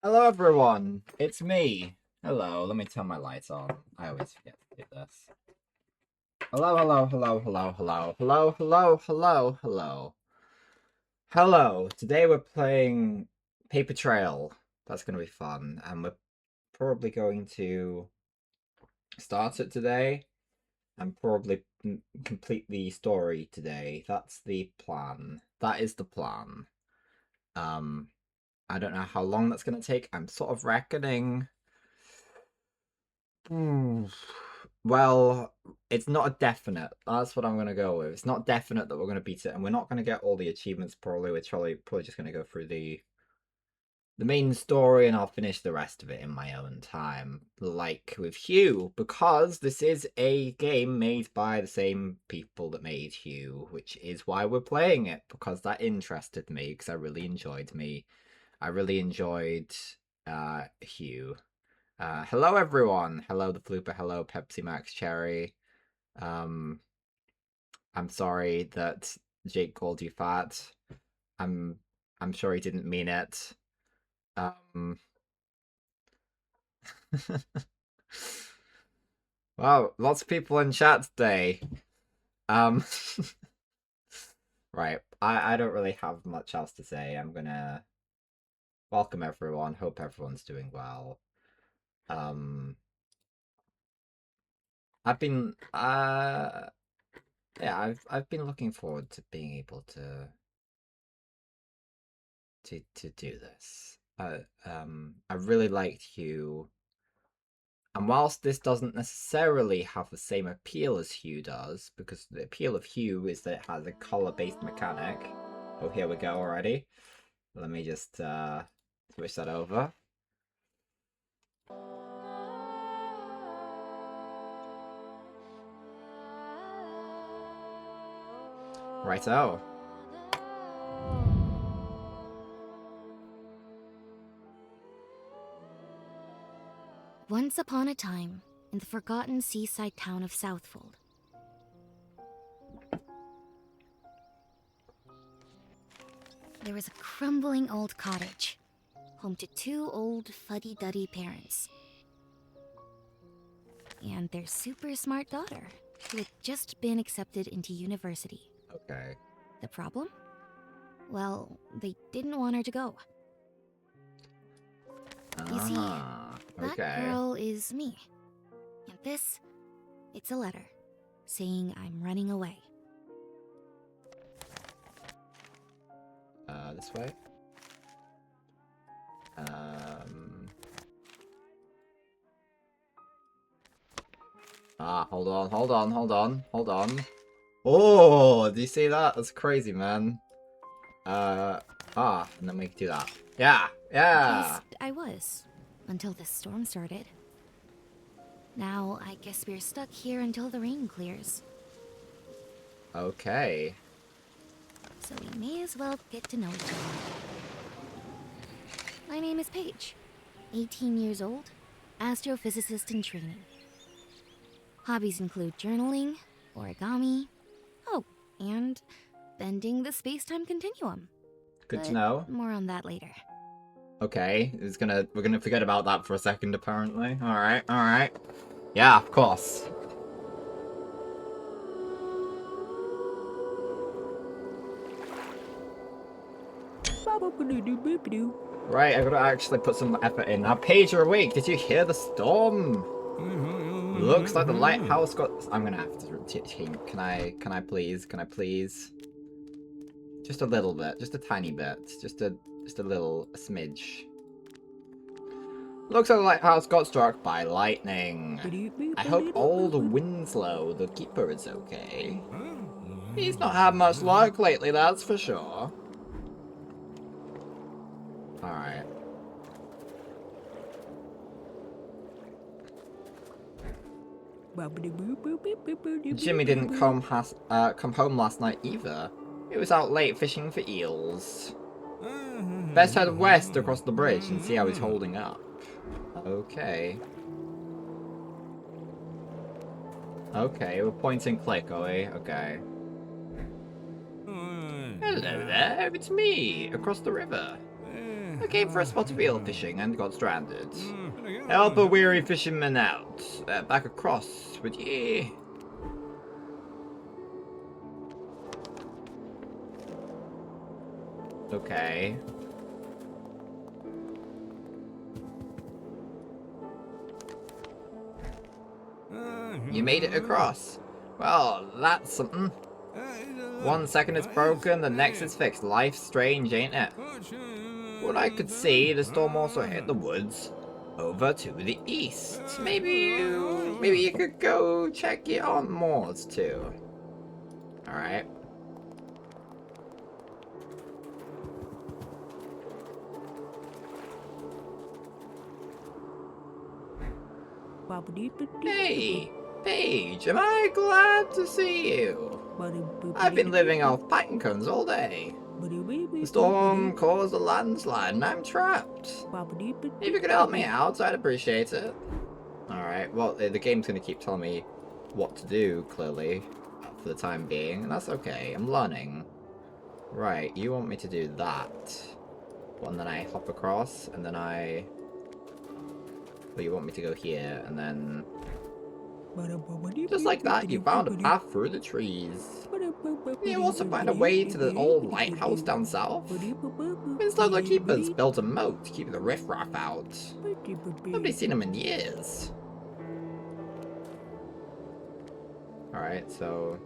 Hello everyone, it's me. Hello, let me turn my lights on. I always forget to do this. Hello, hello, hello, hello, hello, hello, hello, hello, hello. Hello, today we're playing Paper Trail. That's gonna be fun, and we're probably going to start it today and probably complete the story today. That's the plan. That is the plan. Um, I don't know how long that's gonna take. I'm sort of reckoning. Hmm. Well, it's not a definite. That's what I'm gonna go with. It's not definite that we're gonna beat it, and we're not gonna get all the achievements. Probably we're probably just gonna go through the main story, and I'll finish the rest of it in my own time, like with Hue, because this is a game made by the same people that made Hue, which is why we're playing it, because that interested me, because I really enjoyed Hue. Hello everyone. Hello the Flooper. Hello Pepsi Max Cherry. Um, I'm sorry that Jake called you fat. I'm I'm sure he didn't mean it. Um, wow, lots of people in chat today. Um, right. I don't really have much else to say. I'm gonna welcome everyone. Hope everyone's doing well. Um, I've been yeah, I've been looking forward to being able to do this. I really liked Hue, and whilst this doesn't necessarily have the same appeal as Hue does, because the appeal of Hue is that it has a color-based mechanic. Oh, here we go already. Let me just switch that over. Righto. Once upon a time, in the forgotten seaside town of Southfold, there was a crumbling old cottage, home to two old fuddy-duddy parents and their super smart daughter, who had just been accepted into university. Okay. The problem? Well, they didn't want her to go. You see, that Okay. girl is me. And this, it's a letter saying I'm running away. This way. Hold on, hold on, hold on, hold on. Oh, do you see that? That's crazy, man. And then we can do that. Yeah, At yeah. least I was, until this storm started. Now, I guess we're stuck here until the rain clears. Okay. So we may as well get to know each other. My name is Paige, 18 years old, astrophysicist in training. Hobbies include journaling, origami, oh, and bending the space-time continuum. Good to But know. more on that later. Okay, we're gonna forget about that for a second, apparently. Alright, alright. Yeah, of course. Right, I gotta actually put some effort in. Now, Paige, you're awake. Did you hear the storm? Looks like the lighthouse got. I'm gonna have to. Can I please? Can I please? Just a little bit. Just a tiny bit. Just a a smidge. Looks like the lighthouse got struck by lightning. I hope old Winslow, the keeper, is okay. He's not had much luck lately, that's for sure. Alright. Jimmy didn't come home last night either. He was out late fishing for eels. Best head west across the bridge and see how he's holding up. Okay. Okay, we're point and click, are we? Okay. Hello there, it's me, across the river. I came for a spot of eel fishing and got stranded. Help a weary fisherman out. Back across, would ye? Okay. You made it across. Well, that's something. 1 second it's broken, the next it's fixed. Life's strange, ain't it? What I could see, the storm also hit the woods over to the east. Maybe you could go check your Aunt Maud's too. Alright. Hey, Paige, am I glad to see you? I've been living off pine cones all day. The storm caused a landslide and I'm trapped. If you could help me out, I'd appreciate it. Alright, well, the game's gonna keep telling me what to do, clearly, for the time being, and that's okay. I'm learning. Right, you want me to do that. And then I hop across, and then I... But you want me to go here, and then... Just like that, you found a path through the trees. You also find a way to the old lighthouse down south. Instead, the keepers built a moat to keep the riffraff out. Nobody's seen them in years. Alright, so...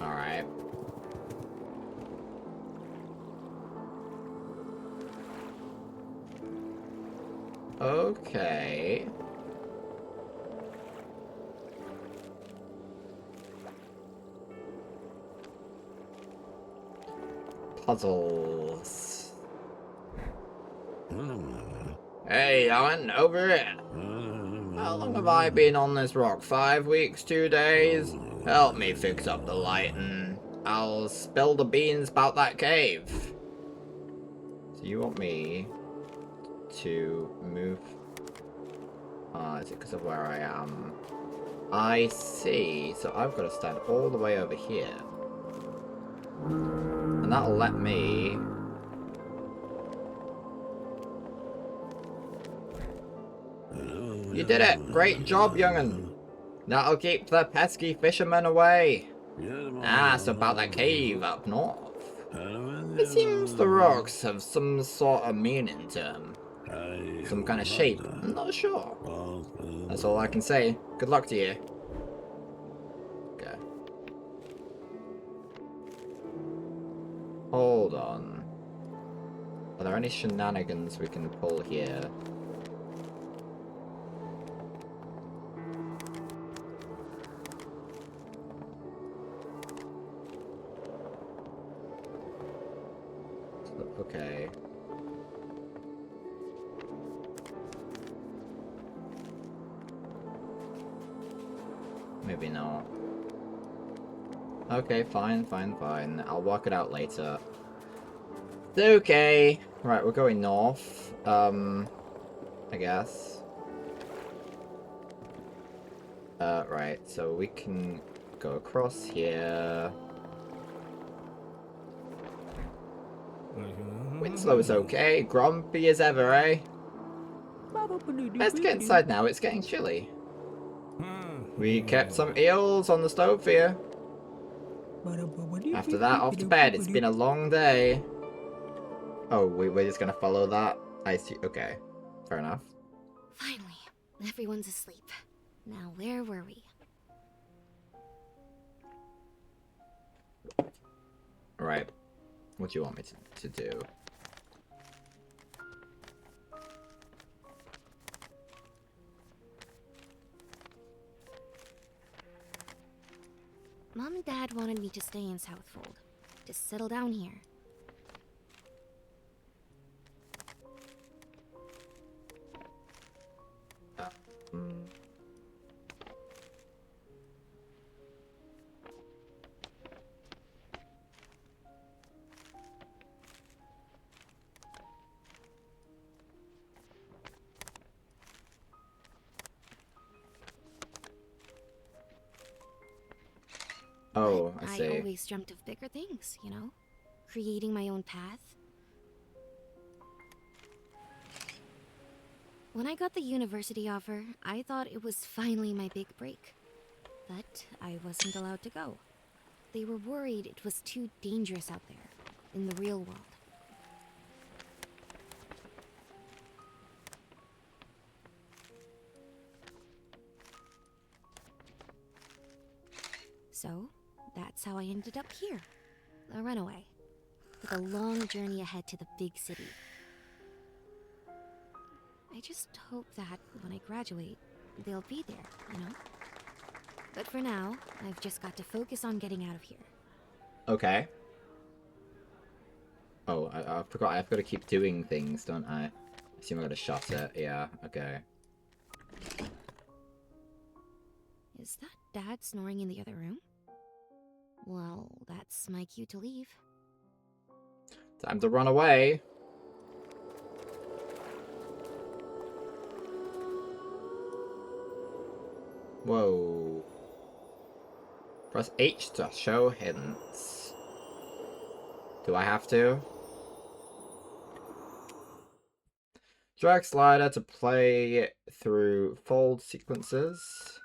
Alright. Okay. Puzzles. Hey, Owen, over here. How long have I been on this rock? 5 weeks, 2 days? Help me fix up the light and I'll spill the beans about that cave. So you want me to move... is it because of where I am? I see. So I've got to stand all the way over here. And that'll let me... You did it! Great job, young'un! That'll keep the pesky fishermen away. Ah, so about that cave up north. It seems the rocks have some sort of meaning to them. Some kind of shape. I'm not sure. That's all I can say. Good luck to you. Okay. Hold on. Are there any shenanigans we can pull here? Okay. Maybe not. Okay, fine. I'll work it out later. Okay. Right, we're going north. I guess. Right, so we can go across here. Winslow is okay. Grumpy as ever, eh? Best get inside now, it's getting chilly. We kept some eels on the stove for you. After that, off to bed. It's been a long day. Oh, we're just gonna follow that? I see. Okay. Fair enough. Finally, everyone's asleep. Now, where were we? Alright. What do you want me to do? Mom and Dad wanted me to stay in Southfold. Just settle down here. Oh, But I I see. always dreamt of bigger things, you know? Creating my own path. When I got the university offer, I thought it was finally my big break. But I wasn't allowed to go. They were worried it was too dangerous out there, in the real world. So, that's how I ended up here. A runaway. With a long journey ahead to the big city. I just hope that when I graduate, they'll be there, you know? But for now, I've just got to focus on getting out of here. Okay. Oh, I forgot. I've got to keep doing things, don't I? I assume I got to shut it. Yeah, okay. Is that Dad snoring in the other room? Well, that's my cue to leave. Time to run away. Whoa. Press H to show hints. Do I have to? Drag slider to play through fold sequences.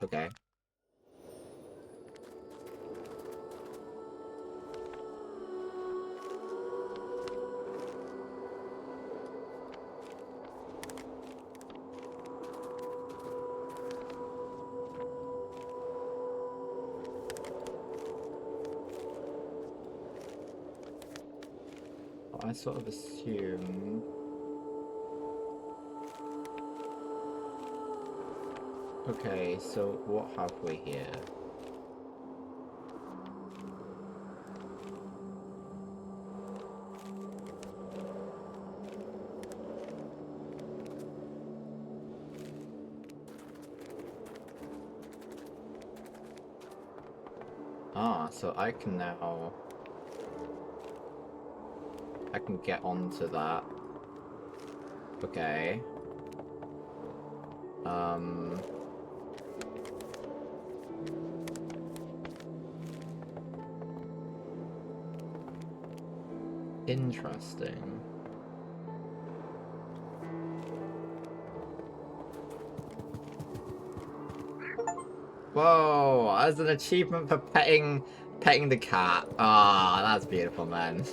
Okay. I sort of assume... Okay, so what have we here? Ah, so I can now... I can get onto that. Okay. Interesting. Whoa, as an achievement for petting the cat. Ah, that's beautiful, man.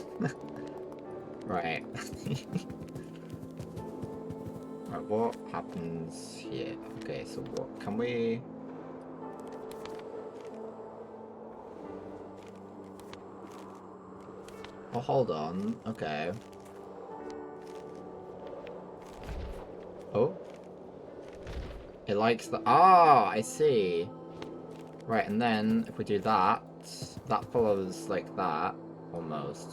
Right. Right, what happens here? Okay, so what can we... Oh, hold on. Okay. Oh. It likes the... Ah, I see. Right, and then if we do that, that follows like that, almost.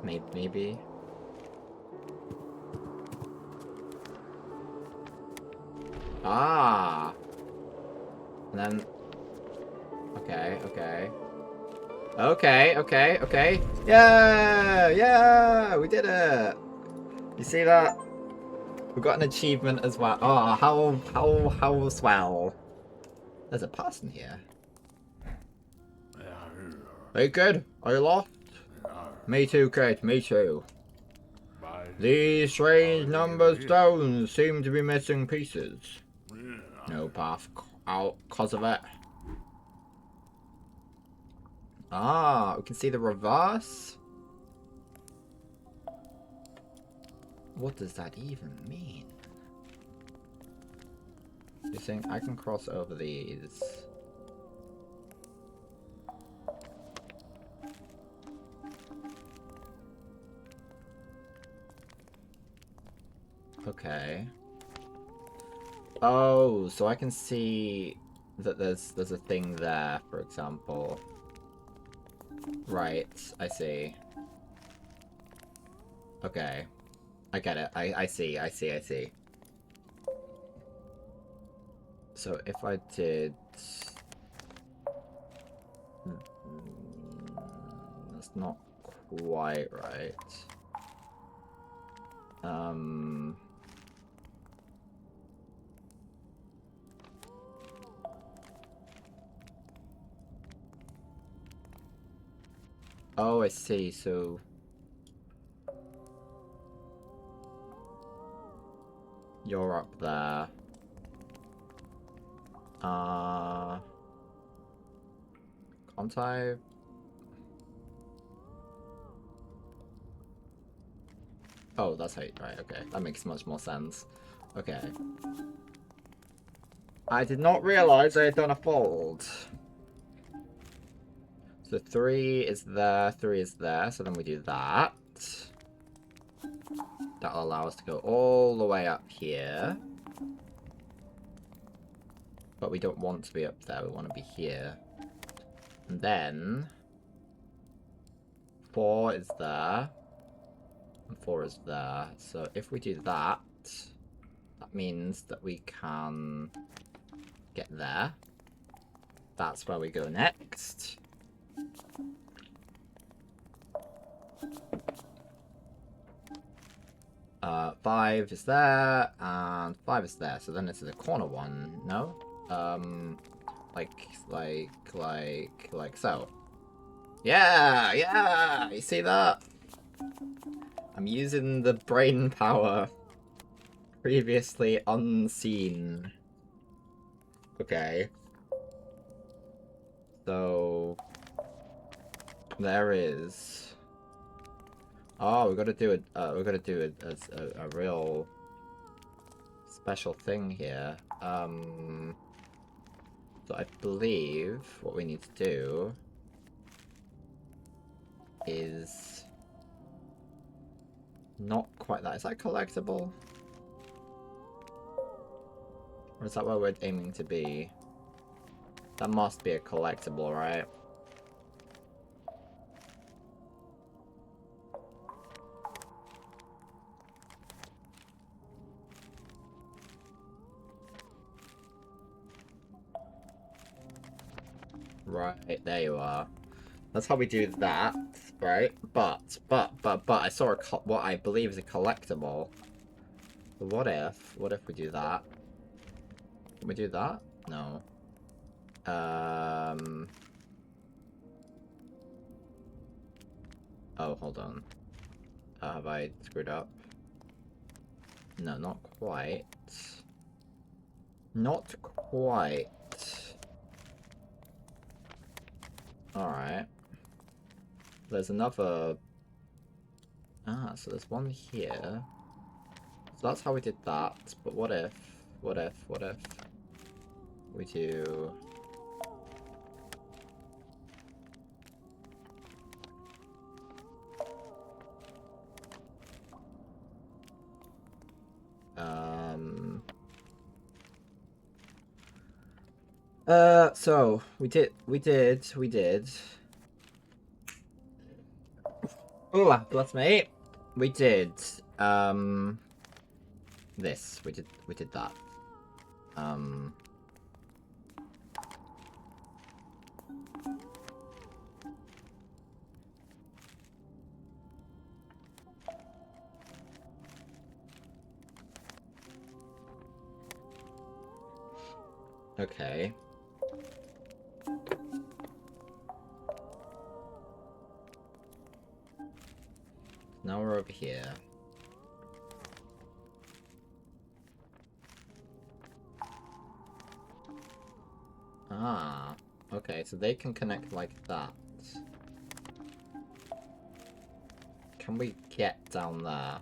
Maybe. Ah! And then... Okay, okay. Okay. Yeah! Yeah! We did it! You see that? We got an achievement as well. Oh, how swell. There's a person here. Hey, kid. Are you lost? Me too, kid. Me too. These strange number stones seem to be missing pieces. No path out cause of it. Ah, we can see the reverse? What does that even mean? You think I can cross over these? Okay. Oh, so I can see that there's a thing there, for example. Right, I see. Okay. I get it. I see. So if I did... That's not quite right. Oh, I see. So you're up there. Can't I? Oh, that's how you, right, okay. That makes much more sense. Okay. I did not realize I had done a fold. So 3 is there, 3 is there, so then we do that. That'll allow us to go all the way up here. But we don't want to be up there, we want to be here. And then 4 is there. And 4 is there. So if we do that, that means that we can get there. That's where we go next. Uh, 5 is there, and 5 is there. So then this is a corner one, no? Like so. Yeah, yeah, you see that? I'm using the brain power previously unseen. Okay. So there is. Oh, we gotta do it. We gotta do it as a real special thing here. So I believe what we need to do is not quite that. Is that collectible? Or is that where we're aiming to be? That must be a collectible, right? Right, there you are. That's how we do that, right? But I saw what I believe is a collectible. What if we do that? Can we do that? No. Oh, hold on. Have I screwed up? No, not quite. Not quite. Alright. There's another... Ah, so there's one here. So that's how we did that. But what if we do... So we did. Oh, bless me. We did. This. We did that. Okay. Now we're over here. Ah, okay, so they can connect like that. Can we get down there?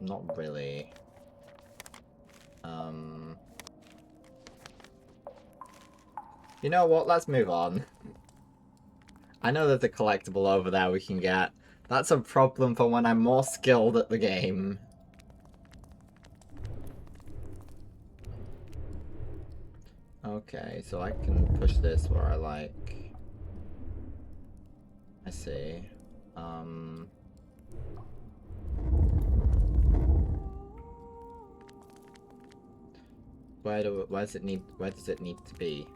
Not really. You know what? Let's move on. I know there's a collectible over there we can get. That's a problem for when I'm more skilled at the game. Okay, so I can push this where I like. I see. Where does it need to be?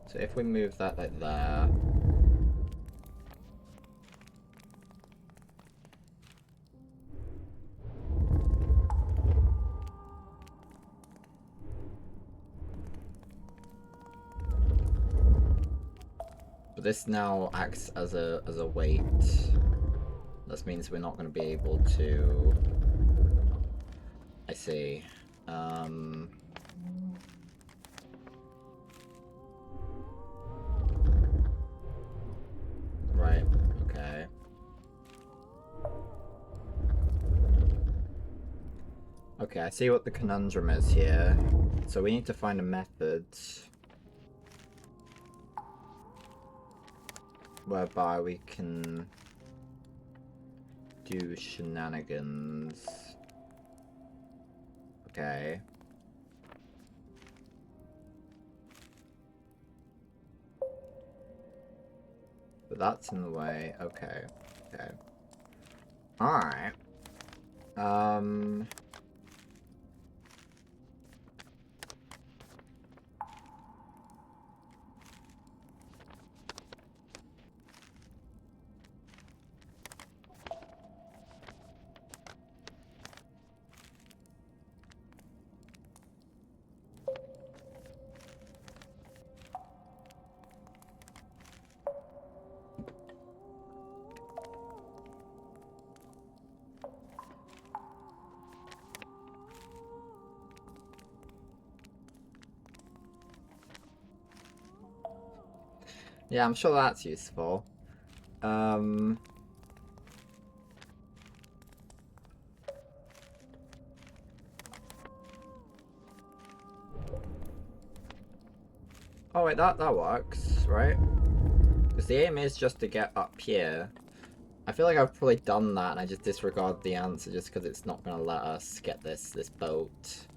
So if we move that like there. this now acts as a weight. This means we're not going to be able to... I see. Right, okay. Okay, I see what the conundrum is here. So we need to find a method whereby we can do shenanigans. Okay. But that's in the way. Okay. Okay. Alright. Yeah, I'm sure that's useful. Oh wait, that works, right? Because the aim is just to get up here. I feel like I've probably done that and I just disregard the answer just because it's not going to let us get this boat.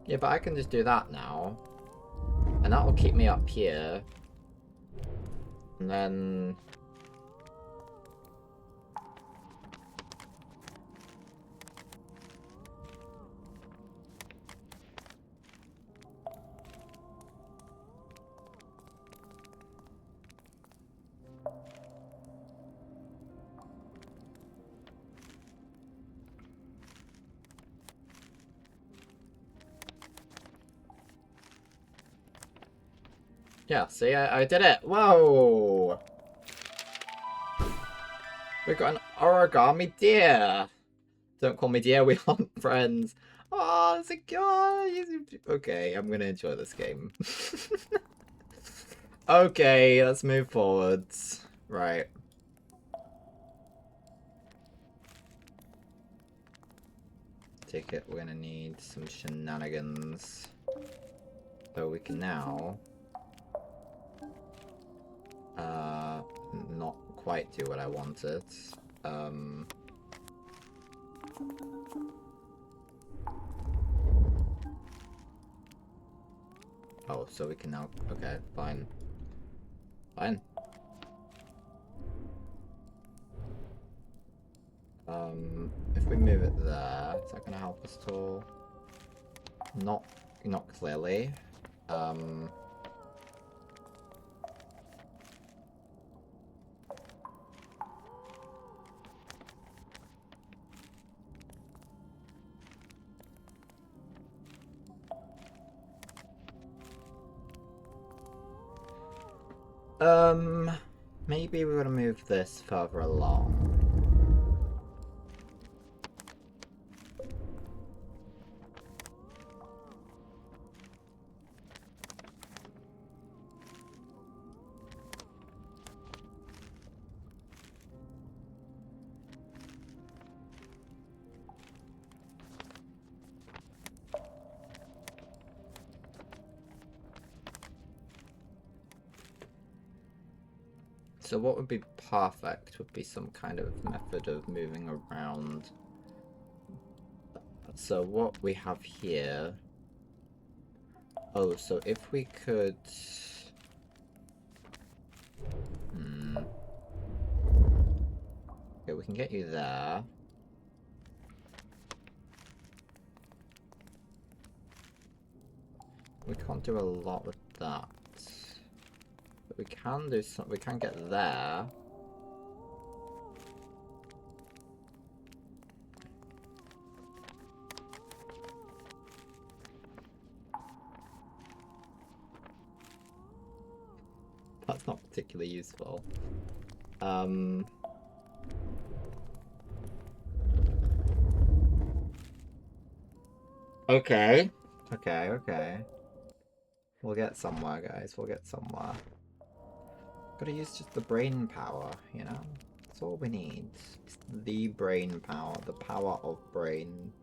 Yeah, but I can just do that now. And that will keep me up here. And then... Yeah, see, I did it! Whoa! We got an origami deer! Don't call me deer, we aren't friends. Oh, it's a guy! Okay, I'm gonna enjoy this game. Okay, let's move forwards. Right. Take it, we're gonna need some shenanigans. So we can now... not quite do what I wanted. Oh, so we can now... Okay, fine. Fine. If we move it there, is that gonna help us at all? Not clearly. Maybe we're gonna move this further along. So what would be perfect would be some kind of method of moving around. So what we have here... Oh, so if we could... Okay, we can get you there. We can't do a lot with that. But we can do some... We can get there. That's not particularly useful. Okay. Okay. We'll get somewhere, guys. We'll get somewhere. Gotta use just the brain power, you know? That's all we need. It's the brain power. The power of brain.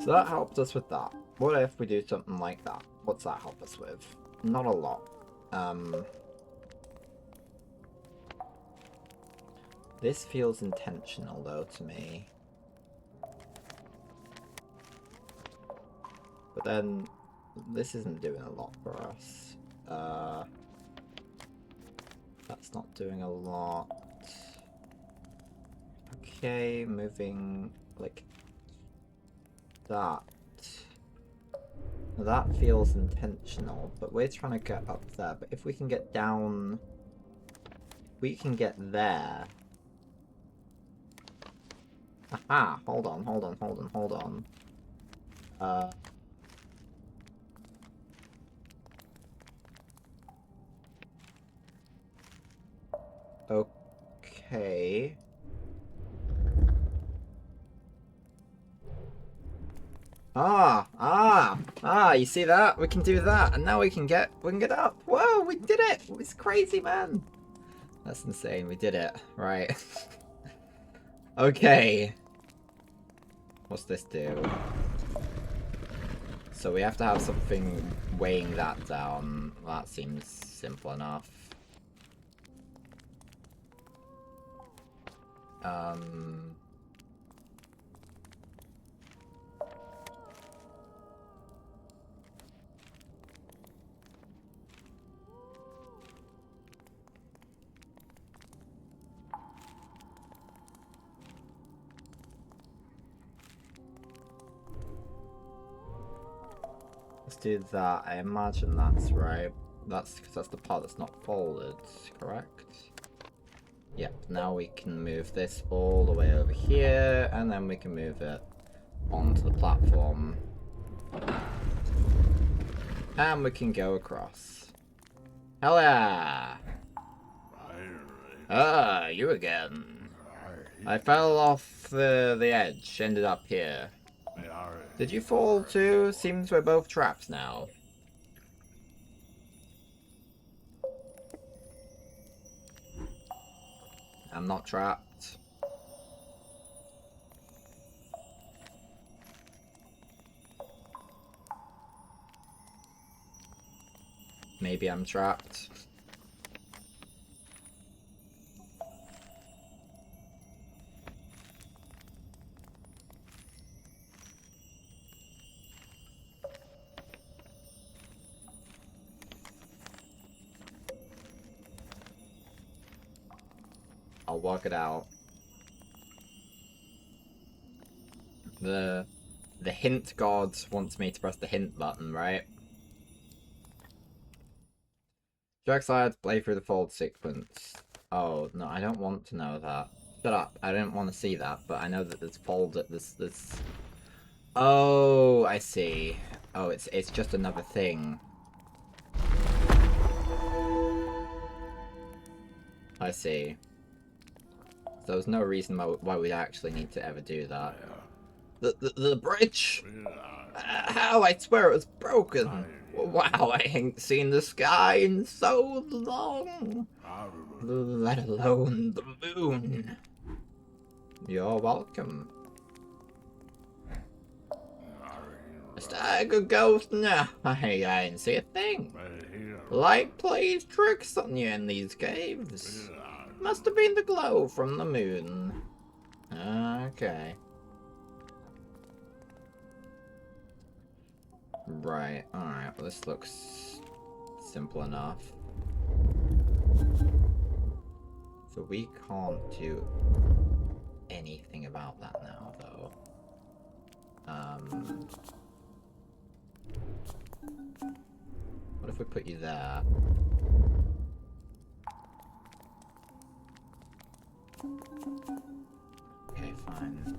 So that helped us with that. What if we do something like that? What's that help us with? Not a lot. This feels intentional though to me. But then this isn't doing a lot for us. That's not doing a lot. Okay, moving like that. That feels intentional, but we're trying to get up there. But if we can get down, we can get there. Aha! Hold on. Okay. You see that? We can do that, and now we can get up. Whoa, we did it! It's crazy, man. That's insane. We did it. Right. Okay. What's this do? So we have to have something weighing that down. That seems simple enough. Let's do that. I imagine that's right. That's because that's the part that's not folded, correct? Yep, now we can move this all the way over here, and then we can move it onto the platform. And we can go across. Hell yeah! Ah, you again. I fell off the edge, ended up here. Did you fall too? Seems we're both trapped now. I'm not trapped. Maybe I'm trapped. I'll work it out. The hint god wants me to press the hint button, right? Jackside, play through the fold sequence. Oh, no, I don't want to know that. Shut up. I didn't want to see that, but I know that there's fold at this. Oh, I see. Oh, it's just another thing. I see. So there's no reason why we'd actually need to ever do that. The bridge? How? I swear it was broken. Wow, I ain't seen the sky in so long. Let alone the moon. You're welcome. A stag, a ghost? Nah, I ain't see a thing. Light plays tricks on you in these caves. Must have been the glow from the moon. Okay. Right, alright, well this looks simple enough. So we can't do anything about that now, though. What if we put you there? Okay, fine.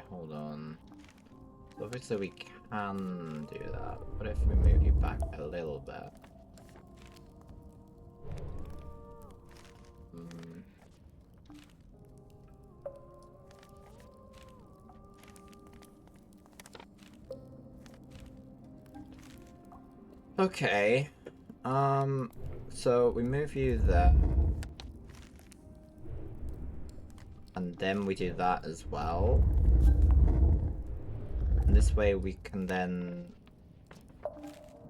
hold on. So obviously we can do that. What if we move you back a little bit? Hmm. Okay. So we move you there. And then we do that as well. And this way we can then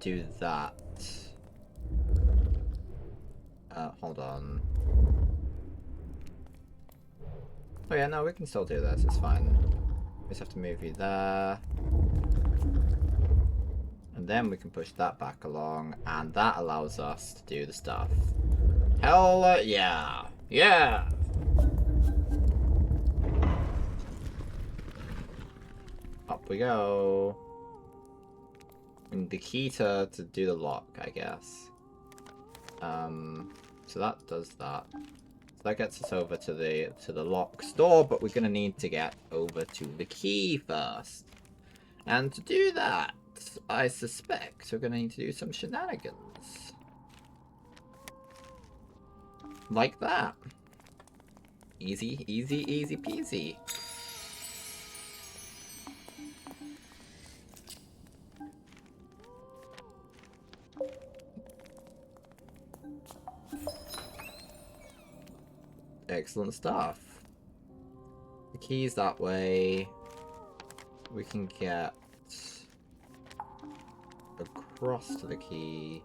do that. Hold on. Oh yeah, no, we can still do this, it's fine. We just have to move you there. And then we can push that back along, and that allows us to do the stuff. Hell yeah! Yeah! Up we go. And the key to do the lock, I guess. So that does that. So that gets us over to the lock store, but we're gonna need to get over to the key first. And to do that, I suspect we're gonna need to do some shenanigans. Like that. Easy, easy, easy peasy. Excellent stuff. The key's that way. We can get across to the key,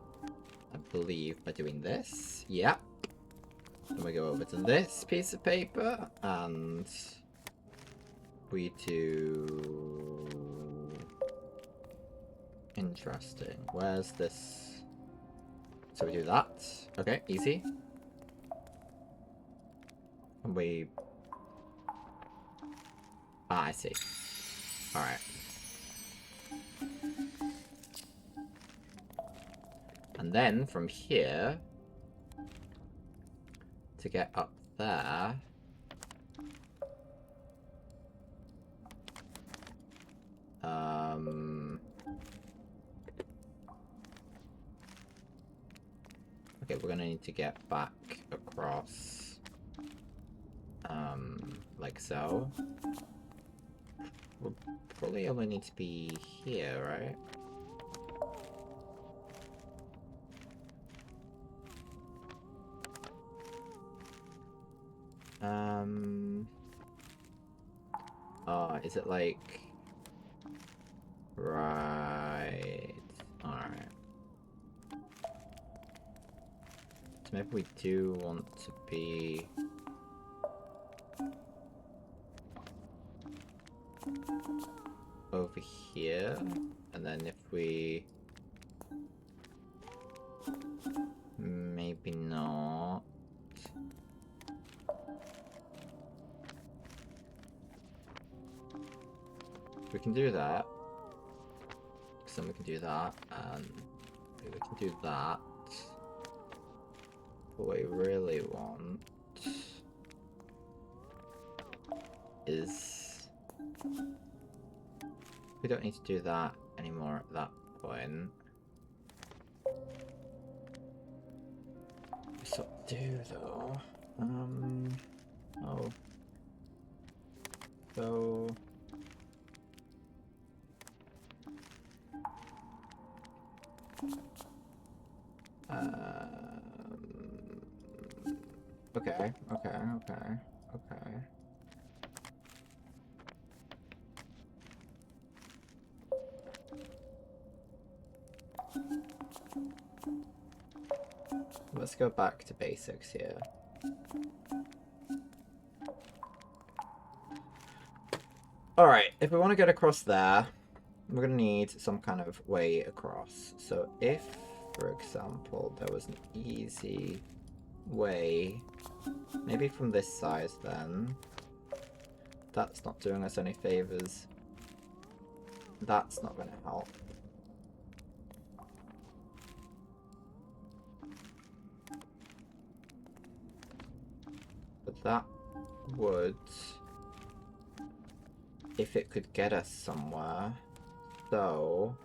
I believe, by doing this. Yep. Then we go over to this piece of paper, and we do... Interesting. Where's this? So we do that. Okay, easy. And we... Ah, I see. Alright. And then from here, to get up there, okay, we're gonna need to get back across, like so. We'll probably only need to be here, right? Is it like... Right. Alright. So maybe we do want to be... over here, and then if we... Maybe not... We can do that. So then we can do that, and we can do that. What we really want is... We don't need to do that anymore at that point. So do though. Oh. So... Okay, okay, okay, okay. Let's go back to basics here. Alright, if we want to get across there, we're going to need some kind of way across. So if, for example, there was an easy way, maybe from this side then. That's not doing us any favors. That's not going to help. But that would... if it could get us somewhere. So,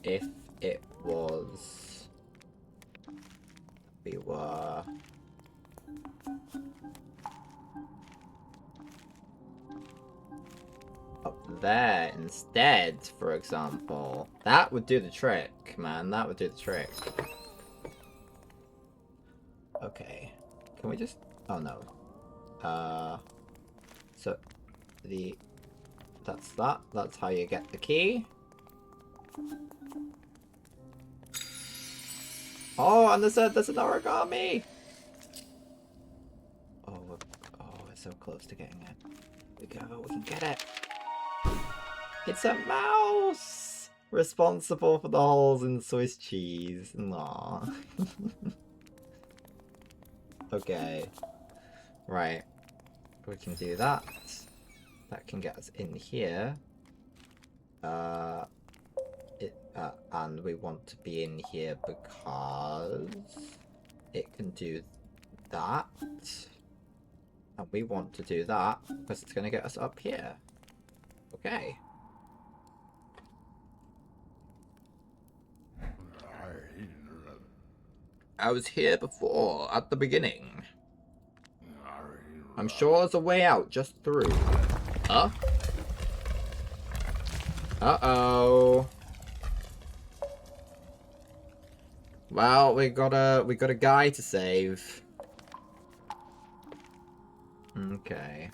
if it was, we were up there instead, for example, that would do the trick, man. That would do the trick. Okay, can we just? Oh no. So that's that. That's how you get the key. Oh, and there's an origami. Oh, we're so close to getting it. We go. We can get it. It's a mouse. Responsible for the holes in Swiss cheese. Aww. Okay. Right. We can do that. That can get us in here. And we want to be in here because it can do that. And we want to do that because it's going to get us up here. Okay. I was here before, at the beginning. I'm sure there's a way out just through. Huh? Uh-oh. Well, we got a guy to save. Okay.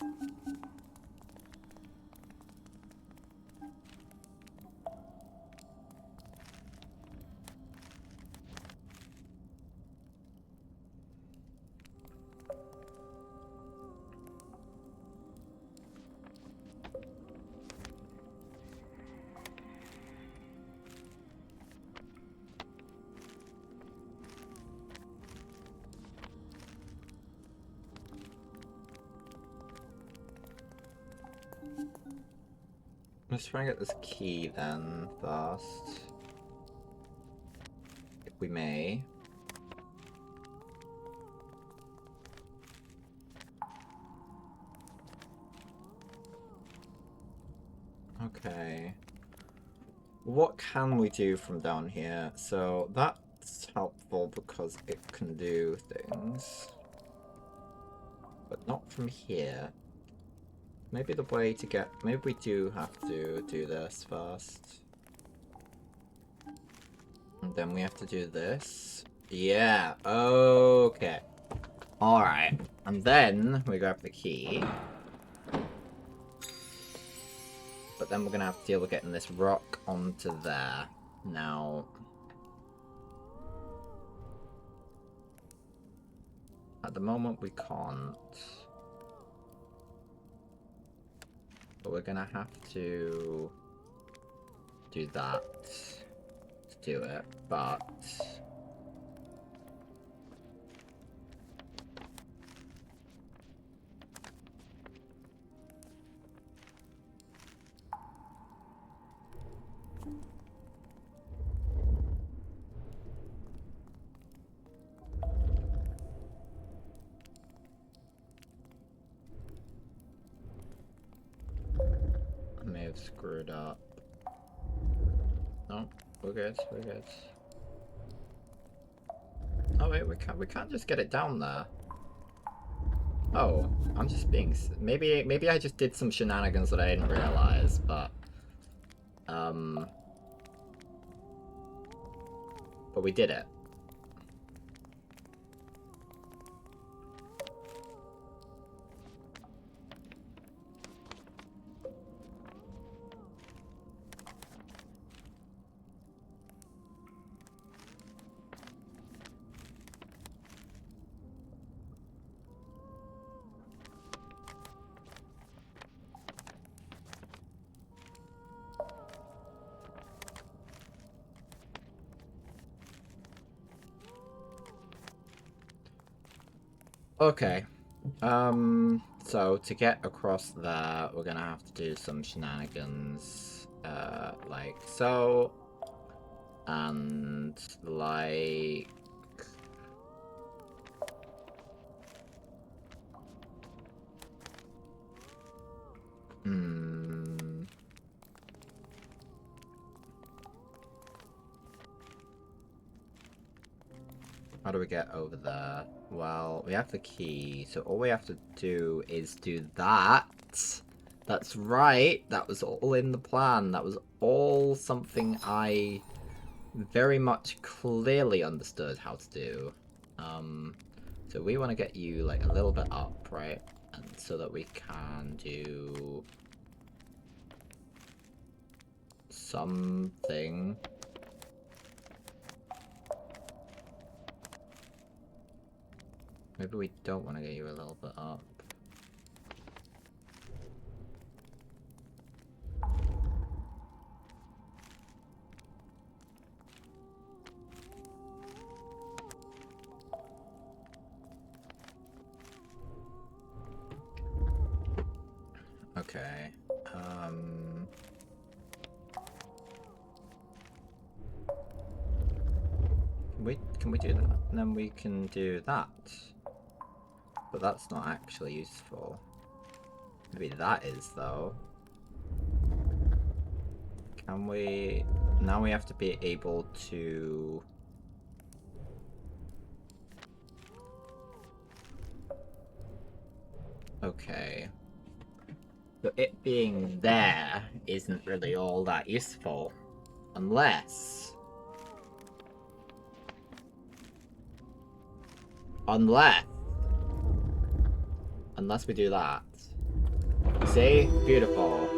Let's try and get this key then first. If we may. Okay. What can we do from down here? So that's helpful because it can do things. But not from here. Maybe the way to get... Maybe we do have to do this first. And then we have to do this. Yeah, okay. Alright. And then we grab the key. But then we're going to have to deal with getting this rock onto there. Now... At the moment we can't. But we're gonna have to do that to do it, but I may have screwed up. No, we're good, we're good. Oh wait, we can't just get it down there. Oh, I'm just being... Maybe I just did some shenanigans that I didn't realize, but... But we did it. Okay. So to get across there, we're gonna have to do some shenanigans, like so, and like... How do we get over there? Well, we have the key, so all we have to do is do that. That's right, that was all in the plan. That was all something I very much clearly understood how to do. So we want to get you like a little bit up, right? And so that we can do something. Maybe we don't want to get you a little bit up. Okay. Can we do that? And then we can do that. But that's not actually useful. Maybe that is, though. Can we... Now we have to be able to... Okay. But it being there isn't really all that useful. Unless we do that. See? Beautiful.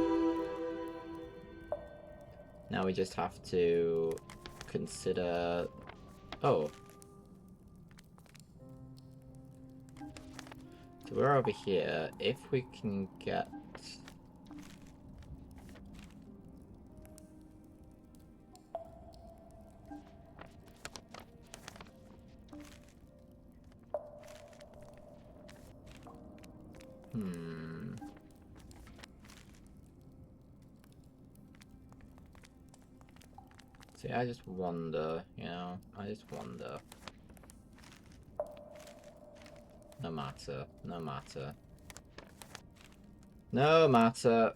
Now we just have to consider... Oh. So we're over here. If we can get... See, I just wonder, you know, I just wonder. No matter, no matter. No matter.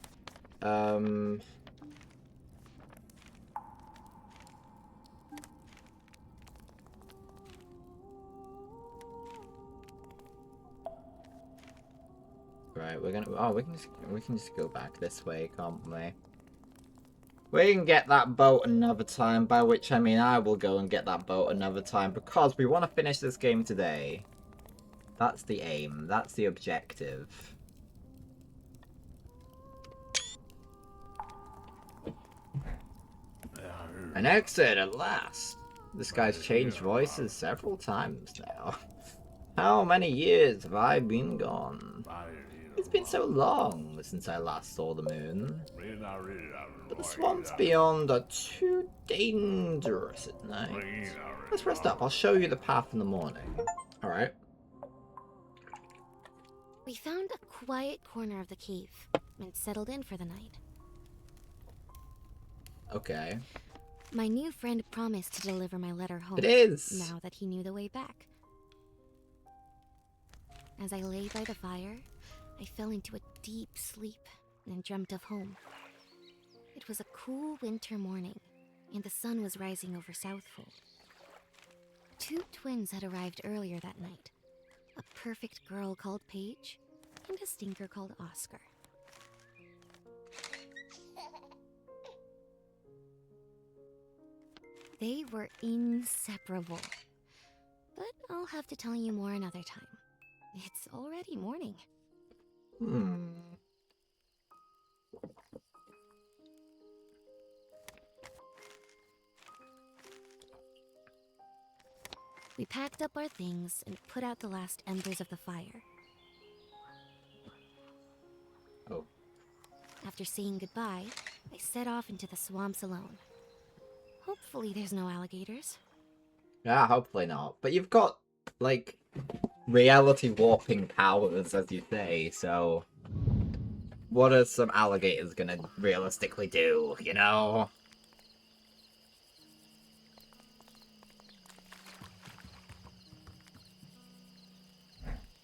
Right, we're gonna... Oh, we can just go back this way, can't we? We can get that boat another time, by which I mean I will go and get that boat another time, because we want to finish this game today. That's the aim. That's the objective. An exit at last. This guy's changed voices several times now. How many years have I been gone? It's been so long since I last saw the moon. But the swamps beyond are too dangerous at night. Let's rest up. I'll show you the path in the morning. Alright. We found a quiet corner of the cave and settled in for the night. Okay. My new friend promised to deliver my letter home. It is! Now that he knew the way back. As I lay by the fire, I fell into a deep sleep and dreamt of home. It was a cool winter morning, and the sun was rising over Southfold. 2 twins had arrived earlier that night. A perfect girl called Paige, and a stinker called Oscar. They were inseparable. But I'll have to tell you more another time. It's already morning. We packed up our things and put out the last embers of the fire. Oh. After saying goodbye, I set off into the swamps alone. Hopefully there's no alligators. Yeah, hopefully not. But you've got, like, reality warping powers, as you say, so... What are some alligators gonna realistically do, you know?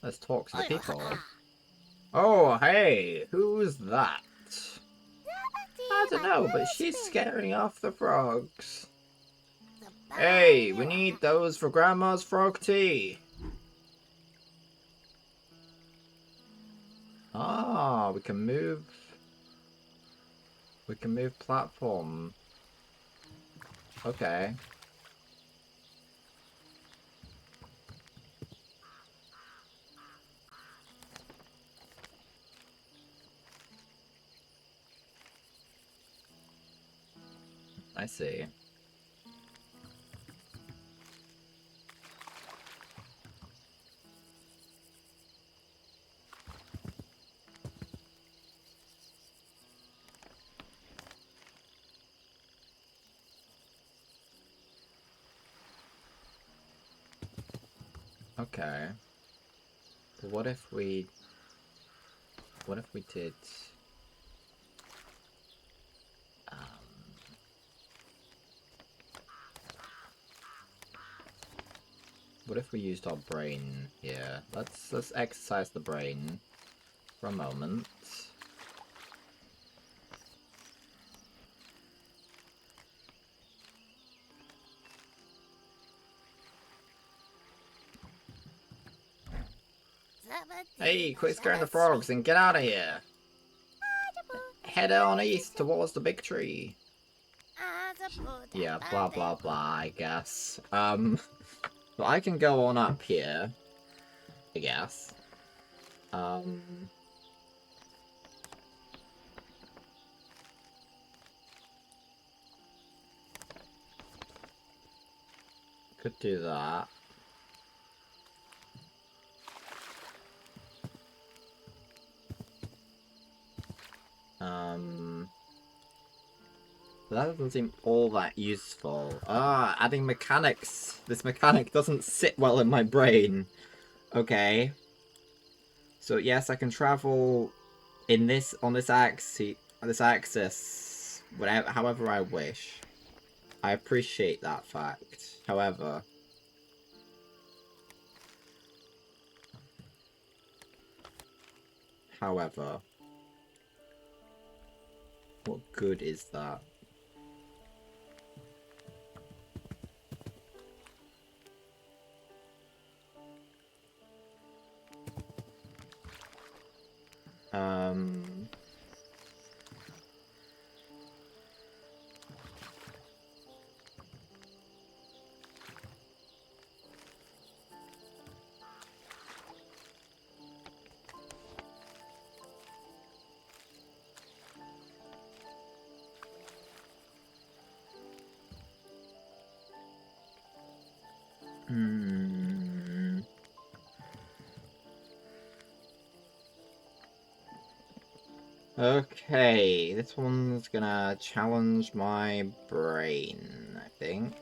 Let's talk to the people. Oh, hey, who's that? I don't know, but she's scaring off the frogs. Hey, we need those for Grandma's frog tea. Ah, we can move. We can move platform. Okay. I see. Okay. But what if we did um what if we used our brain here? Let's exercise the brain for a moment. Hey, quit scaring the frogs and get out of here. Head on east towards the big tree. Yeah, blah blah blah, I guess. So I can go on up here, I guess. Could do that. That doesn't seem all that useful. Ah, adding mechanics. This mechanic doesn't sit well in my brain. Okay. So yes, I can travel in on this axis, whatever, however I wish. I appreciate that fact. However, what good is that? Um, hmm. Okay, this one's gonna challenge my brain, I think.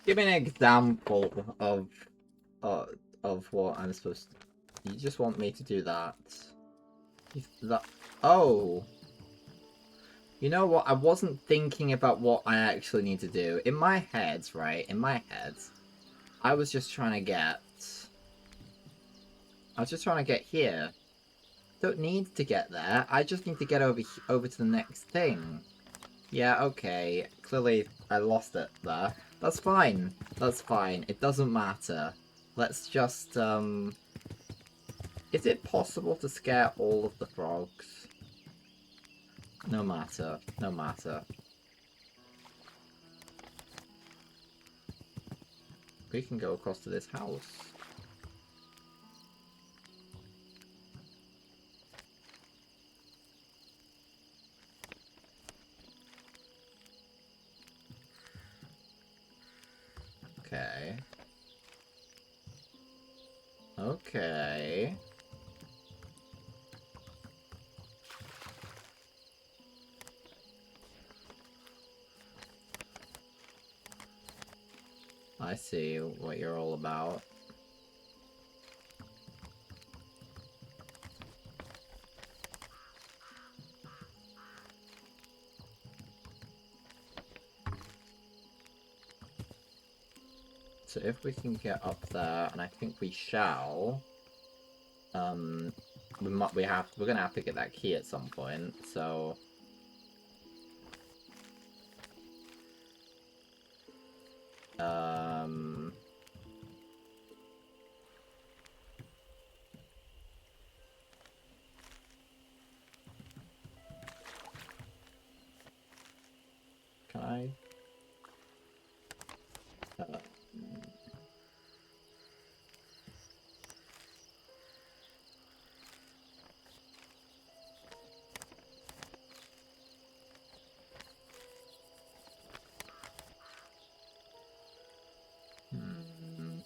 Give me an example uh, of what I'm supposed to... You just want me to do that. That... Oh! You know what? I wasn't thinking about what I actually need to do. In my head, right? In my head, I was just trying to get... I was just trying to get here. Don't need to get there. I just need to get over to the next thing. Yeah, okay. Clearly, I lost it there. That's fine. That's fine. It doesn't matter. Let's just, Is it possible to scare all of the frogs? No matter. No matter. We can go across to this house. Okay. Okay. I see what you're all about. So if we can get up there, and I think we shall, we're gonna have to get that key at some point, so can I? Hmm.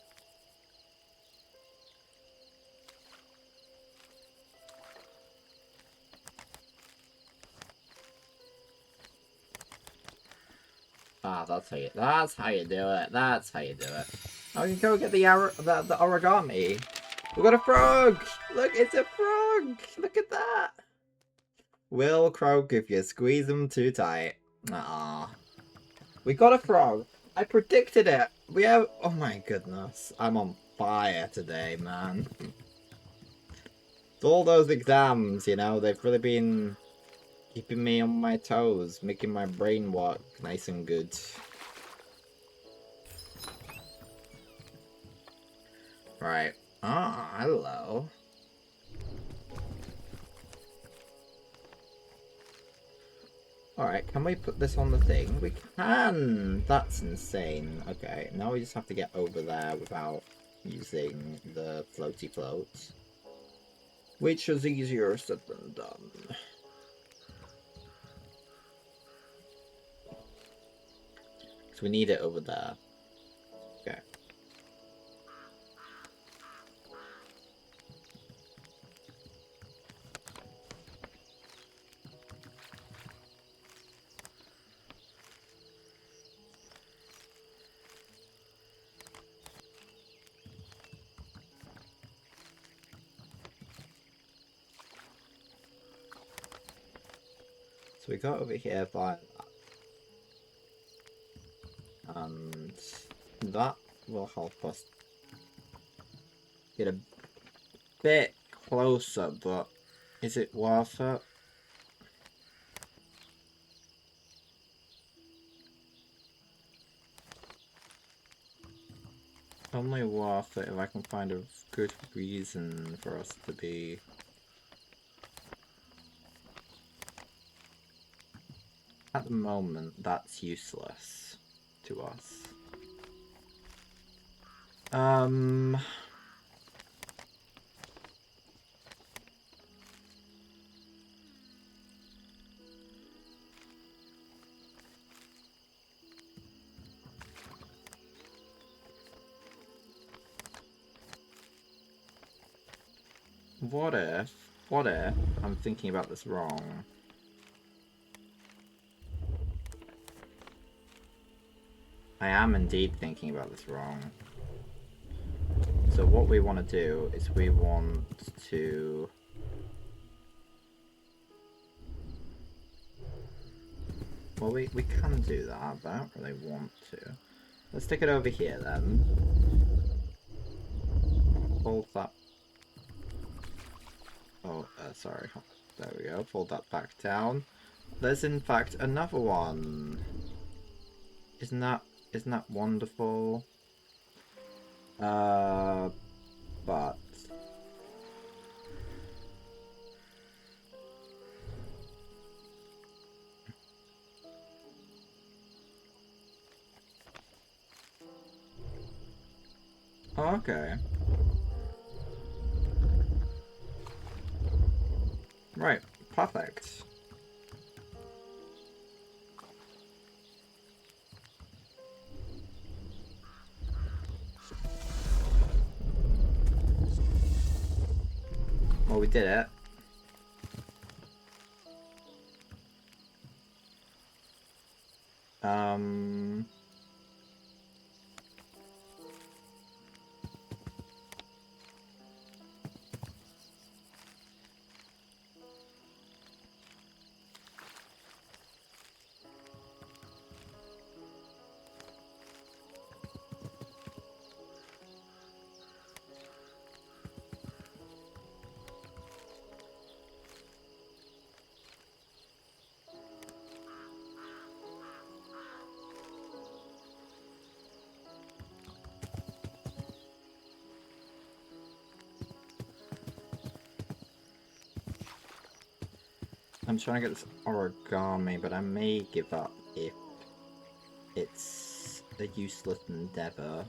Ah, that's how you do it. That's how you do it. Oh, you go get the origami. We got a frog! Look, it's a frog! Look at that! Will croak if you squeeze him too tight. Ah. We got a frog. I predicted it. We have... Oh my goodness. I'm on fire today, man. All those exams, you know, they've really been keeping me on my toes, making my brain work nice and good. Right. Ah, hello. Alright, can we put this on the thing? We can! That's insane. Okay, now we just have to get over there without using the floaty float. Which is easier said than done. So we need it over there. Okay. So we got over here via that. And that will help us get a bit closer, but is it worth it? Only worth it if I can find a good reason for us to be... At the moment, that's useless to us. What if I'm thinking about this wrong? I am indeed thinking about this wrong. So what we want to do is we want to... Well, we can do that, but I don't really want to. Let's stick it over here then. Fold that... Oh, sorry. There we go. Fold that back down. There's in fact another one. Isn't that wonderful? But oh, okay. Right, perfect. Well, we did it. I'm trying to get this origami, but I may give up if it's a useless endeavor.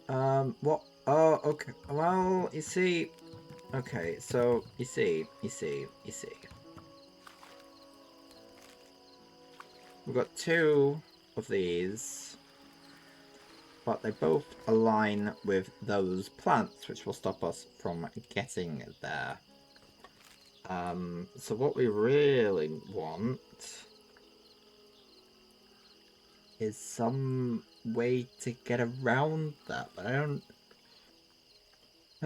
What? Oh, okay. Well, you see... Okay, so, you see. We've got two of these, but they both align with those plants, which will stop us from getting there. So what we really want is some way to get around that, but I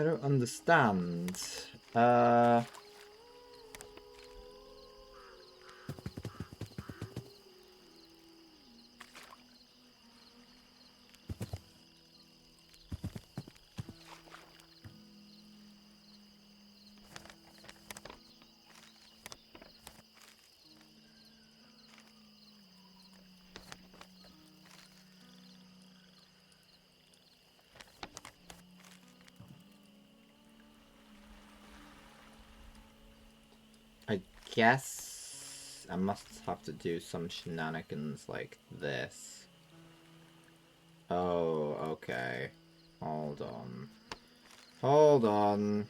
don't understand. I guess I must have to do some shenanigans like this. Oh, okay. Hold on. Hold on.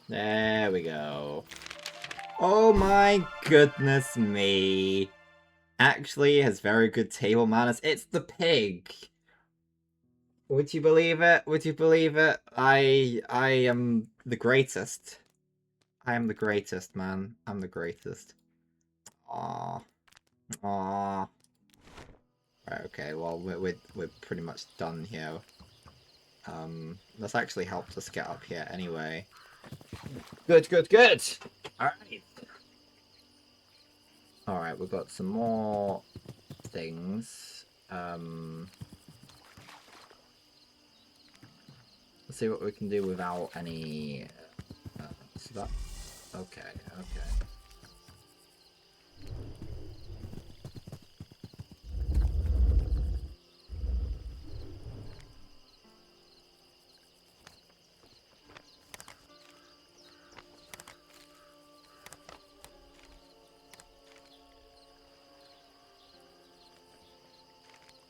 There we go. Oh my goodness me. Actually has very good table manners. It's the pig. Would you believe it? Would you believe it? I am the greatest. I am the greatest, man. I'm the greatest. Aww. Aww. Right, okay, well we're pretty much done here. That's actually helped us get up here anyway. Good, good, good! Alright. Alright, we've got some more things. Let's see what we can do without any... so that... Okay, okay.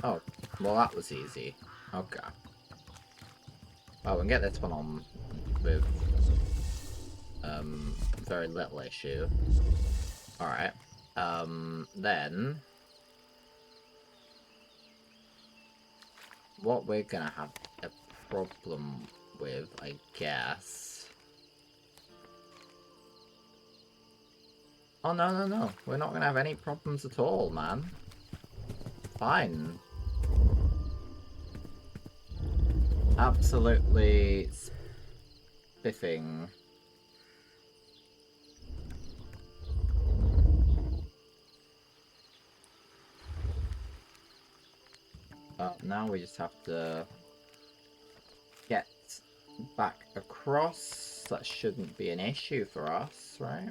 Oh, well that was easy. Okay. Well, we can get this one on with very little issue. Alright. Then what we're gonna have a problem with, I guess. Oh no no no. We're not gonna have any problems at all, man. Fine. Absolutely spiffing. Now we just have to get back across. That shouldn't be an issue for us, right?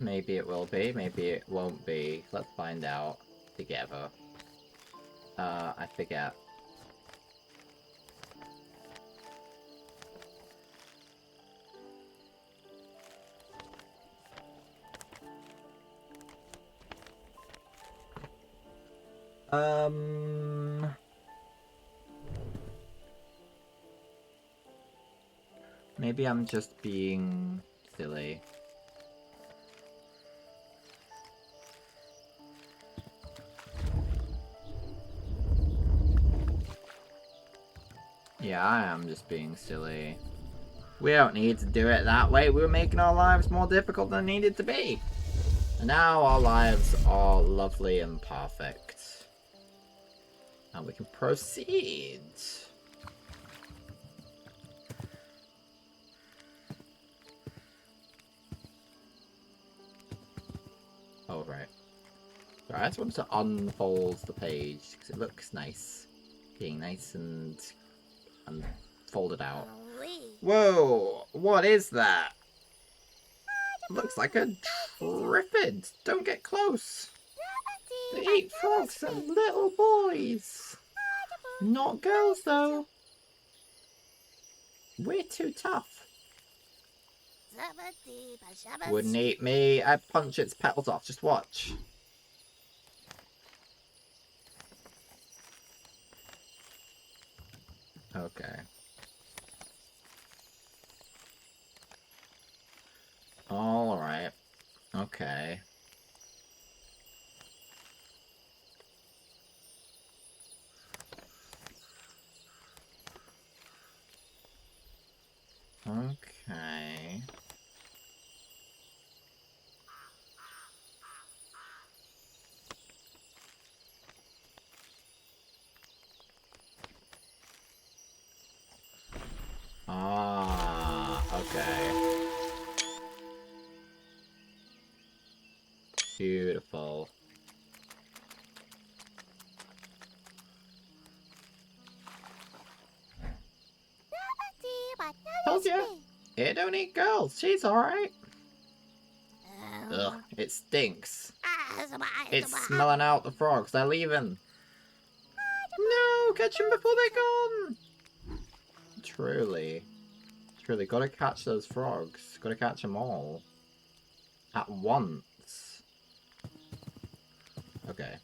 Maybe it will be, maybe it won't be. Let's find out together. I forget. Maybe I'm just being silly. Yeah, I am just being silly. We don't need to do it that way. We were making our lives more difficult than they needed to be. And now our lives are lovely and perfect. And we can proceed. Alright. So I just want to unfold the page because it looks nice. Being nice and folded out. Whoa! What is that? Looks like a Triffid! Don't get close! They eat frogs and little boys! Not girls, though! We're too tough. Wouldn't eat me. I'd punch its petals off. Just watch. Okay. Alright. Okay. Okay. Ah, okay. Beautiful. Told ya. It don't eat girls. She's alright. Ugh, it stinks. It's smelling out the frogs. They're leaving. No, catch them before they're gone. Truly. Truly, gotta catch those frogs. Gotta catch them all. At once. Okay.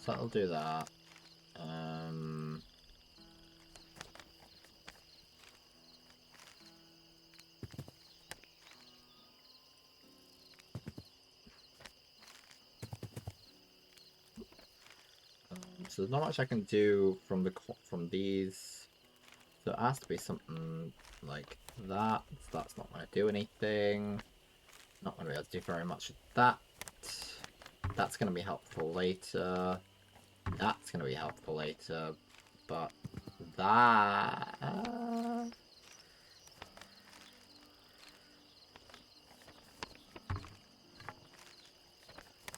So I'll do that. So there's not much I can do from these. So it has to be something like that. So that's not going to do anything. Not going to be able to do very much with that. That's going to be helpful later. That's going to be helpful later. But that...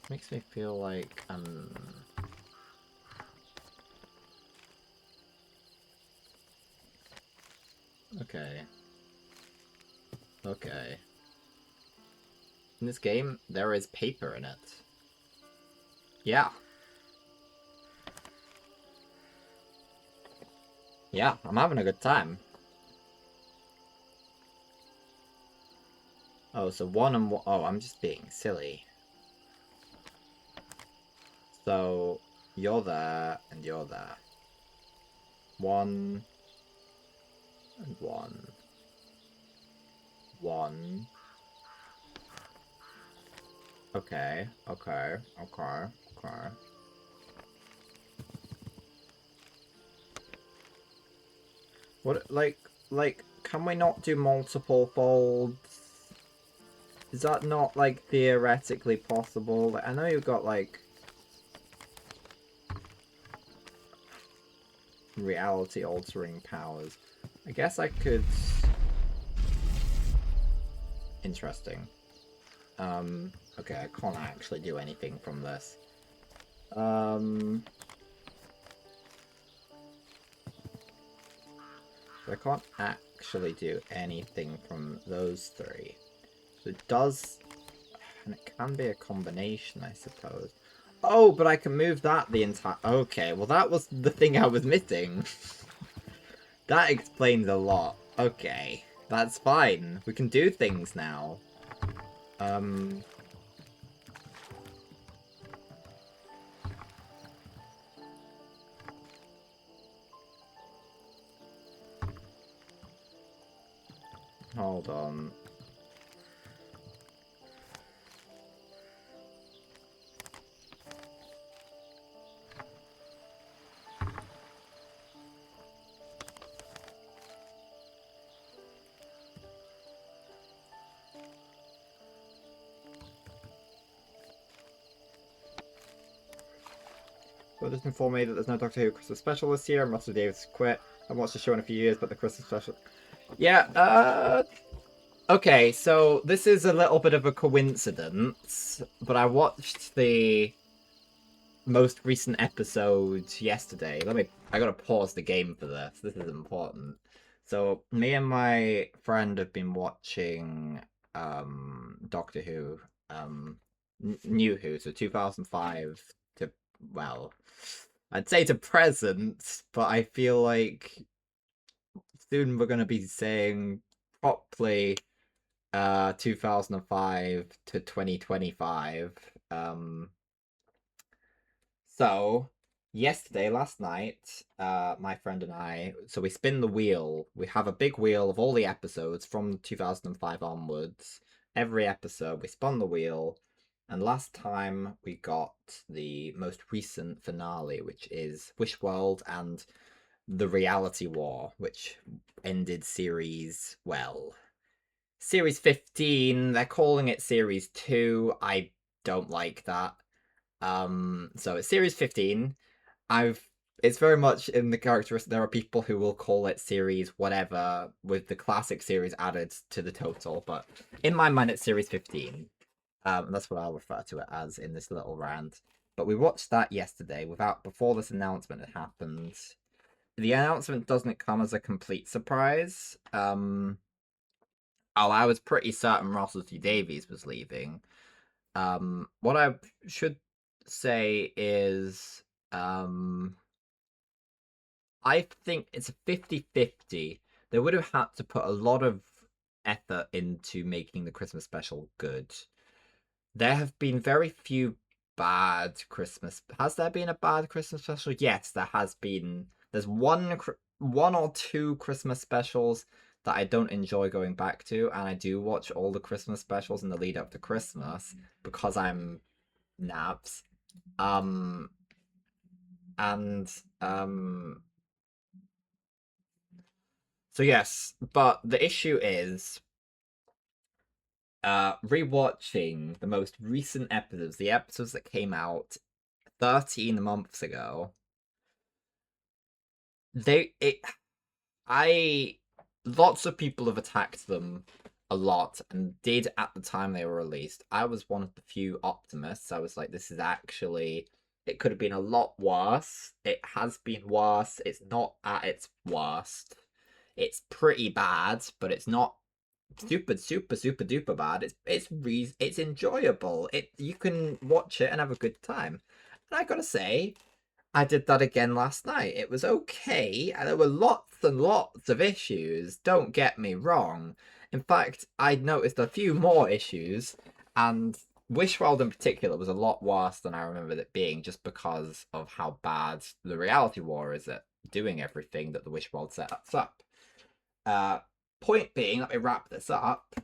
makes me feel like okay. Okay. In this game, there is paper in it. Yeah. Yeah, I'm having a good time. Oh, so one and one... Oh, I'm just being silly. So, you're there, and you're there. 1 and 1. 1. Okay, okay, okay, okay. What, like, can we not do multiple folds? Is that not, like, theoretically possible? Like, I know you've got, like, reality-altering powers. I guess I could... Interesting. Okay, I can't actually do anything from this. I can't actually do anything from those three. So it does... And it can be a combination, I suppose. Oh, but I can move that the entire... Okay, well that was the thing I was missing. That explains a lot. Okay, that's fine. We can do things now. Hold on. Well, just informed me that there's no Doctor Who Christmas special this year, and Russell Davis quit. I haven't watched the show in a few years, but the Christmas special. Yeah, okay, so this is a little bit of a coincidence, but I watched the most recent episode yesterday. I gotta pause the game for this. This is important. So me and my friend have been watching Doctor Who, New Who, so 2005 to, well, I'd say to present, but I feel like soon we're gonna be saying properly 2005 to 2025. So yesterday, last night, my friend and I, so we spin the wheel. We have a big wheel of all the episodes from 2005 onwards. Every episode, we spun the wheel, and last time we got the most recent finale, which is Wishworld and the Reality War, which ended series 15. They're calling it series 2. I don't like that. So it's series 15. It's very much in the characteristic. There are people who will call it series whatever with the classic series added to the total, but in my mind it's series 15. That's what I'll refer to it as in this little rant. But we watched that yesterday before this announcement had happened. The announcement doesn't come as a complete surprise. I was pretty certain Russell T Davies was leaving. What I should say is, I think it's a 50-50. They would have had to put a lot of effort into making the Christmas special good. There have been very few bad Christmas. Has there been a bad Christmas special? Yes, there has been. There's one or two Christmas specials that I don't enjoy going back to, and I do watch all the Christmas specials in the lead up to Christmas because I'm naps. Um and so yes, but the issue is rewatching the most recent episodes, the episodes that came out 13 months ago. They it I Lots of people have attacked them a lot and did at the time they were released. I was one of the few optimists. I was like, this is actually, it could have been a lot worse. It has been worse. It's not at its worst. It's pretty bad, but it's not super duper bad. It's enjoyable. You can watch it and have a good time. And I gotta say, I did that again last night. It was okay, and there were lots and lots of issues. Don't get me wrong. In fact, I noticed a few more issues, and Wishworld in particular was a lot worse than I remembered it being, just because of how bad the Reality War is at doing everything that the Wishworld sets up. Uh, Point being, let me wrap this up.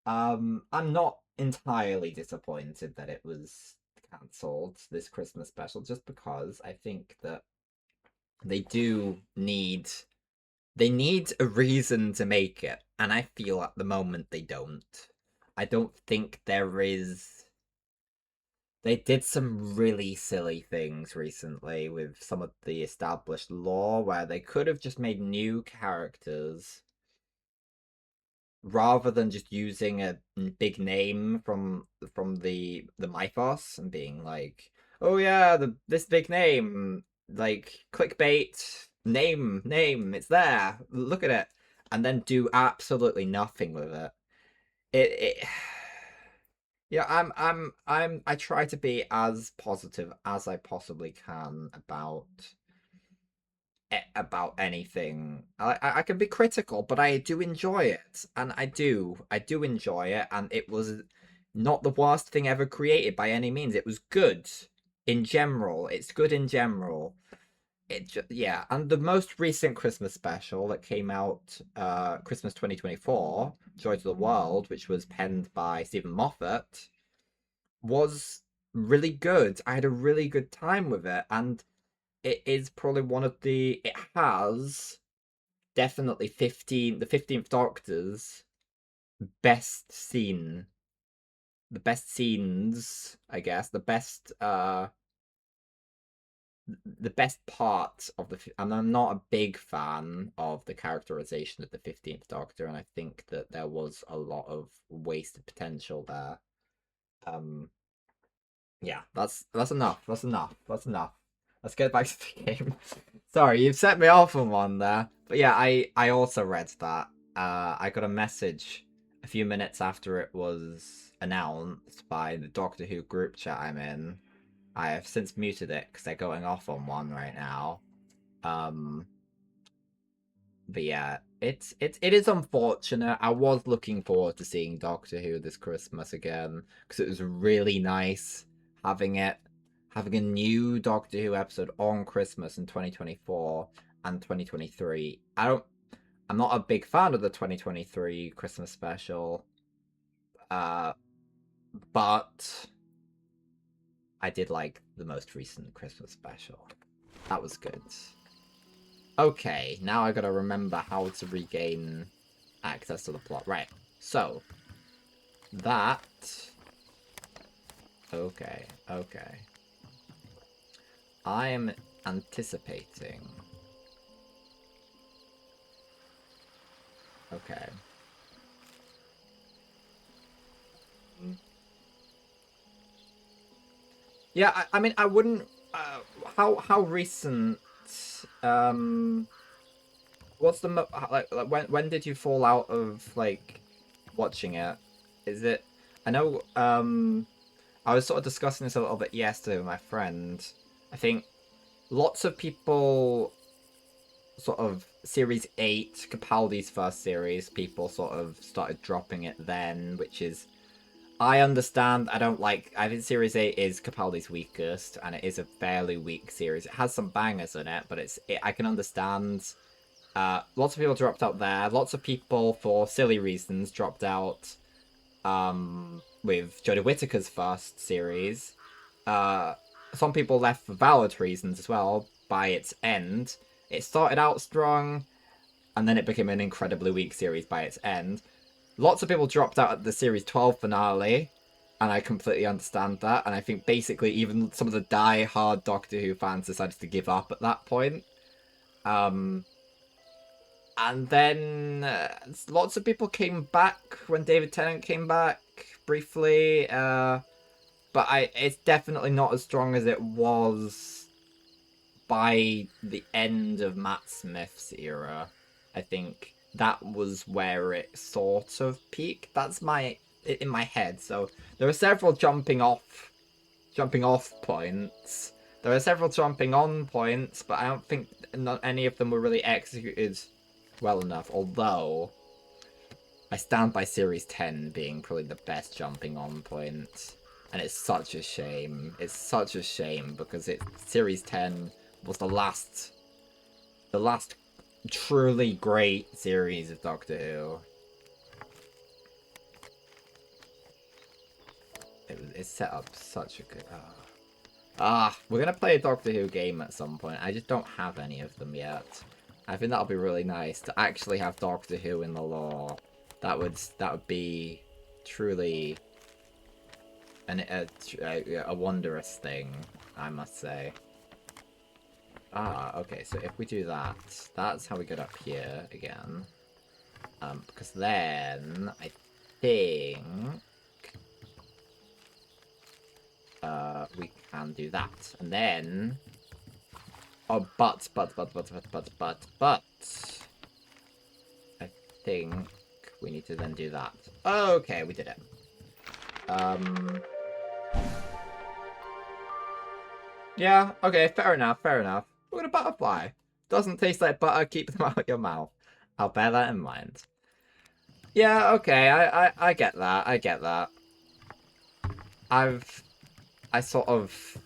I'm not entirely disappointed that it was cancelled, this Christmas special, just because I think that they do need they need a reason to make it, and I feel at the moment they don't. I don't think there is. They did some really silly things recently with some of the established lore where they could have just made new characters rather than just using a big name from the mythos and being like, oh yeah, this big name, like clickbait name, it's there, look at it, and then do absolutely nothing with it. It Yeah, I try to be as positive as I possibly can about anything. I can be critical, but I do enjoy it, and I do enjoy it, and it was not the worst thing ever created by any means. It was good in general. It's good in general. Yeah, and the most recent Christmas special that came out, Christmas 2024, Joy to the World, which was penned by Stephen Moffat, was really good. I had a really good time with it, and it is probably it has definitely the 15th Doctor's best scene, the best scenes, I guess, the best the best part of and I'm not a big fan of the characterization of the 15th Doctor, and I think that there was a lot of wasted potential there. Yeah, that's enough. That's enough. That's enough. Let's get back to the game. Sorry, you've set me off on one there. But yeah, I also read that. I got a message a few minutes after it was announced by the Doctor Who group chat I'm in. I have since muted it because they're going off on one right now. But yeah, it is unfortunate. I was looking forward to seeing Doctor Who this Christmas again because it was really nice having having a new Doctor Who episode on Christmas in 2024 and 2023. I'm not a big fan of the 2023 Christmas special. But I did like the most recent Christmas special. That was good. Okay, now I gotta remember how to regain access to the plot. Right, so that... Okay. I'm anticipating... Okay. Yeah, I mean, I wouldn't... how recent... What's the... when did you fall out of, like, watching it? Is it... I know, I was sort of discussing this a little bit yesterday with my friend. I think lots of people sort of Series 8, Capaldi's first series, people sort of started dropping it then, which is... I understand, I think Series 8 is Capaldi's weakest, and it is a fairly weak series. It has some bangers in it, but I can understand... lots of people dropped out there. Lots of people, for silly reasons, dropped out with Jodie Whittaker's first series. Some people left for valid reasons as well. By its end, it started out strong, and then it became an incredibly weak series by its end. Lots of people dropped out at the Series 12 finale, and I completely understand that. And I think basically even some of the die-hard Doctor Who fans decided to give up at that point. And then lots of people came back when David Tennant came back briefly. But it's definitely not as strong as it was by the end of Matt Smith's era. I think that was where it sort of peaked. That's in my head. So there are several jumping off points. There are several jumping on points, but I don't think not any of them were really executed well enough. Although I stand by Series 10 being probably the best jumping on point. And it's such a shame. It's such a shame because Series 10 was the last truly great series of Doctor Who. It set up such a good... we're gonna play a Doctor Who game at some point. I just don't have any of them yet. I think that'll be really nice to actually have Doctor Who in the lore. That would be truly a wondrous thing, I must say. Okay, so if we do that, that's how we get up here again. Because then I think we can do that. And then but I think we need to then do that. Okay, we did it. Yeah, okay, fair enough. We're gonna butterfly. Doesn't taste like butter, keep them out of your mouth. I'll bear that in mind. Yeah, okay, I get that. I sort of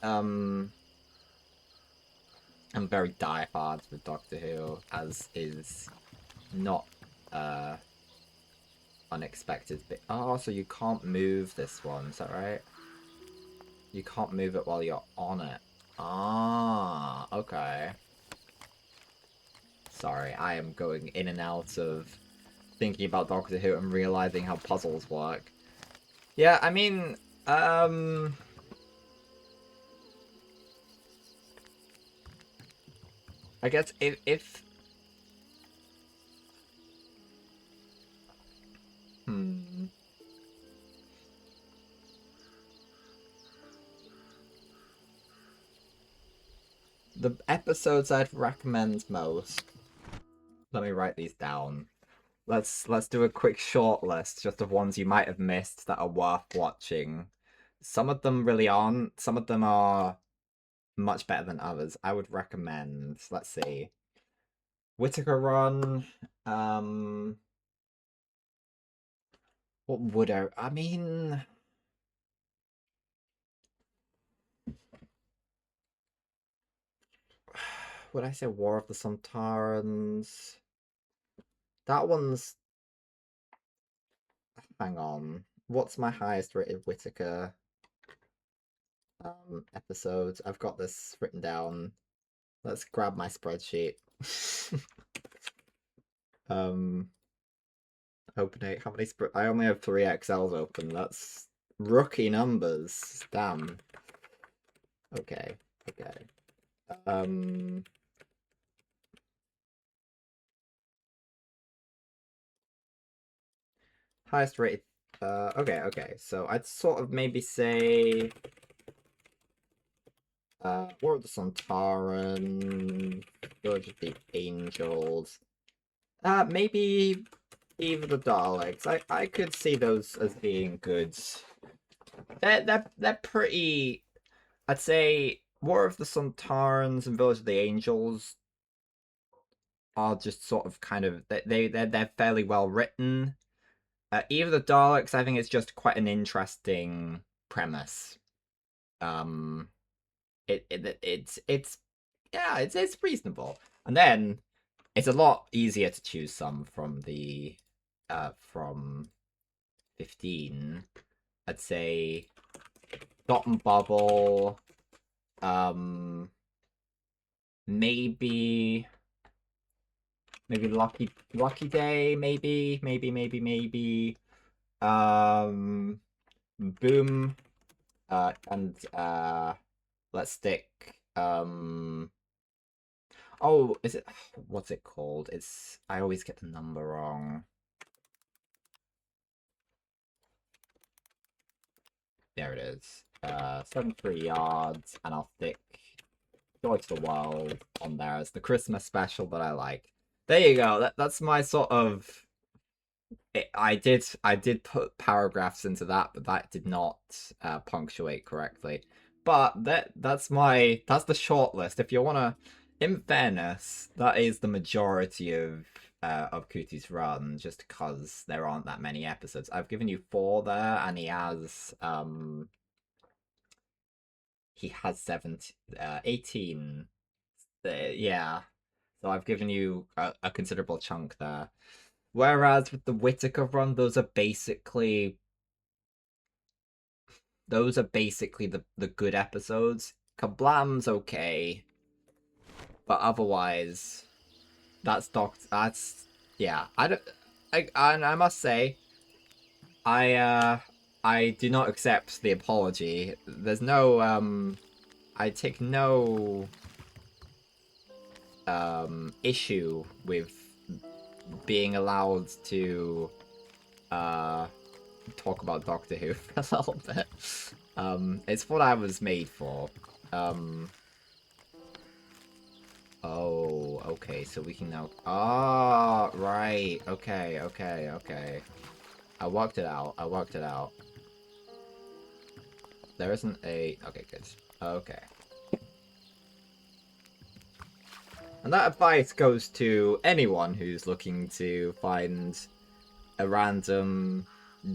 am very diehard with Doctor Who, as is not unexpected. Oh, so you can't move this one, is that right? You can't move it while you're on it. Ah, okay. Sorry, I am going in and out of thinking about Doctor Who and realizing how puzzles work. Yeah, I mean, I guess if hmm. The episodes I'd recommend most. Let me write these down. Let's do a quick short list just of ones you might have missed that are worth watching. Some of them really aren't. Some of them are much better than others. I would recommend. Let's see. Whittaker Run. Um, what would I mean? Would I say War of the Sontarans? That one's. Hang on. What's my highest rated Whittaker episodes? I've got this written down. Let's grab my spreadsheet. um, open how many I only have 3 Excels open. That's rookie numbers. Damn. Okay. Okay. Um. Highest rated. Okay. Okay. So I'd sort of maybe say. War of the Sontaran, Village of the Angels. Maybe Eve of the Daleks. I could see those as being good. They're pretty. I'd say War of the Sontarans and Village of the Angels are just sort of kind of they're fairly well written. Eve of the Daleks, I think, is just quite an interesting premise. Um, it's yeah, it's reasonable, and then it's a lot easier to choose some from the from 15. I'd say Dot and Bubble, um, maybe Lucky Day, maybe Boom, and let's stick oh, is it what's it called? It's I always get the number wrong. There it is. 73 yards, and I'll stick Joy to the World on there as the Christmas special that I like. There you go. That's my sort of. I did put paragraphs into that, but that did not punctuate correctly. But that's the short list. If you wanna, in fairness, that is the majority of Cooties Run, just because there aren't that many episodes. I've given you 4 there, and he has 17, 18. Yeah, so I've given you a considerable chunk there. Whereas with the Whittaker Run, those are basically the good episodes. Kablam's okay, but otherwise, that's yeah. I don't. I must say, I I do not accept the apology. There's no I take no issue with being allowed to uh talk about Doctor Who for a little bit. It's what I was made for. Um, oh, okay, so we can now. Ah, right. Okay, okay, okay. I worked it out. I worked it out. There isn't a. Okay, good. Okay. And that advice goes to anyone who's looking to find a random,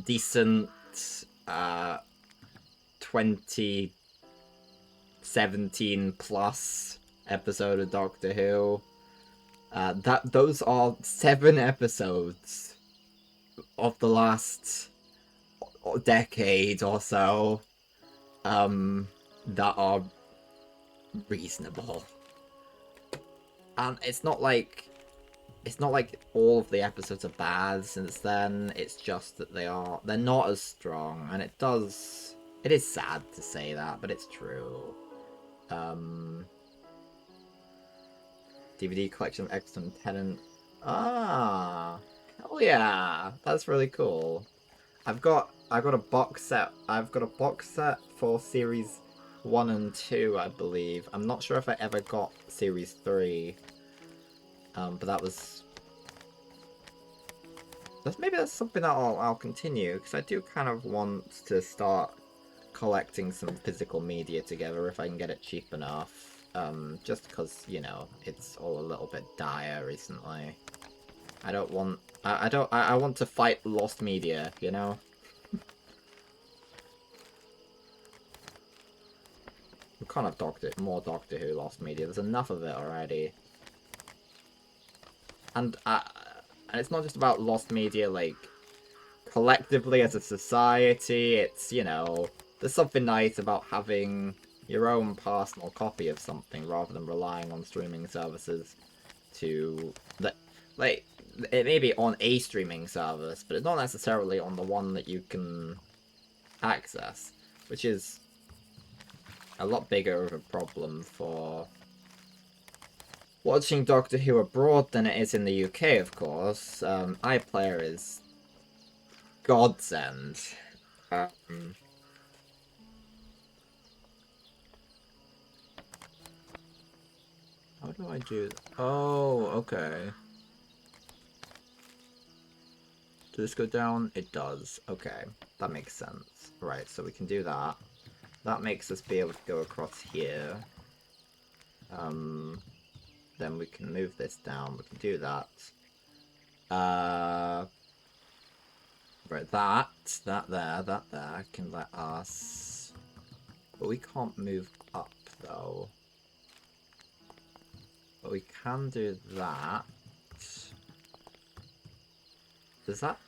decent, 2017 plus episode of Doctor Who. Those are 7 episodes of the last decade or so that are reasonable. And it's not like all of the episodes are bad since then. It's just that they're not as strong, and it is sad to say that, but it's true. DVD collection of X-Men Tenant. Ah, hell yeah, that's really cool. I've got a box set. I've got a box set for series 1 and 2, I believe. I'm not sure if I ever got series 3. But maybe that's something that I'll continue, because I do kind of want to start collecting some physical media together if I can get it cheap enough. Just because, you know, it's all a little bit dire recently. I don't want... I want to fight lost media, you know? We can't have more Doctor Who lost media. There's enough of it already. And it's not just about lost media, like, collectively as a society. It's, you know, there's something nice about having your own personal copy of something rather than relying on streaming services to... Like, it may be on a streaming service, but it's not necessarily on the one that you can access, which is a lot bigger of a problem for watching Doctor Who abroad than it is in the UK, of course. iPlayer is godsend. Um, how do I do that? Oh, okay. Does this go down? It does. Okay, that makes sense. Right, so we can do that. That makes us be able to go across here. Then we can move this down. We can do that. Right, that there can let us... But we can't move up, though. But we can do that. Does that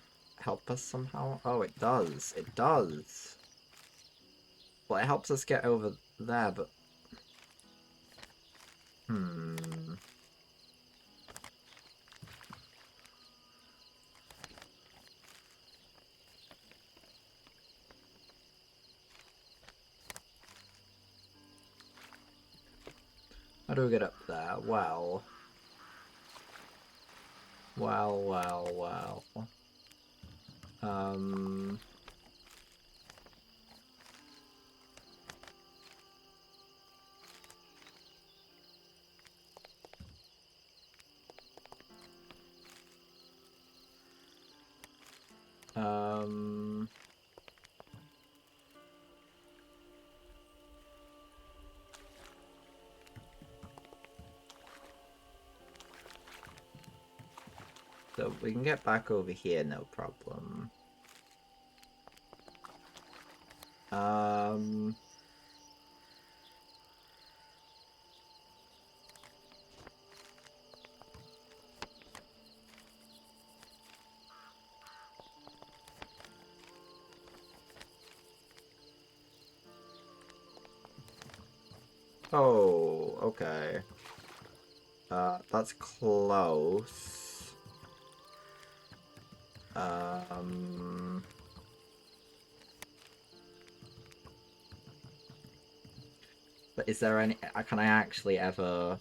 help us somehow? Oh, it does. It does. Well, it helps us get over there, but... How do we get up there? Well... Well... So we can get back over here, no problem. Oh, okay. That's close. But is there any... Can I actually ever...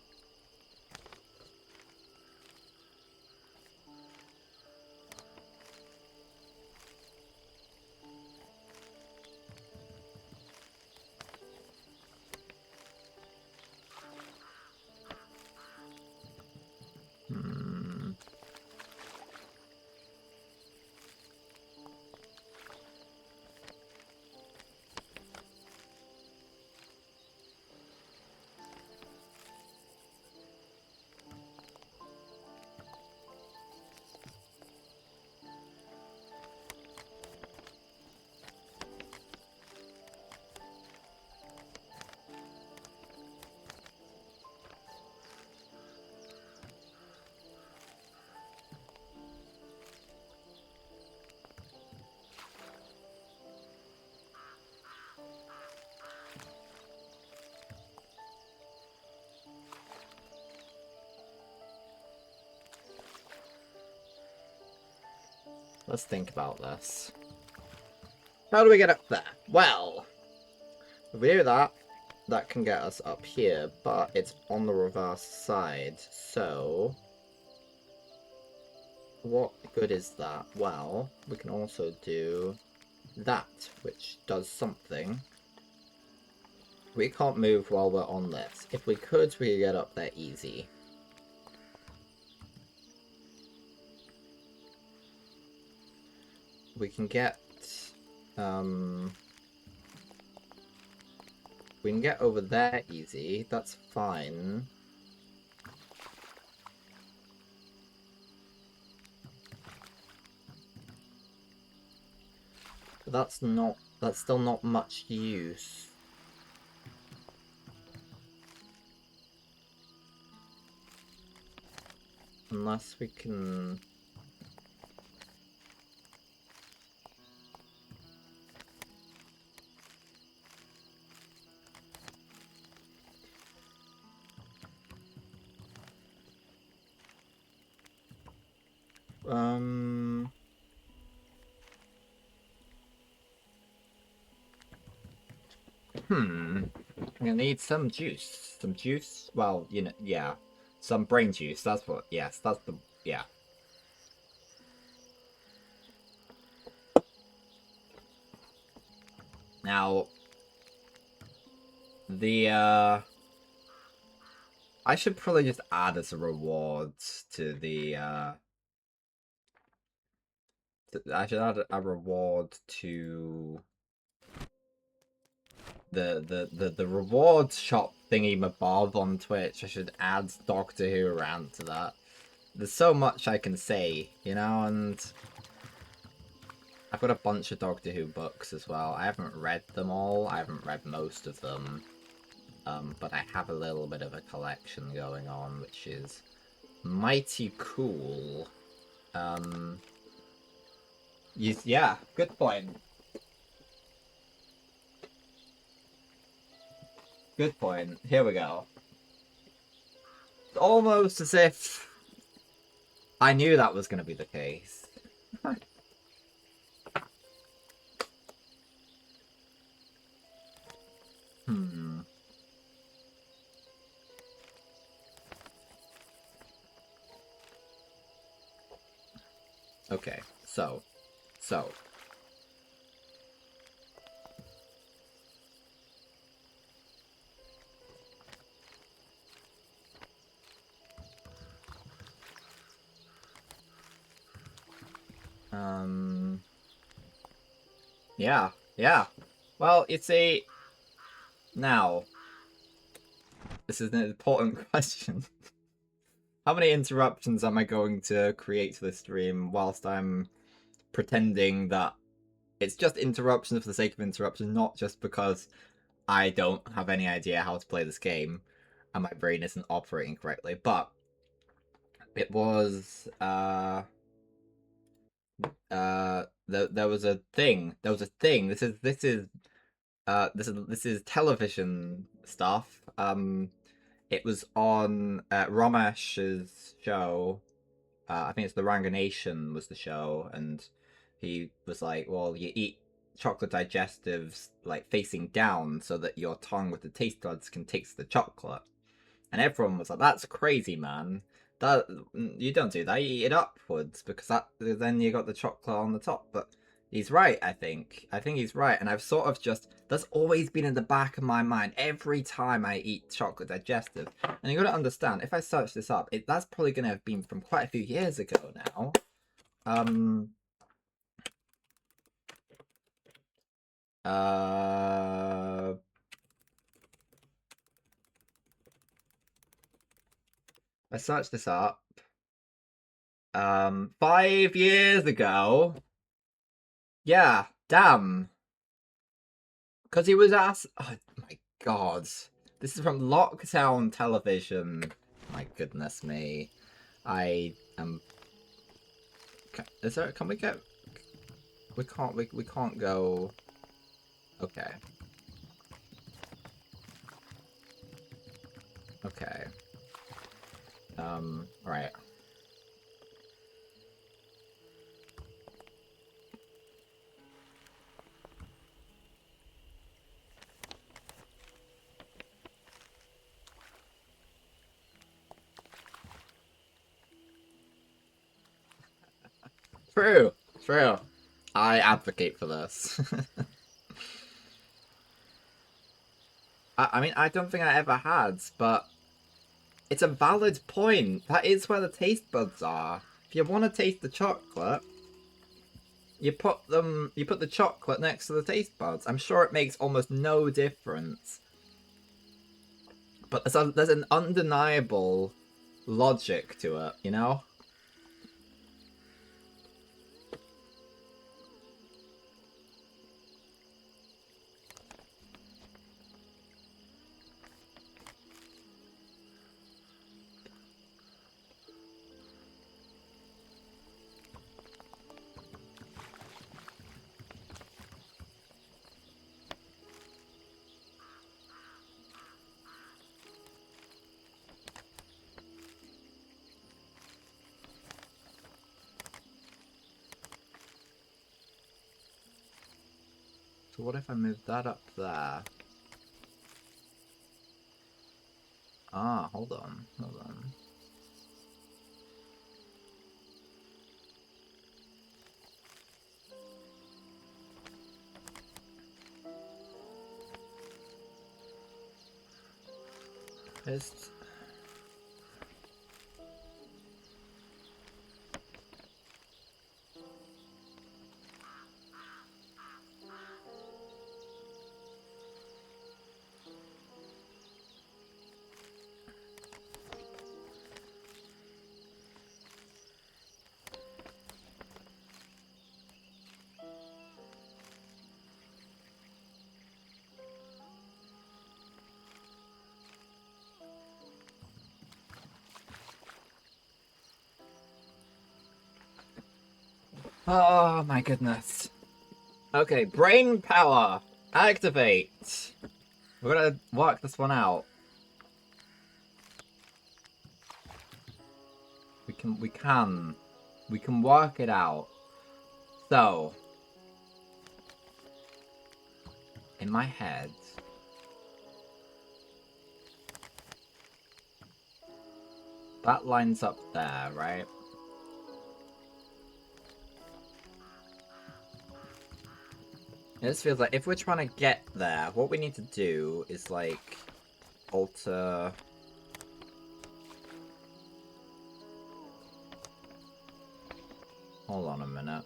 Let's think about this. How do we get up there? Well, if we do that, that can get us up here, but it's on the reverse side, so what good is that? Well, we can also do that, which does something. We can't move while we're on this. If we could get up there easy. We can get, we can get over there easy, that's fine. But that's still not much use. Unless we can... I'm gonna need some juice. Some juice? Well, you know, yeah. Some brain juice, that's what, yes, that's the, yeah. Now, the, I should probably just add as a reward to the, I should add a reward to the reward shop thingy mabob on Twitch. I should add Doctor Who around to that. There's so much I can say, you know, and I've got a bunch of Doctor Who books as well. I haven't read them all. I haven't read most of them. But I have a little bit of a collection going on, which is mighty cool. Yeah, good point. Good point. Here we go. It's almost as if I knew that was going to be the case. Okay, so. Yeah. Well, it's a... Now, this is an important question. How many interruptions am I going to create to this stream whilst I'm pretending that it's just interruptions for the sake of interruptions, not just because I don't have any idea how to play this game and my brain isn't operating correctly, but it was there was a thing. This is television stuff. It was on Romesh's show. I think it's the Ranganation was the show, and he was like, "Well, you eat chocolate digestives like facing down so that your tongue with the taste buds can taste the chocolate." And everyone was like, "That's crazy, man. That you don't do that. You eat it upwards because then you got the chocolate on the top." But he's right, I think. I think he's right, and I've sort of just that's always been in the back of my mind every time I eat chocolate digestive. And you got to understand, if I search this up, that's probably going to have been from quite a few years ago now. I searched this up. 5 years ago. Yeah, damn. Because he was asked. Oh my god. This is from Lockdown Television. My goodness me. I am. Is there. Can we get. We can't go. Okay. Okay. Right. True, true. I advocate for this. I mean, I don't think I ever had, but it's a valid point. That is where the taste buds are. If you want to taste the chocolate, you put the chocolate next to the taste buds. I'm sure it makes almost no difference. But there's an undeniable logic to it, you know? So what if I move that up there? Ah, hold on, hold on. Just... Oh my goodness. Okay, brain power! Activate! We're gonna work this one out. We can work it out. So, in my head, that lines up there, right? This feels like if we're trying to get there, what we need to do is like alter. Hold on a minute.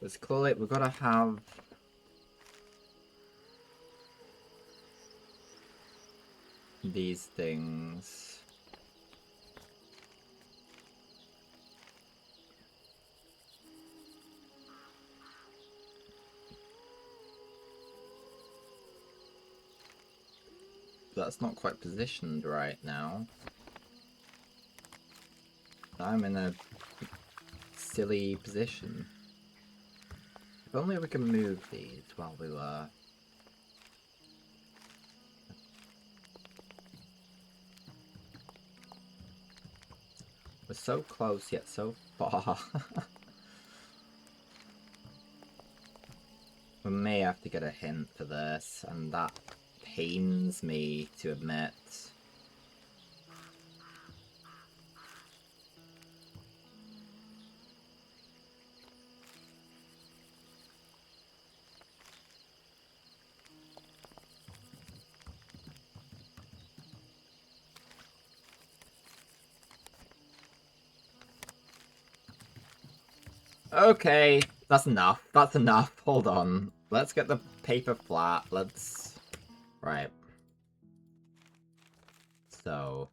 Let's call it. We've got to have these things. That's not quite positioned right now. I'm in a silly position. If only we can move these while we were. We're so close yet so far. We may have to get a hint for this, and that pains me to admit. Okay, that's enough. That's enough. Hold on. Let's get the paper flat. Let's... Right. So...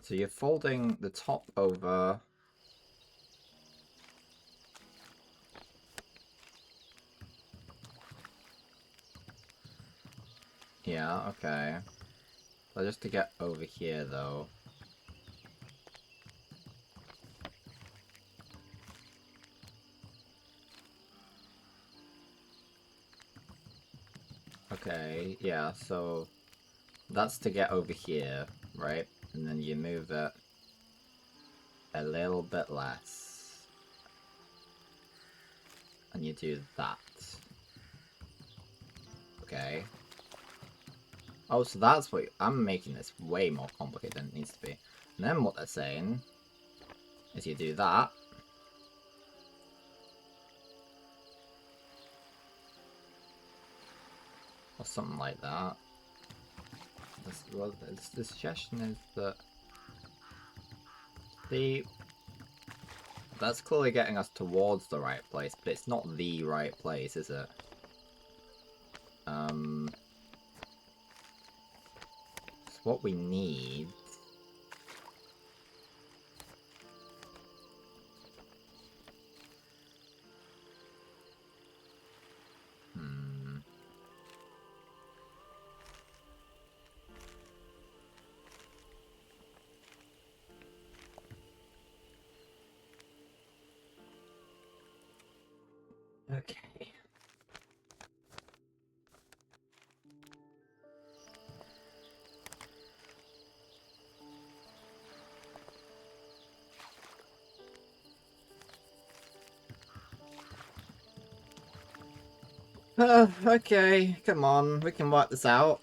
So you're folding the top over... Yeah, okay. So just to get over here, though. Okay, yeah, so that's to get over here, right? And then you move it a little bit less. And you do that. Okay. Oh, so that's what... I'm making this way more complicated than it needs to be. And then what they're saying is you do that. Or something like that. Well, the suggestion is that... That's clearly getting us towards the right place, but it's not the right place, is it? So what we need... Hmm... Okay. Okay, come on, we can work this out.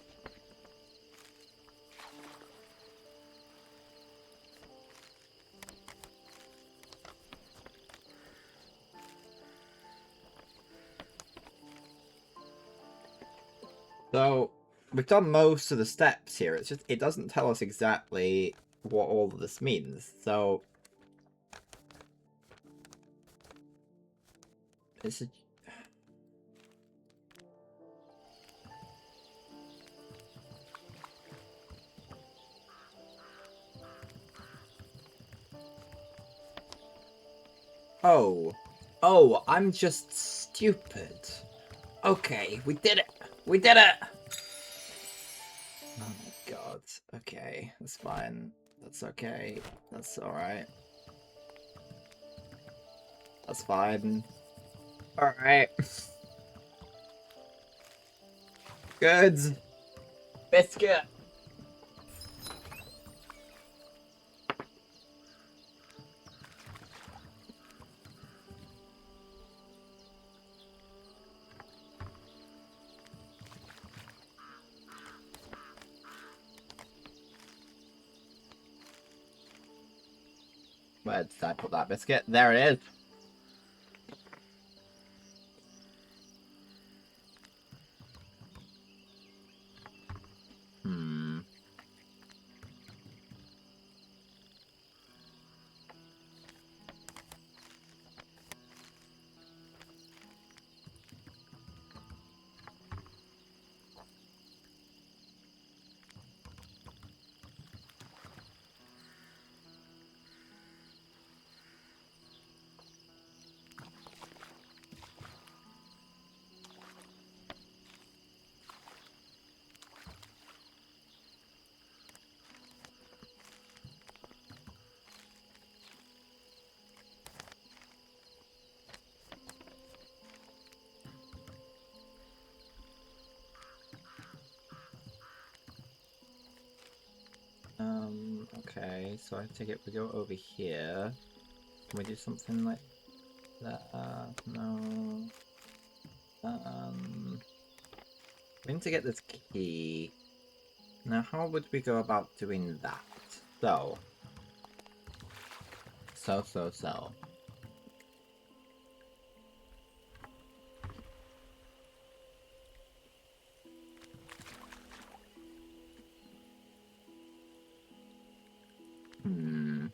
So, we've done most of the steps here, it's just, it doesn't tell us exactly what all of this means, so... It's a... Oh. Oh, I'm just stupid. Okay, we did it! We did it! Oh my god. Okay, that's fine. That's okay. That's alright. That's fine. Alright. Good. Biscuit. Where did I put that biscuit? There it is. Hmm. Okay, so I take it we go over here. Can we do something like that? No. We need to get this key. Now, how would we go about doing that? So. So. Hmm.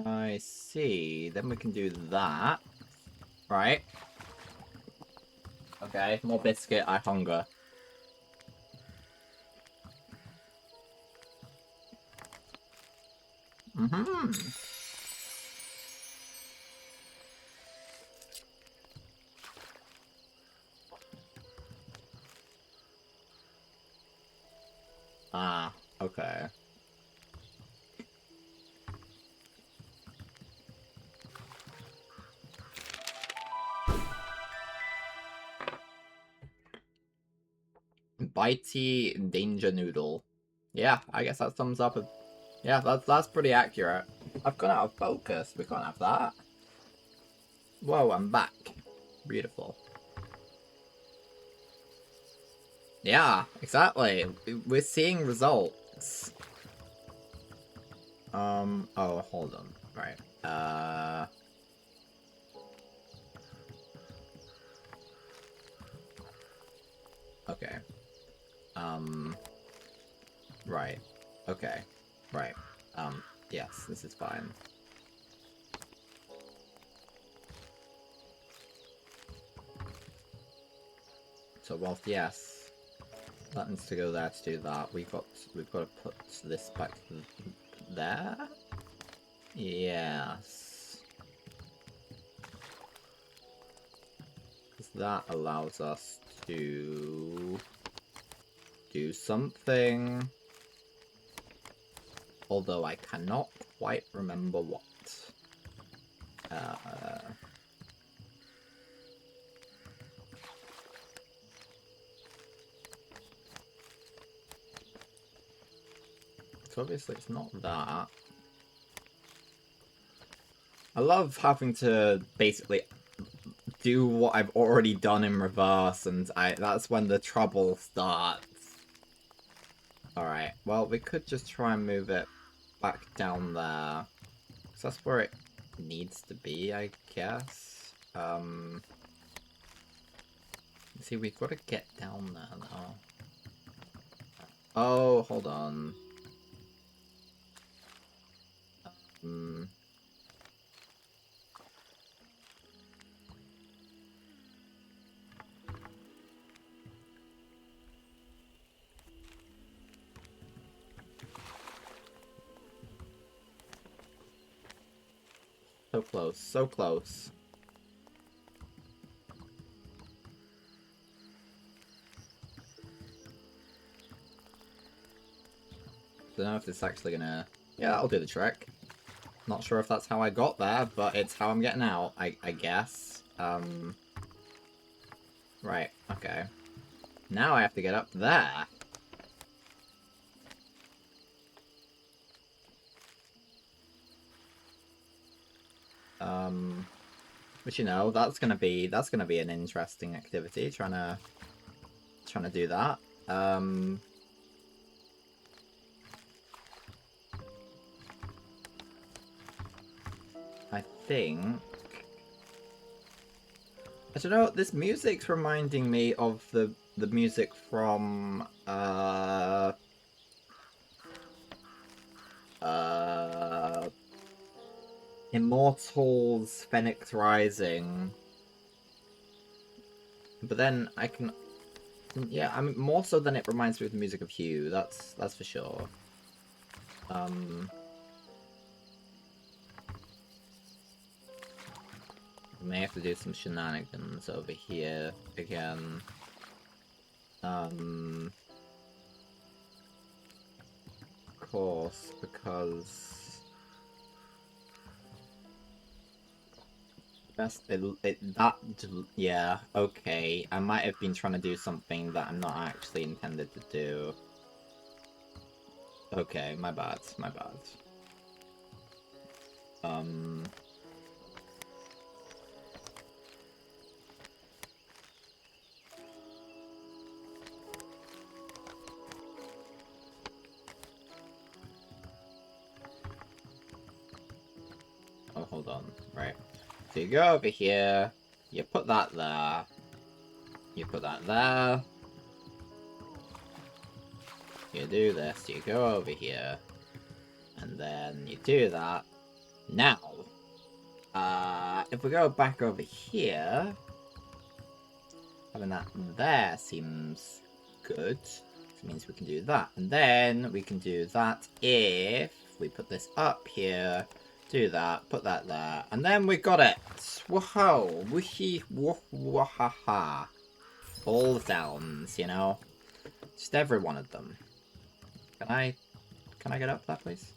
I see. Then we can do that. Right. Okay, more biscuit, I hunger. Mm-hmm. Ah, okay. Bitey Danger Noodle. Yeah, I guess that sums up. Yeah, that's pretty accurate. I've gone out of focus. We can't have that. Whoa, I'm back. Beautiful. Yeah, exactly. We're seeing results. Oh, hold on. Right. Okay. Right. Okay. Right. Yes, this is fine. So whilst yes, that needs to go there to do that, we've got to put this back there. Yes. Because that allows us to do something. Although I cannot quite remember what. So obviously it's not that. I love having to basically do what I've already done in reverse, and that's when the trouble starts. Alright, well, we could just try and move it back down there. Because that's where it needs to be, I guess. See, we've got to get down there now. Oh, hold on. So close, so close. Don't know if this is actually gonna... Yeah, I'll do the trick. Not sure if that's how I got there, but it's how I'm getting out, I guess. Right, okay. Now I have to get up there. Which, you know, that's gonna be an interesting activity, trying to do that. I think... I don't know, this music's reminding me of the music from, Immortals Phoenix Rising. But then I can... Yeah, I mean, more so than it reminds me of the music of Hue, that's for sure. May have to do some shenanigans over here again. Of course, because yeah, okay. I might have been trying to do something that I'm not actually intended to do. Okay, my bad, my bad. Oh, hold on. Right. So you go over here, you put that there, you put that there, you do this, you go over here, and then you do that. Now, if we go back over here, having that there seems good. Which means we can do that. And then we can do that if we put this up here, do that, put that there, and then we got it! Whoa! Woohee! Wahaha! All the sounds, you know? Just every one of them. Can I get up that, please?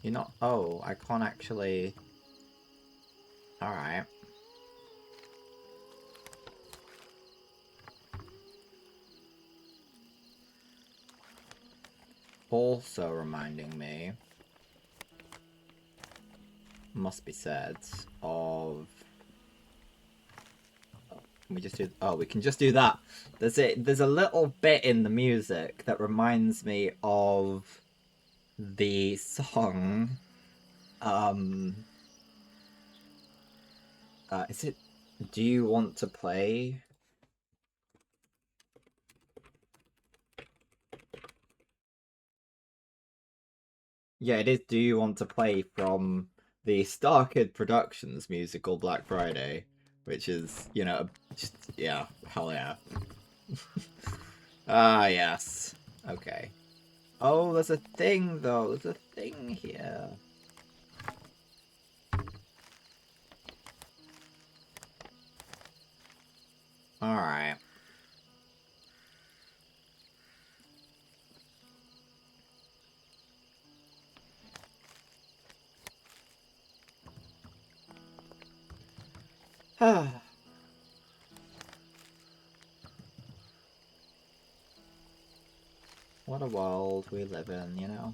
You're not... Oh, I can't actually... Alright. Also reminding me, must be said, of... Can we just do... Oh, we can just do that. There's a little bit in the music that reminds me of the song... is it Do You Want to Play? Yeah, it is Do You Want to Play from the Star Kid Productions musical Black Friday, which is, you know, just, yeah, hell yeah. Ah, yes. Okay. Oh, there's a thing, though. There's a thing here. Alright. What a world we live in, you know?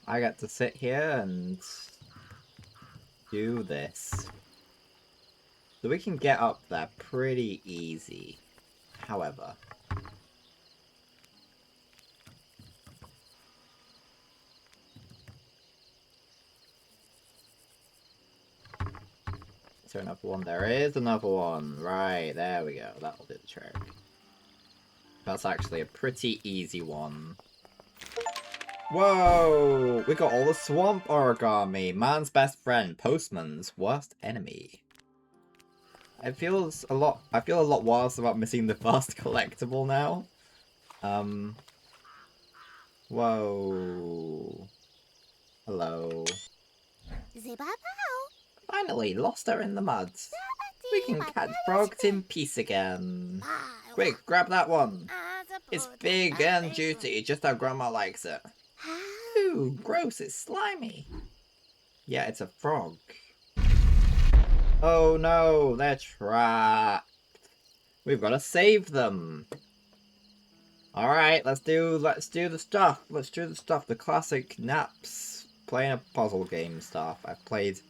I get to sit here and do this. So we can get up there pretty easy. However... Is there another one? There is another one. Right, there we go. That'll do the trick. That's actually a pretty easy one. Whoa! We got all the swamp origami. Man's best friend. Postman's worst enemy. I feel a lot worse about missing the first collectible now. Whoa. Hello. Finally, lost her in the mud. We can catch frogs in peace again. Quick, grab that one. It's big and juicy, just how Grandma likes it. Ooh, gross, it's slimy. Yeah, it's a frog. Oh no, they're trapped. We've got to save them. Alright, let's do the stuff. Let's do the stuff. The classic naps. Playing a puzzle game stuff. I've played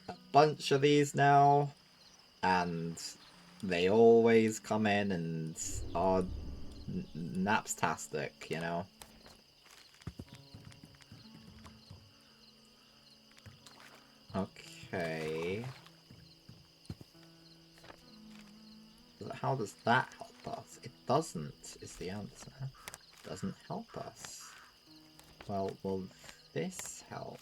a bunch of these now. And they always come in and are napstastic, you know? Okay. How does that help us? It doesn't, is the answer. It doesn't help us. Well, will this help?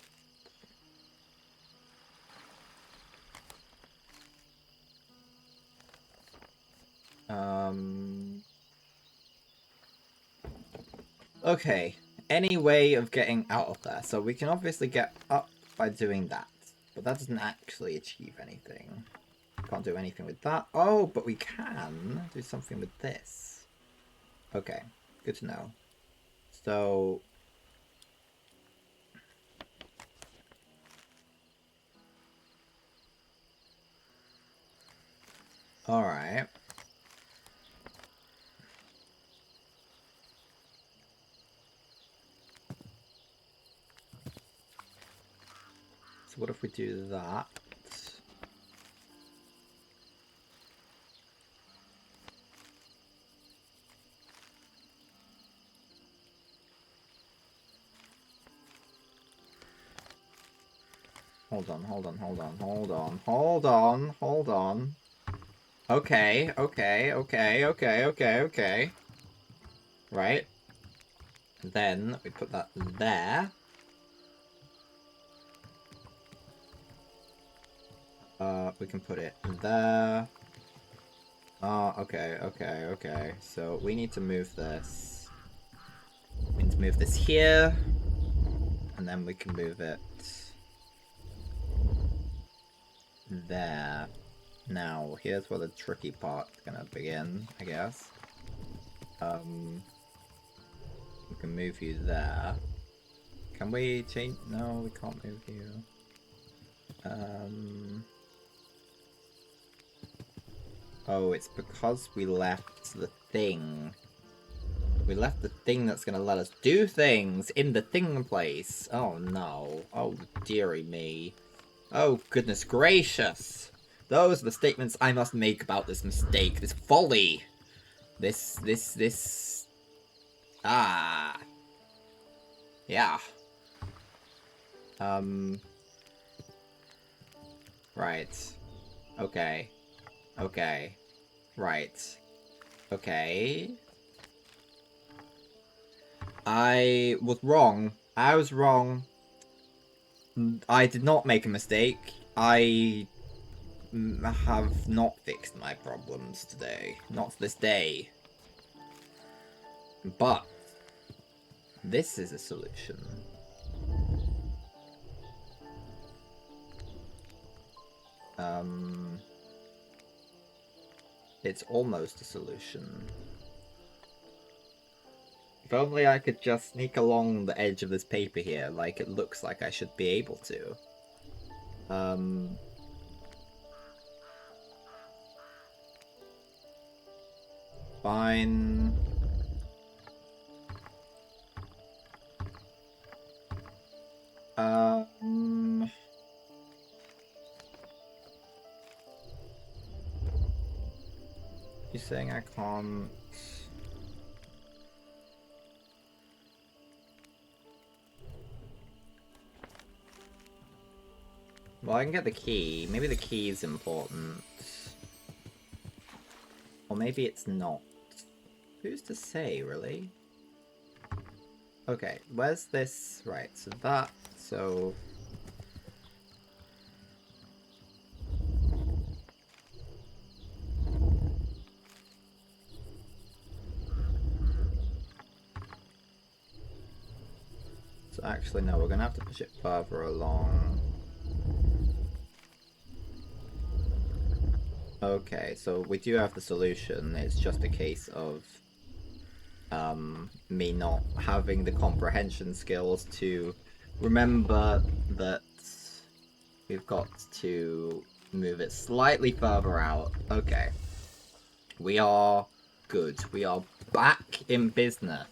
Okay, any way of getting out of there. So we can obviously get up by doing that, but that doesn't actually achieve anything. Can't do anything with that. Oh, but we can do something with this. Okay, good to know. So... Alright. So what if we do that? Hold on, hold on, hold on, hold on, hold on, hold on. Okay, okay, okay, okay, okay, okay. Right. Then we put that there. We can put it there. Oh, okay, okay, okay. So we need to move this. We need to move this here. And then we can move it there. Now, here's where the tricky part's gonna begin, I guess. We can move you there. Can we change? No, we can't move you. Oh, it's because we left the thing. We left the thing that's gonna let us do things in the thing place. Oh no. Oh dearie me. Oh goodness gracious. Those are the statements I must make about this mistake, this folly. This... Ah. Yeah. Right. Okay. Okay. Right. Okay. I was wrong. I was wrong. I did not make a mistake. I have not fixed my problems today. Not to this day. But this is a solution. It's almost a solution. If only I could just sneak along the edge of this paper here, like it looks like I should be able to. Fine. You're saying I can't... Well, I can get the key. Maybe the key is important. Or maybe it's not. Who's to say, really? Okay, where's this? Right, so that... So... So actually, no, we're gonna have to push it further along. Okay, so we do have the solution. It's just a case of me not having the comprehension skills to remember that we've got to move it slightly further out. Okay. We are good. We are back in business.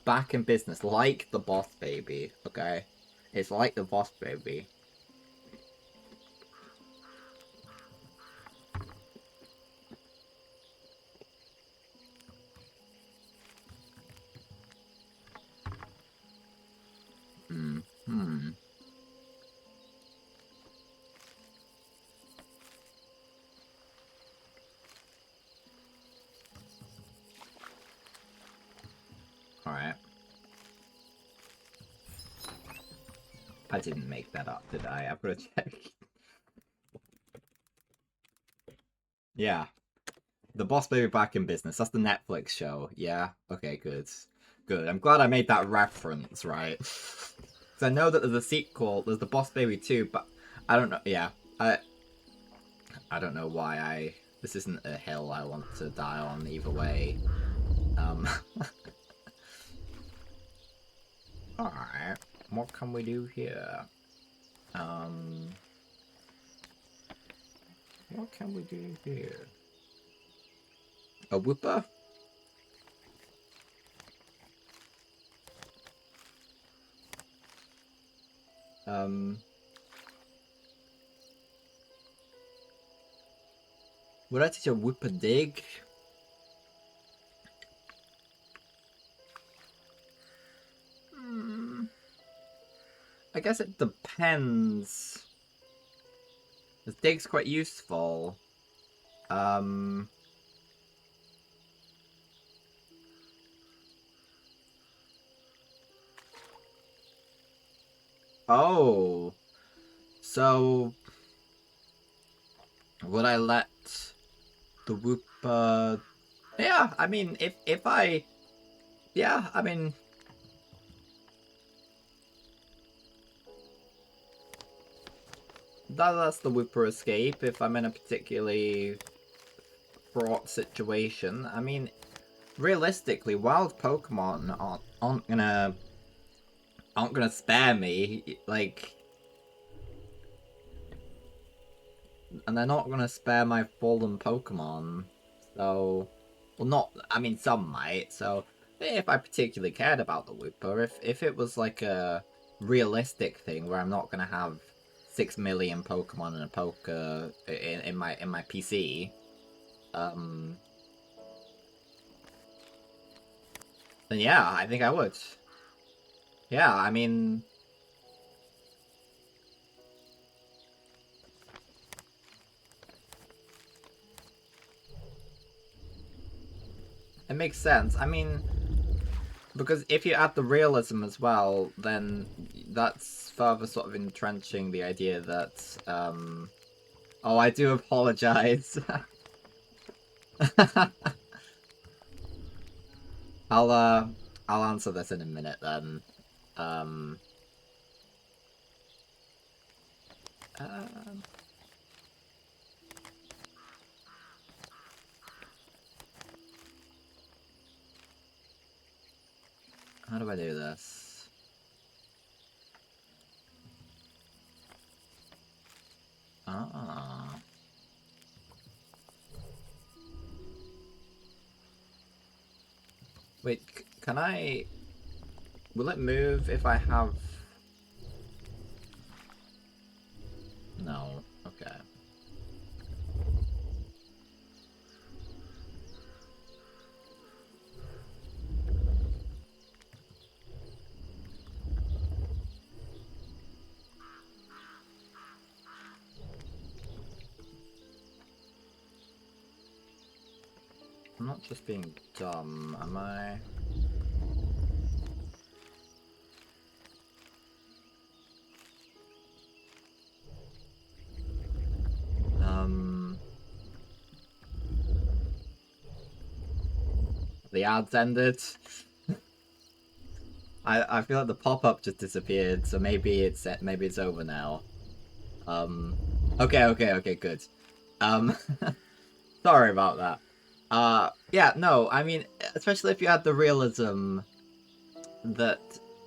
Back in business, like the boss baby, okay? It's like the boss baby. Alright. I didn't make that up, did I? I've got to check. Yeah. The Boss Baby back in business. That's the Netflix show. Yeah? Okay, good. Good. I'm glad I made that reference, right? Because I know that there's a sequel, there's the Boss Baby 2, but I don't know. Yeah. I don't know why this isn't a hill I want to die on either way. Alright. What can we do here? What can we do here? A whooper? Would I teach a whooper dig? I guess it depends. This dig's quite useful. Oh. So... Would I let the whooper... Yeah, I mean, if I... Yeah, I mean... That's the whooper escape if I'm in a particularly fraught situation. I mean, realistically, wild Pokemon aren't gonna spare me, like, and they're not gonna spare my fallen Pokemon. So, well, not. I mean, some might. So, if I particularly cared about the Wooper, if it was like a realistic thing where I'm not gonna have 6 million Pokemon in a poker in my PC, then yeah, I think I would. Yeah, I mean, it makes sense. I mean, because if you add the realism as well, then that's further sort of entrenching the idea that, oh, I do apologize. I'll answer this in a minute then. Um, uh, how do I do this? Ah. Wait, can I... Will it move if I have... No. Okay. I'm not just being dumb, am I? The ads ended. I feel like the pop-up just disappeared, so maybe it's over now. Okay, good. Um, sorry about that. Yeah, no, I mean, especially if you had the realism that,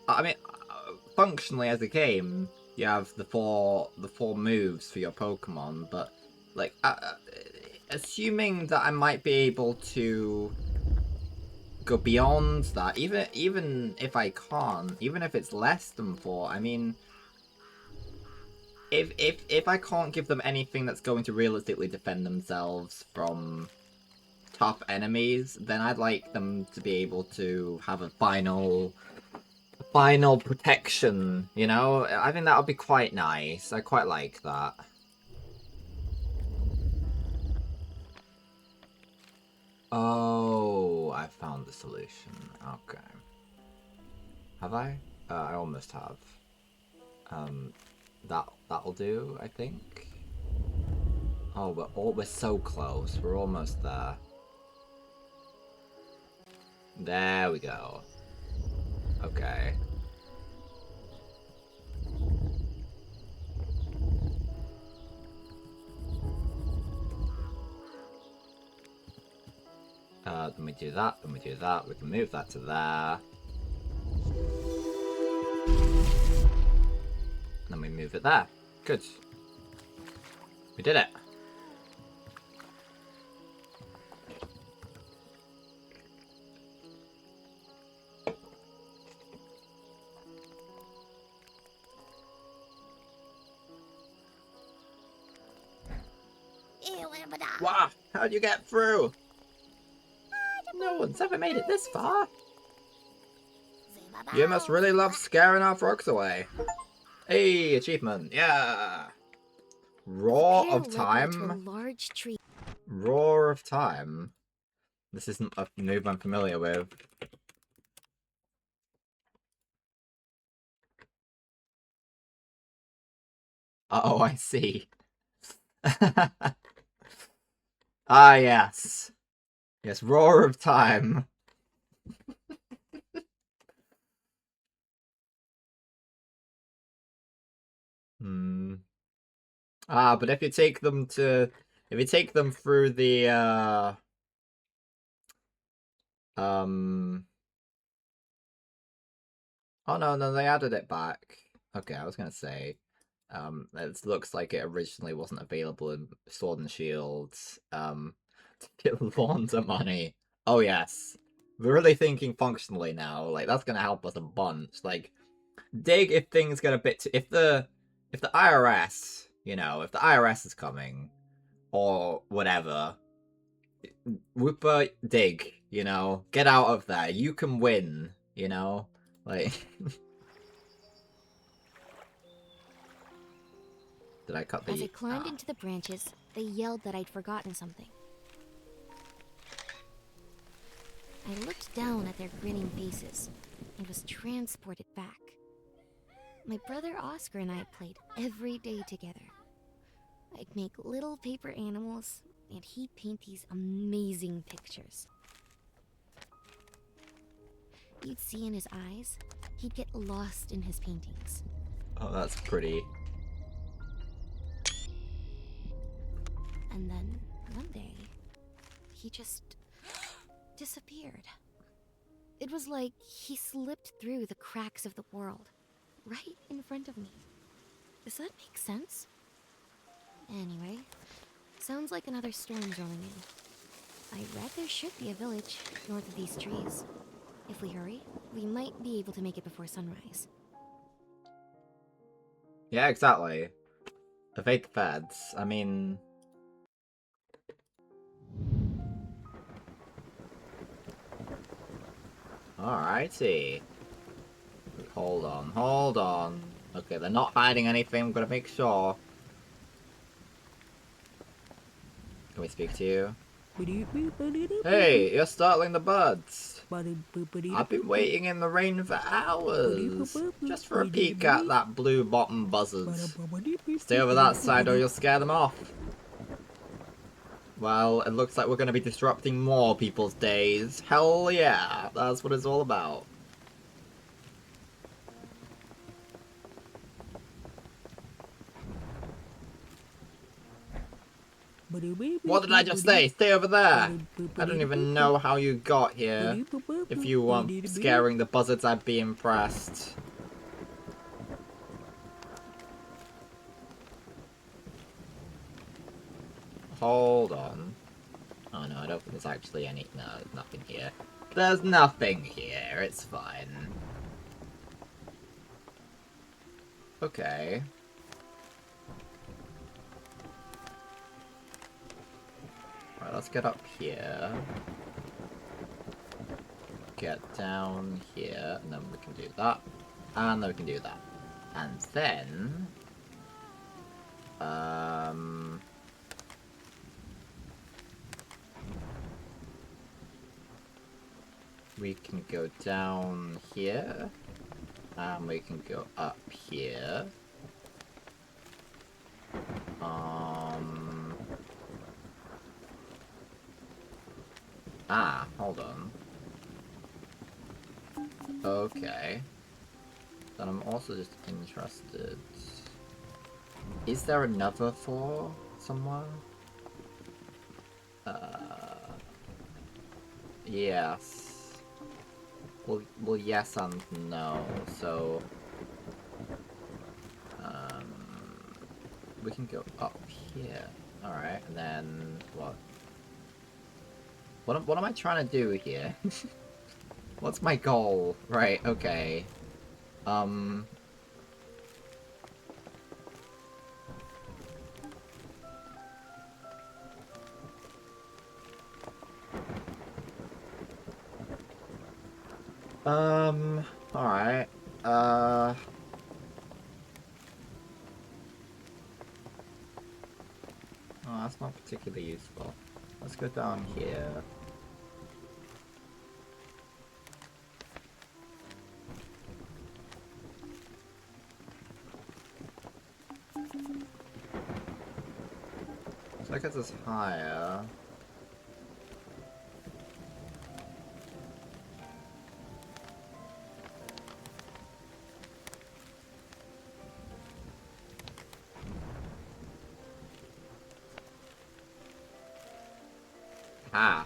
I mean, functionally as a game, you have the four moves for your Pokemon, but like, assuming that I might be able to go beyond that, even if I can't, even if it's less than 4, I mean, if I can't give them anything that's going to realistically defend themselves from tough enemies, then I'd like them to be able to have a final protection, you know? I think that would be quite nice. I quite like that. Oh, I found the solution. Okay. Have I? I almost have. That'll do, I think. Oh, we're so close. We're almost there. There we go. Okay. Then we do that, then we do that. We can move that to there. And then we move it there. Good. We did it. Wow, how'd you get through? No one's ever made it this far. You must really love scaring our frogs away. Hey, achievement, yeah. Roar of Time. Large tree. Roar of Time. This isn't a move I'm familiar with. Oh, I see. Ah, yes. Yes, Roar of Time. Hmm. Ah, but if you take them through the Oh no, they added it back. Okay, I was gonna say, it looks like it originally wasn't available in Sword and Shields. To get lots of money. Oh yes, we're really thinking functionally now. Like that's gonna help us a bunch. Like, dig if things get a bit. If the IRS, if the IRS is coming or whatever, Whooper, dig. Get out of there. You can win. Like. Did I cut the... As I climbed into the branches, they yelled that I'd forgotten something. I looked down at their grinning faces and was transported back. My brother Oscar and I played every day together. I'd make little paper animals, and he'd paint these amazing pictures. You'd see in his eyes, he'd get lost in his paintings. Oh, that's pretty. And then, one day, he just disappeared. It was like he slipped through the cracks of the world, right in front of me. Does that make sense? Anyway, sounds like another storm's rolling in. I read there should be a village north of these trees. If we hurry, we might be able to make it before sunrise. Yeah, exactly. Evade the feds. I mean... Alrighty. Hold on. Okay, they're not hiding anything. I'm gonna make sure. Can we speak to you? Hey, you're startling the birds. I've been waiting in the rain for hours, just for a peek at that blue bottom buzzard. Stay over that side or you'll scare them off. Well, it looks like we're going to be disrupting more people's days. Hell yeah, that's what it's all about. What did I just say? Stay over there! I don't even know how you got here. If you weren't scaring the buzzards, I'd be impressed. Hold on. Oh no, I don't think there's actually any... No, there's nothing here. There's nothing here, it's fine. Okay. Right, let's get up here. Get down here, and then we can do that. And then we can do that. And then... we can go down here. And we can go up here. Hold on. Okay. Then I'm also just interested. Is there another floor somewhere? Yes. Well, yes and no. So, we can go up here. All right, and then what? What am I trying to do here? What's my goal? Right. Okay. Alright. Oh, that's not particularly useful. Let's go down here. So I guess it's higher. Ah.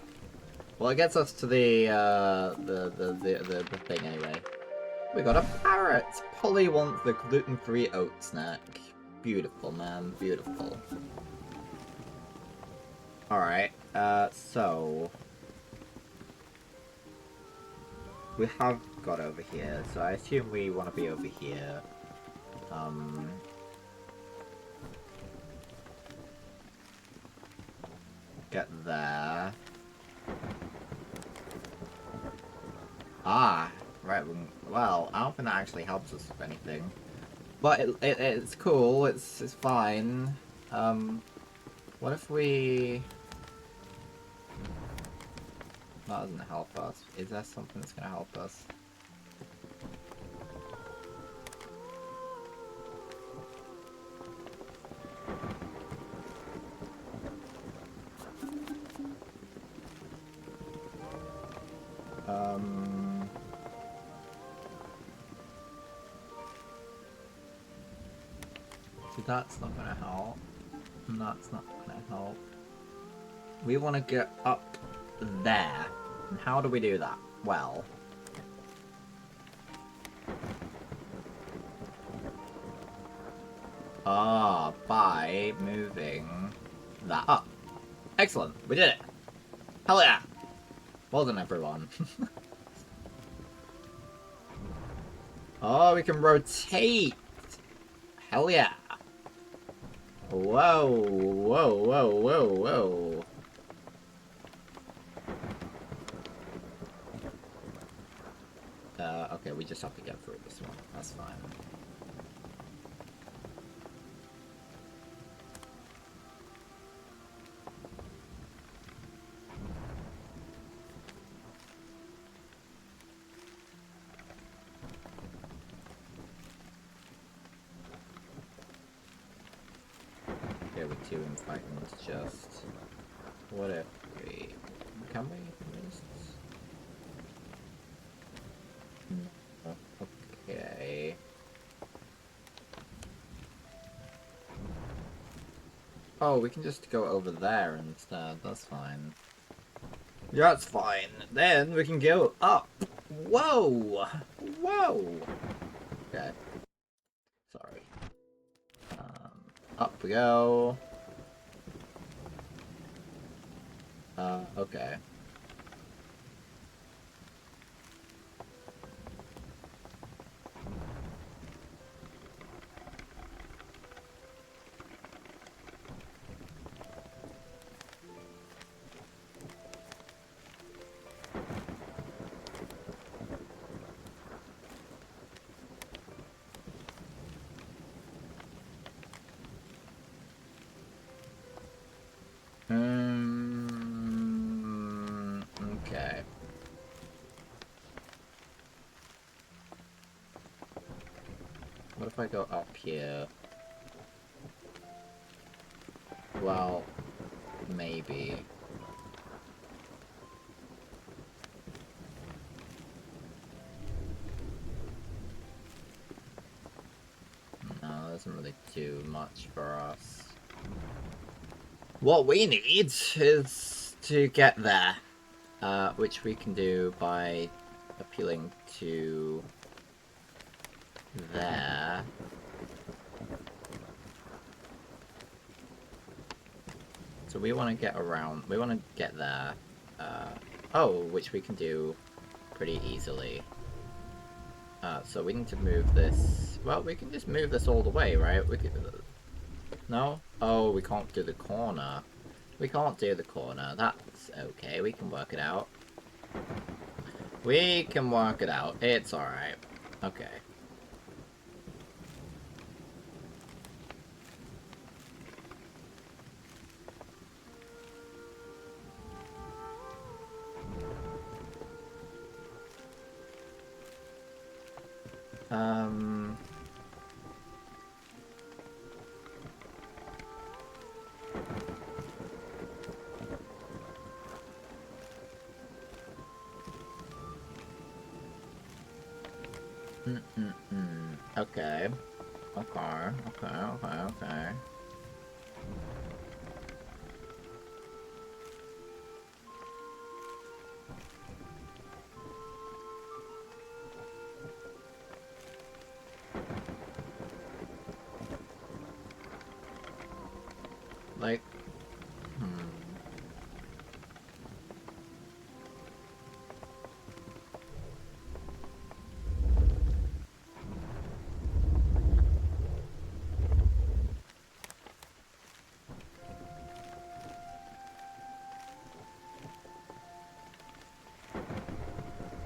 Well, it gets us to the thing anyway. We got a parrot! Polly wants the gluten-free oat snack. Beautiful, man. Beautiful. Alright, so... we have got over here, so I assume we want to be over here. Get there. Ah, right, well, I don't think that actually helps us with anything. But it's cool, it's fine. What if we... that doesn't help us. Is there something that's gonna help us? See, that's not gonna help. And that's not gonna help. We want to get up there. And how do we do that? Well... by moving that up. Excellent, we did it! Hell yeah! Well done, everyone. Oh, we can rotate! Hell yeah! Whoa, whoa, whoa, whoa, whoa. Okay, we just have to get through this one. That's fine. Okay, with two infections, just... what if we... can we just... okay... oh, we can just go over there instead, that's fine. Yeah, that's fine. Then we can go up. Whoa! Whoa! Okay. Sorry. Up we go. Okay. Okay. What if I go up here? Well, maybe. No, that doesn't really do much for us. What we need is to get there, which we can do by appealing to there. So we want to get around, we want to get there. Oh, which we can do pretty easily. So we need to move this, well, we can just move this all the way, right? We could, no? Oh, we can't do the corner. We can't do the corner, that's okay, we can work it out. We can work it out, it's alright. Okay. Okay. Okay. Like,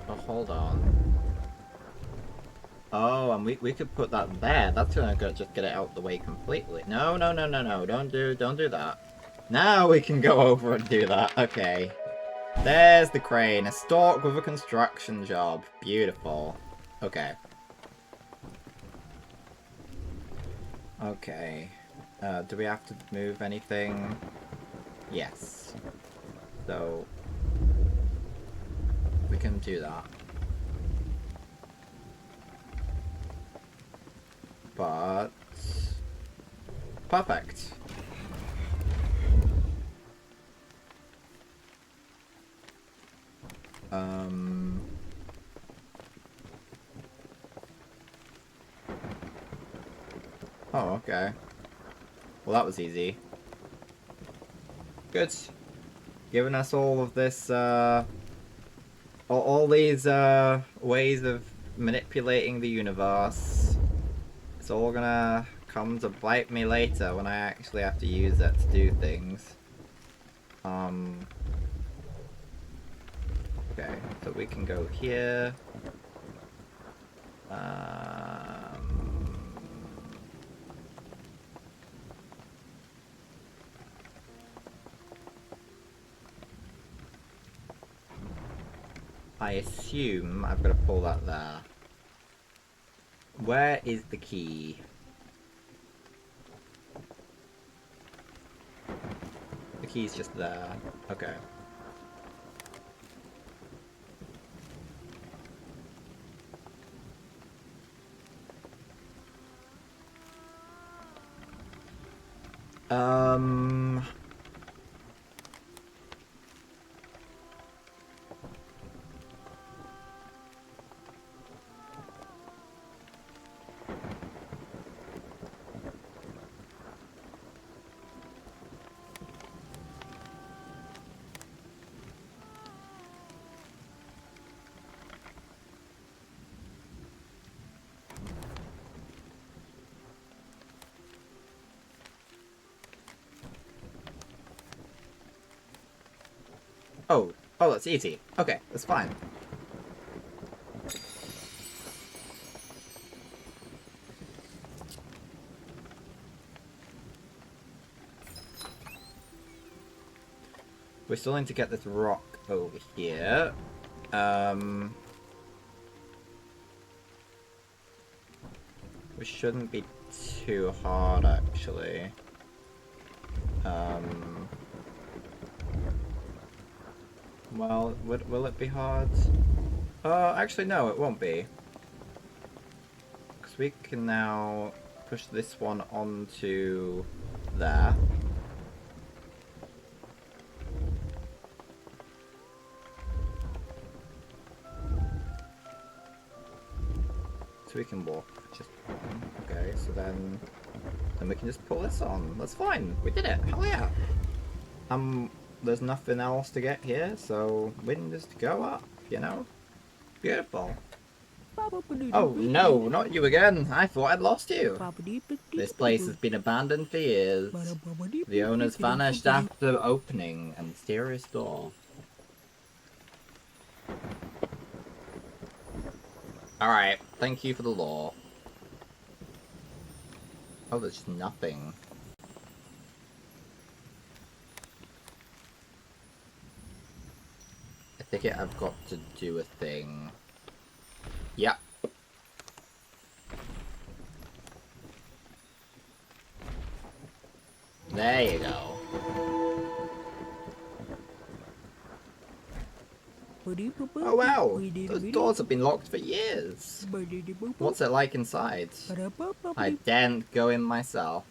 oh, hold on. Oh, and we could put that there. That's gonna just get it out the way completely. No, no, no, no, no. Don't do that. Now we can go over and do that. Okay. There's the crane. A stalk with a construction job. Beautiful. Okay. Okay. Do we have to move anything? Yes. So we can do that. But perfect. Oh, okay. Well, that was easy. Good. Giving us all of this, all these, ways of manipulating the universe. It's all gonna come to bite me later when I actually have to use it to do things. Okay, so we can go here. I assume I've got to pull that there. Where is the key? The key's just there. Okay. Oh, that's easy. Okay, that's fine. We still need to get this rock over here. Which shouldn't be too hard, actually. Well, will it be hard? Actually, no, it won't be. Because we can now push this one onto there. So we can walk just one. Okay, so then we can just pull this on. That's fine. We did it. Hell yeah. There's nothing else to get here, so we can just go up, you know? Beautiful. Oh, no, not you again. I thought I'd lost you. This place has been abandoned for years. The owners vanished after opening a mysterious door. Alright, thank you for the lore. Oh, there's nothing. I think I've got to do a thing. Yep. There you go. Oh wow! Those doors have been locked for years! What's it like inside? I daren't go in myself.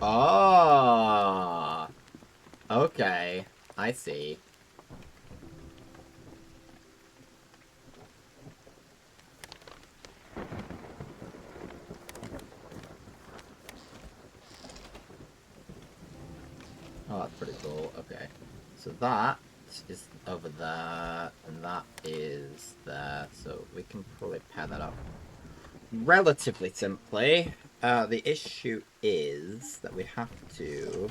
Oh! Okay, I see. Oh, that's pretty cool. Okay. So that is over there, and that is there. So we can probably pair that up relatively simply. The issue is that we have to...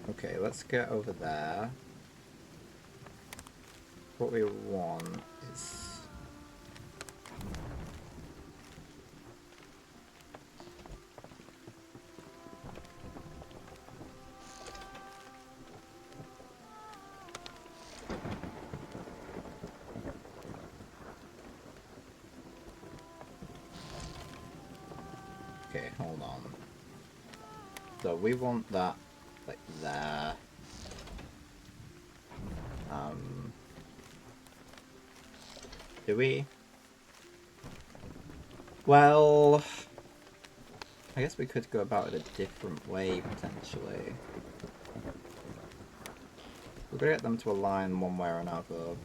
Okay, let's get over there. What we want is... Okay, hold on. So we want that like there. Do we? Well, I guess we could go about it a different way, potentially. We're gonna get them to align one way or another.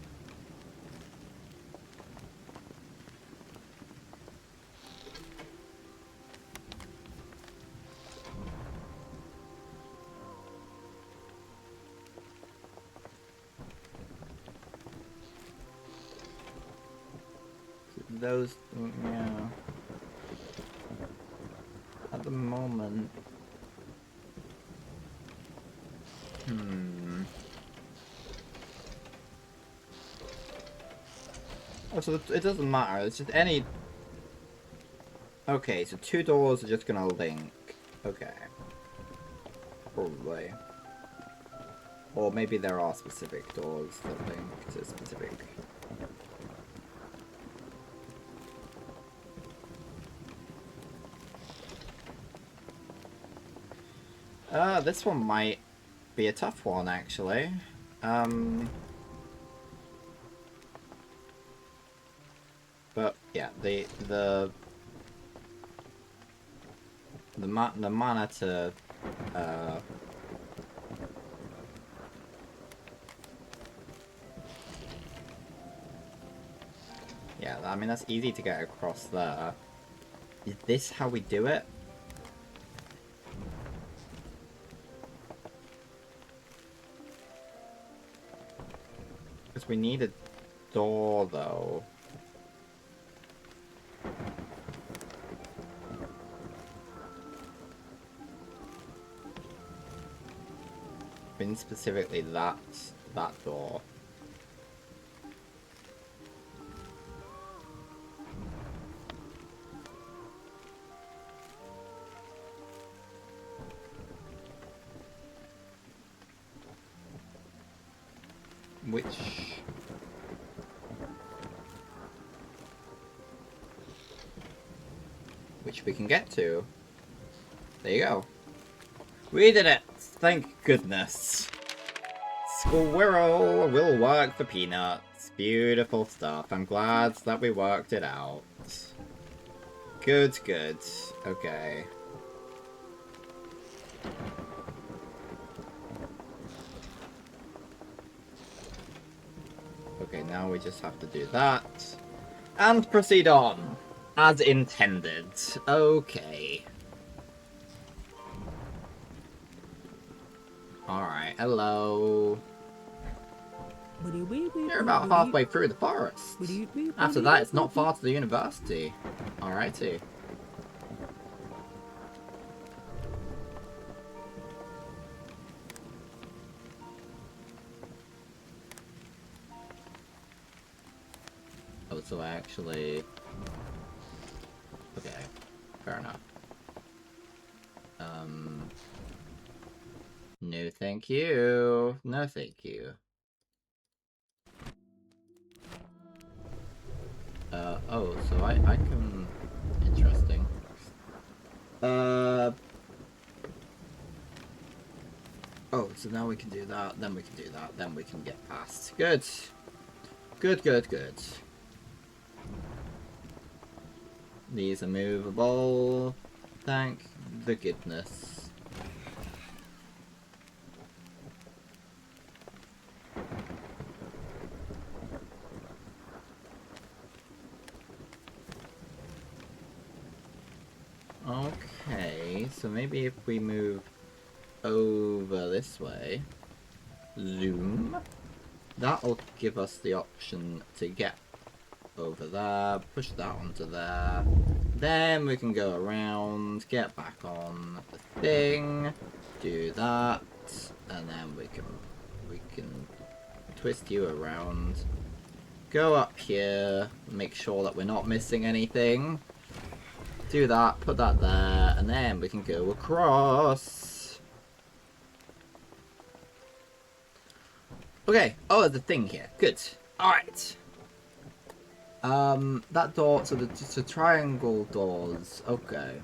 Those, yeah. At the moment... Oh, so it doesn't matter, it's just any... Okay, so two doors are just gonna link. Okay. Probably. Or maybe there are specific doors that link to specific... this one might be a tough one, actually. But yeah, the mana to yeah, I mean that's easy to get across there. Is this how we do it? Because we need a door though. In specifically that door. Which we can get to. There you go. We did it! Thank goodness. Squirrel will work for peanuts. Beautiful stuff. I'm glad that we worked it out. Good, good. Okay. Okay, now we just have to do that. And proceed on. As intended. Okay. Alright, hello. You're about halfway through the forest. After that, it's not far to the university. Alrighty. Oh, so I actually... Okay, fair enough. No thank you. No thank you. Oh, so I can... Interesting. Oh, so now we can do that, then we can do that, then we can get past. Good. Good, good, good. These are movable. Thank the goodness. so maybe if we move over this way, zoom, that'll give us the option to get over there, push that onto there, then we can go around, get back on the thing, do that, and then we can twist you around, go up here, make sure that we're not missing anything, do that, put that there, and then we can go across. Okay, oh, there's a thing here, good, alright. That door, so the triangle doors, okay.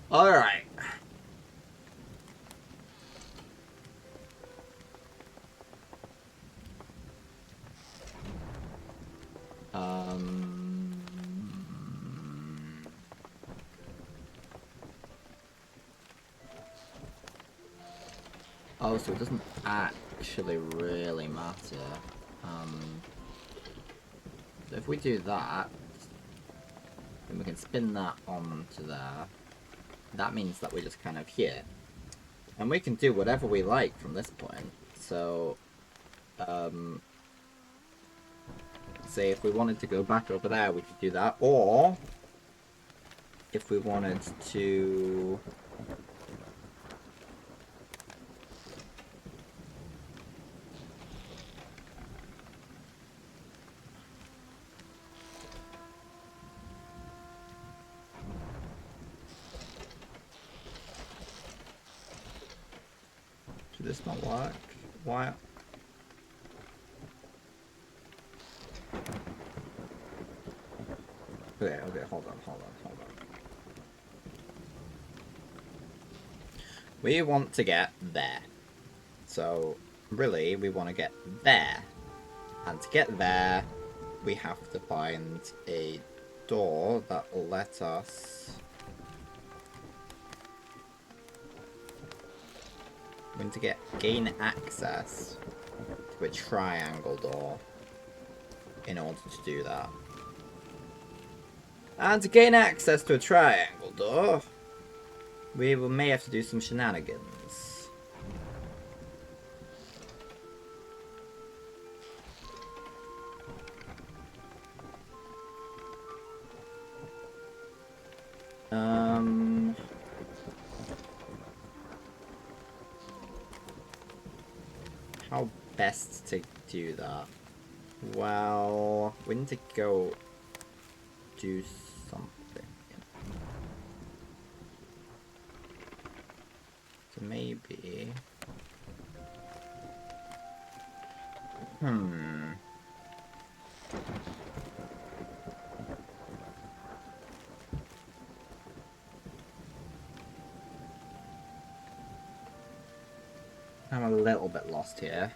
Alright. Oh, so it doesn't actually really matter. So if we do that, then we can spin that onto there. That means that we're just kind of here. And we can do whatever we like from this point. So, say if we wanted to go back over there, we could do that. Or, if we wanted to... Did this not work? Why? Okay, hold on. We want to get there. So, really, we want to get there. And to get there, we have to find a door that will let us... We need to gain access to a triangle door in order to do that. And to gain access to a triangle door, we may have to do some shenanigans. How best to do that? Well, we need to go do something. So maybe... I'm a little bit lost here.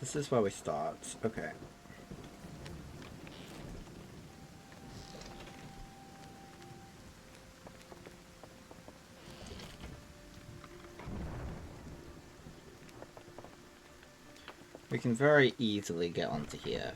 This is where we start. Okay. We can very easily get onto here.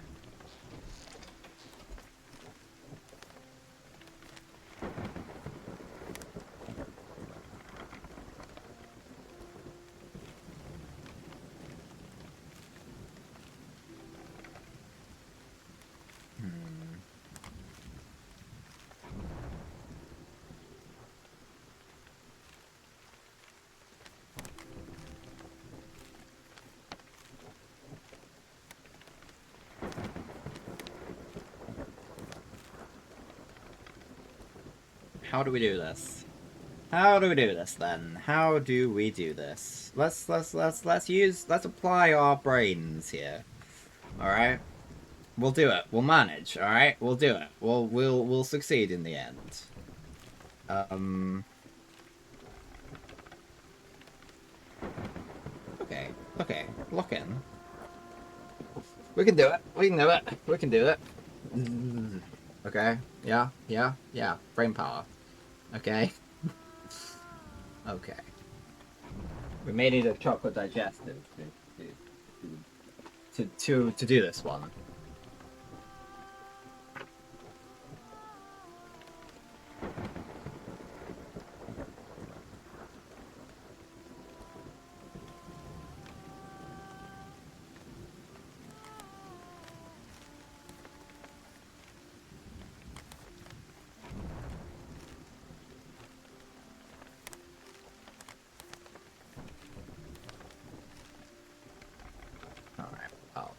How do we do this? How do we do this then? How do we do this? Let's apply our brains here. Alright? We'll do it. We'll manage, alright? We'll do it. We'll succeed in the end. Okay. Lock in. We can do it. We can do it. We can do it. Okay. Yeah. Yeah. Yeah. Brain power. Okay. Okay. We may need a chocolate digestive to do this one. All right. Well.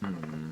Hmm.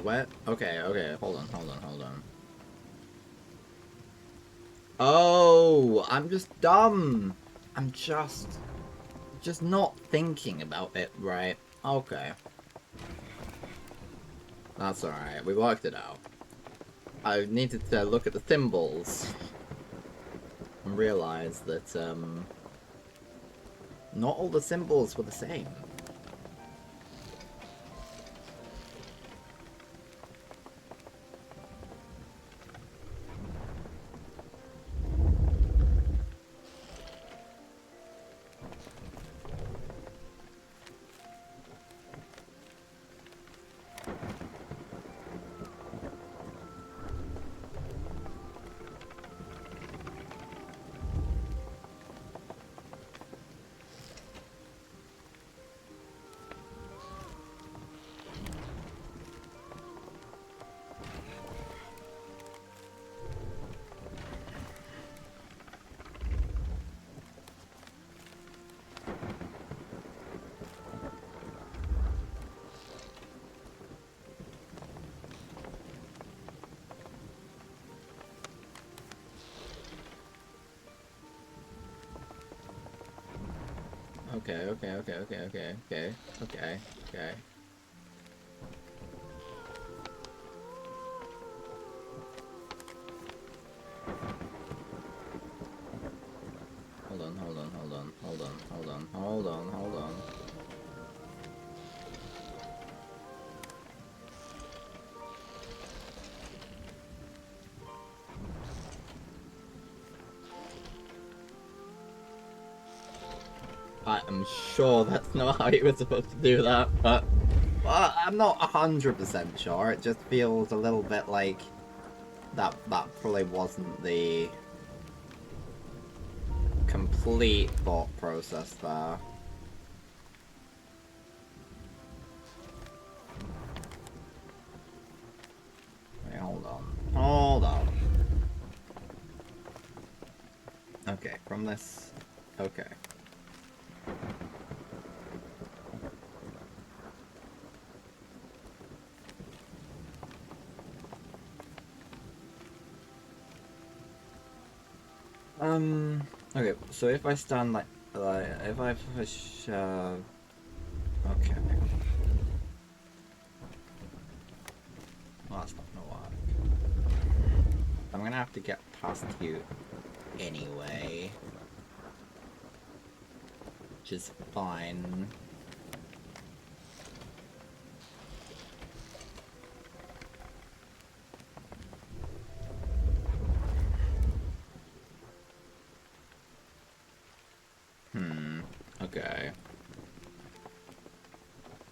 What? Okay, okay, hold on. Oh, I'm just dumb. I'm just not thinking about it right. Okay. That's alright, we worked it out. I needed to look at the symbols and realize that, not all the symbols were the same. Okay. Hold on. I am sure that's not how you were supposed to do that, but I'm not 100% sure. It just feels a little bit like that probably wasn't the complete thought process there. Wait, hold on. Okay, from this... Okay. Okay, so if I stand if I push, okay. Well, that's not gonna work. I'm gonna have to get past you anyway. Which is fine. Okay.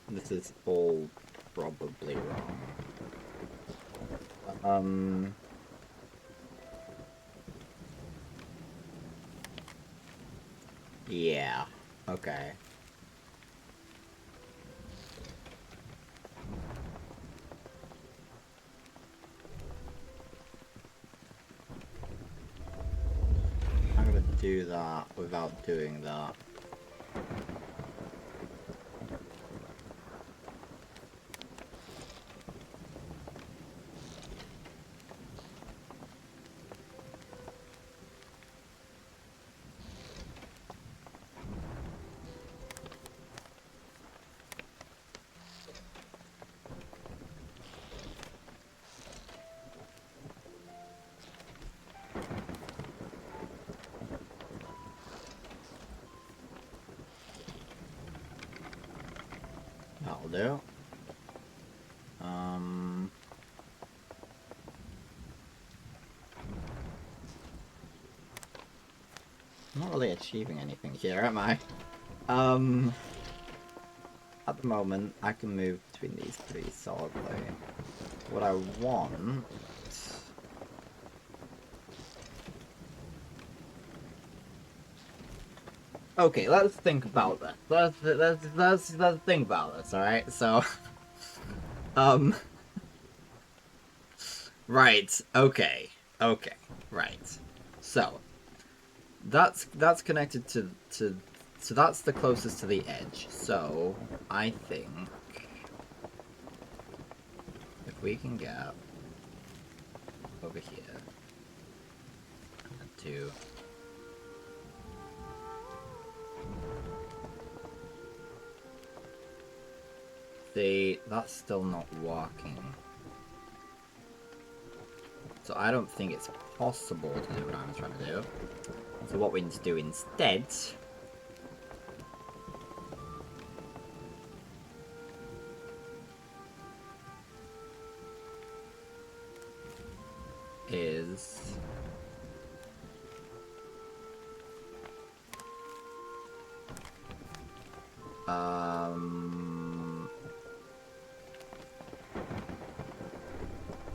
This is all probably wrong. Yeah. Okay. I'm gonna do that without doing that. That'll do. I'm not really achieving anything here, am I? At the moment, I can move between these three solidly. What I want... Okay, let's think about this. Let's think about this, alright? So, right, okay, right. So, that's connected to so that's the closest to the edge. So, I think if we can get over here and to see, that's still not working. So I don't think it's possible to do what I'm trying to do. So what we need to do instead is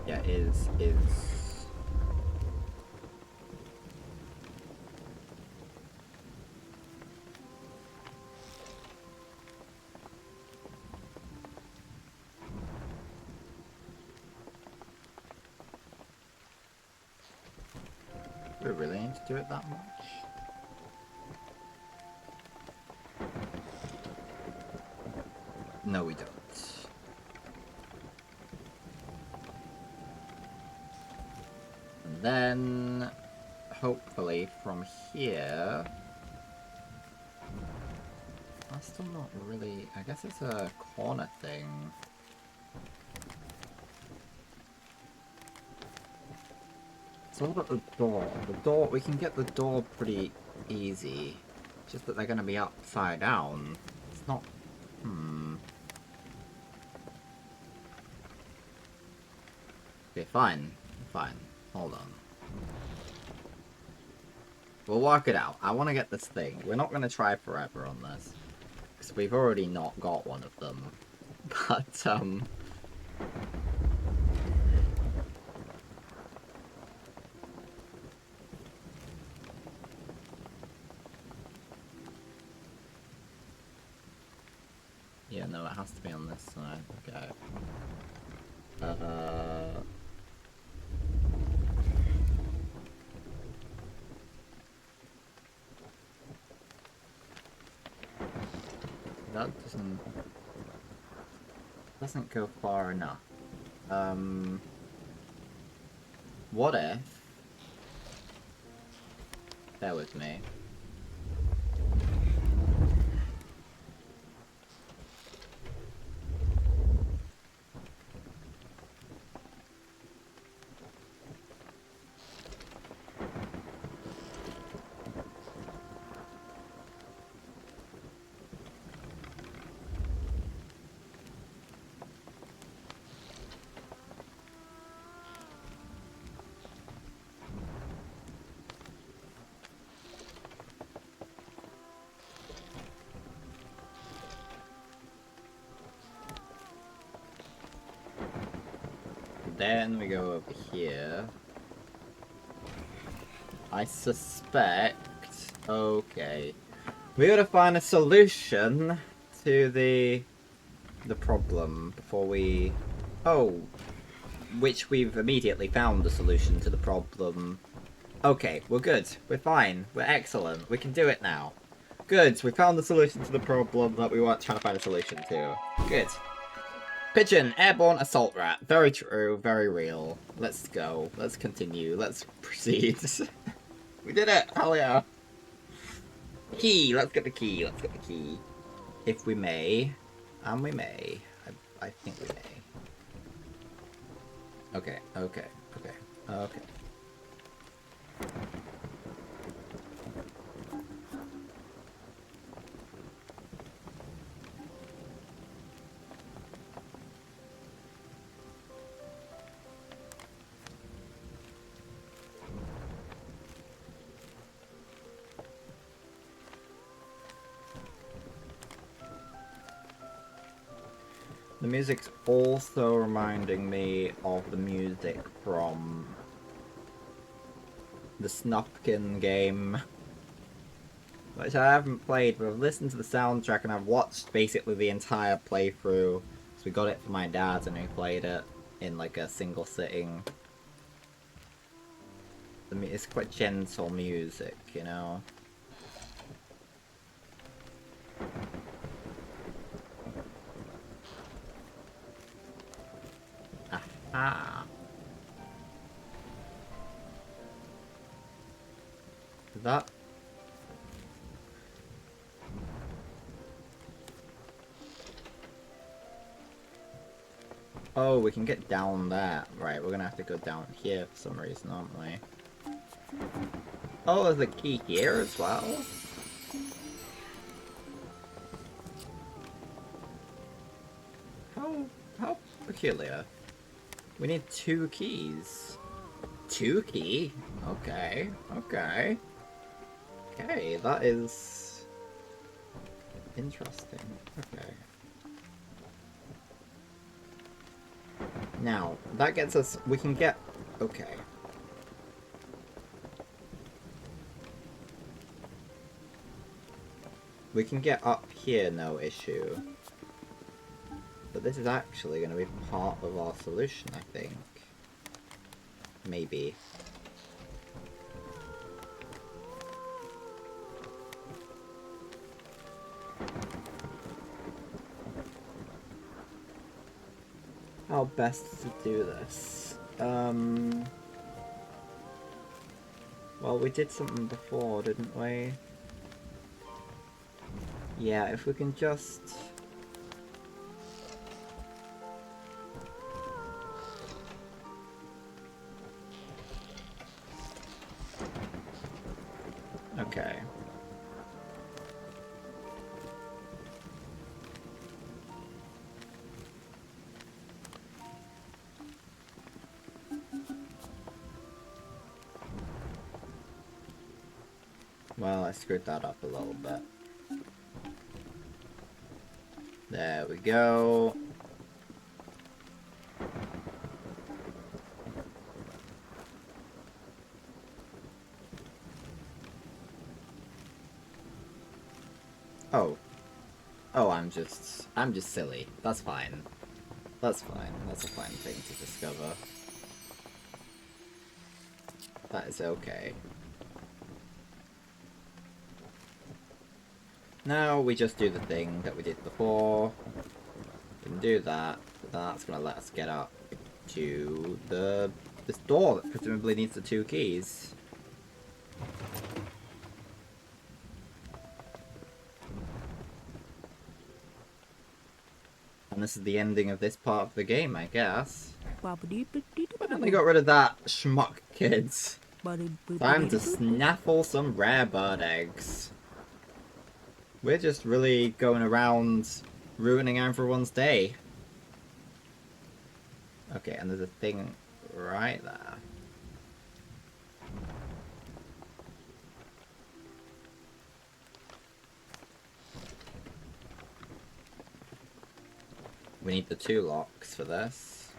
yeah, is we really need to do it that much? No, we don't. And then, hopefully, from here... That's still not really... I guess it's a corner thing. It's all about the door. The door... We can get the door pretty easy. Just that they're going to be upside down. It's not... Okay, fine. Fine. Hold on. We'll work it out. I want to get this thing. We're not going to try forever on this. Because we've already not got one of them. But, yeah, no, it has to be on this side. Okay. That doesn't go far enough. What if... Bear with me. Then we go over here. I suspect... Okay. We gotta find a solution to the problem before we... Oh, which we've immediately found the solution to the problem. Okay, we're good. We're fine. We're excellent. We can do it now. Good. We found the solution to the problem that we weren't trying to find a solution to. Good. Pigeon, airborne assault rat. Very true. Very real. Let's go. Let's continue. Let's proceed. We did it. Hell yeah. Key. Let's get the key. Let's get the key. If we may. And we may. I think we may. Okay. Okay. Okay. Okay. The music's also reminding me of the music from the Snufkin game, which I haven't played, but I've listened to the soundtrack and I've watched basically the entire playthrough. So we got it for my dad and he played it in like a single sitting. It's quite gentle music, you know? Aha! That... Oh, we can get down there. Right, we're gonna have to go down here for some reason, aren't we? Oh, there's a key here as well? How peculiar. We need 2 keys. 2 key? Okay, okay. Okay, that is... interesting. Okay. Now, that gets us... we can get... okay. We can get up here, no issue. But this is actually going to be part of our solution, I think. Maybe. How best to do this? Well, we did something before, didn't we? Yeah, if we can just... okay. Well, I screwed that up a little bit. There we go. Oh. Oh, I'm just silly. That's fine. That's fine. That's a fine thing to discover. That is okay. Now we just do the thing that we did before. We can do that. That's gonna let us get up to this door that presumably needs the 2 keys. And this is the ending of this part of the game, I guess. Why don't they got rid of that schmuck, kids? Time to snaffle some rare bird eggs. We're just really going around ruining everyone's day. Okay, and there's a thing right there. We need the 2 locks for this.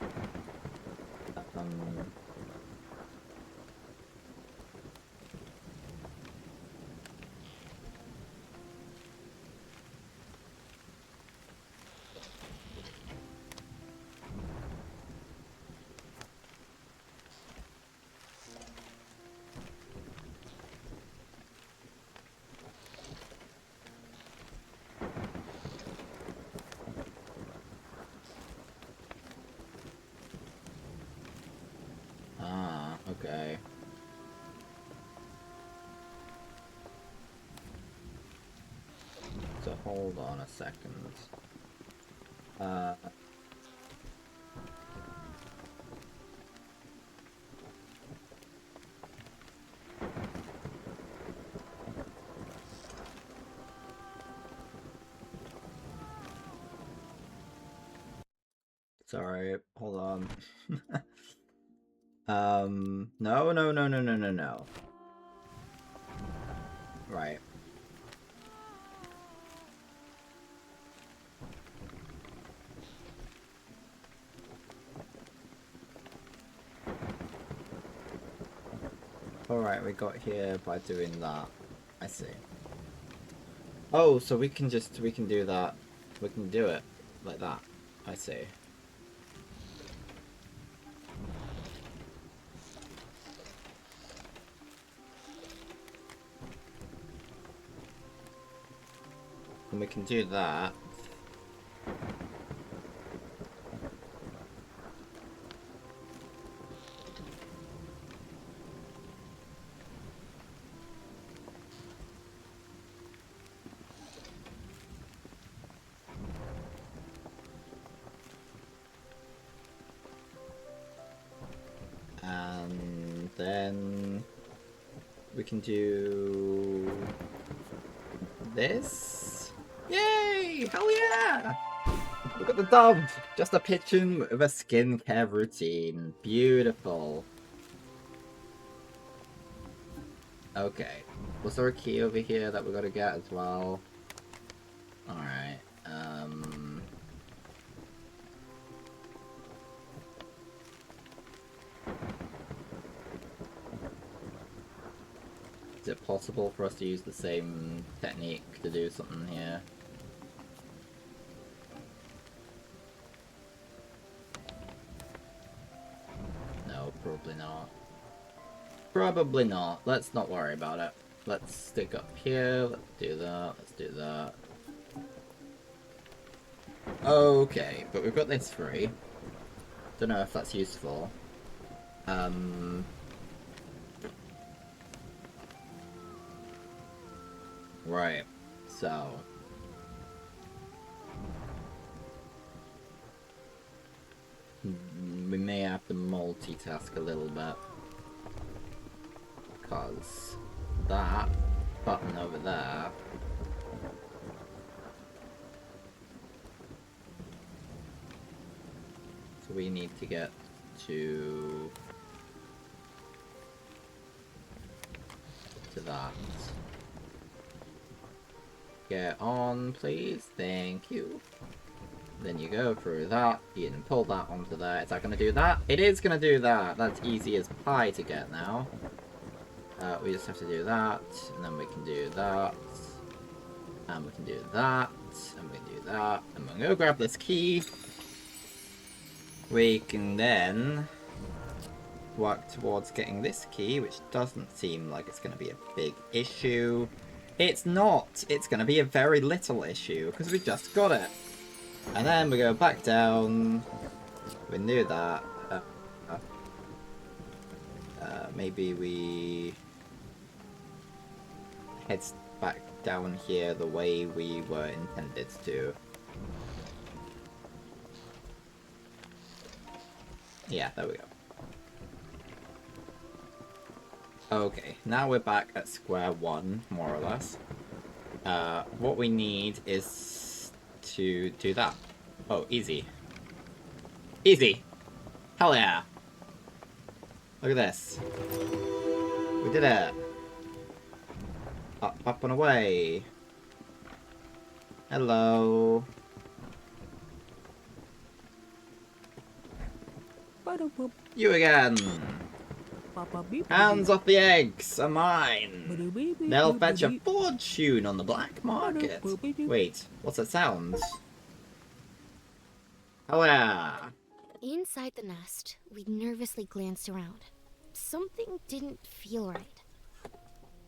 Okay. So hold on a second. Sorry, hold on. No, no, no, no, no, no, no. Right. Alright, we got here by doing that. I see. Oh, so we can do that. We can do it like that. I see. And we can do that. And then we can do this. Yay! Hell yeah! Look at the dub! Just a pigeon with a skincare routine. Beautiful. Okay. Was there a key over here that we gotta get as well? Alright. Is it possible for us to use the same technique to do something here? No, probably not. Probably not. Let's not worry about it. Let's stick up here. Let's do that. Let's do that. Okay, but we've got this free. Don't know if that's useful. Right. So. We may have to multitask a little bit. Because that button over there so we need to get to that. Get on, please. Thank you. Then you go through that, you can pull that onto there. Is that going to do that? It is going to do that. That's easy as pie to get now. We just have to do that, and then we can do that, and we can do that, and we can do that, and we're going to grab this key. We can then work towards getting this key, which doesn't seem like it's going to be a big issue. It's not! It's going to be a very little issue, because we just got it. And then we go back down. We knew that. Maybe we head back down here the way we were intended to. Yeah, there we go. Okay, now we're back at square one, more or less. What we need is to do that. Oh, easy. Easy! Hell yeah! Look at this. We did it! Up, up and away! Hello! You again! Hands off the eggs are mine! They'll fetch a fortune on the black market! Wait, what's that sound? Oh yeah! Inside the nest, we nervously glanced around. Something didn't feel right.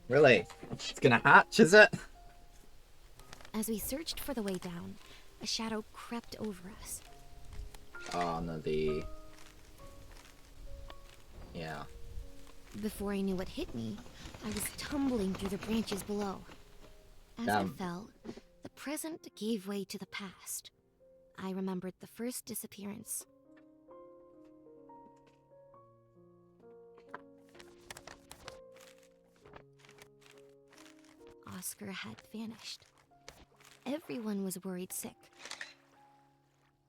Really? It's gonna hatch, is it? As we searched for the way down, a shadow crept over us. Oh no, yeah. Before I knew what hit me, I was tumbling through the branches below. As I Damn. fell, the present gave way to the past. I remembered the first disappearance. Oscar had vanished. Everyone was worried sick.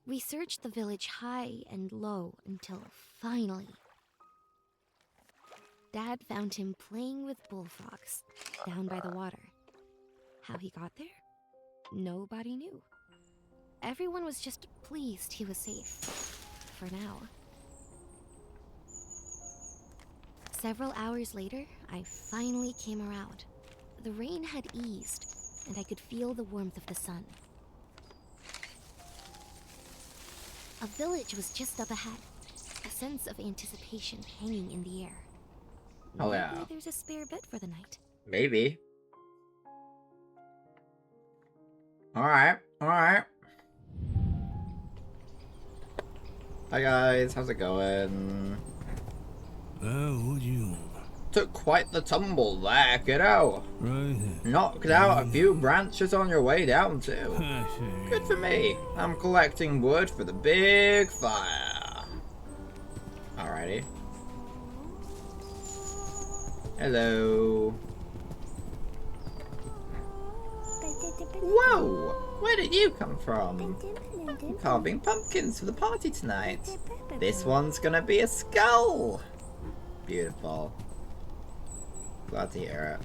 We searched the village high and low until finally, Dad found him playing with bullfrogs down by the water. How he got there? Nobody knew. Everyone was just pleased he was safe. For now. Several hours later, I finally came around. The rain had eased, and I could feel the warmth of the sun. A village was just up ahead, a sense of anticipation hanging in the air. Oh, Maybe yeah. there's a spare bed for the night. Maybe. Alright, alright. Hi guys, how's it going? What do you want? Took quite the tumble there, kiddo. Right then. Knocked out a few branches on your way down too. Good for me. I'm collecting wood for the big fire. Alrighty. Hello. Whoa! Where did you come from? I'm carving pumpkins for the party tonight. This one's gonna be a skull. Beautiful. Glad to hear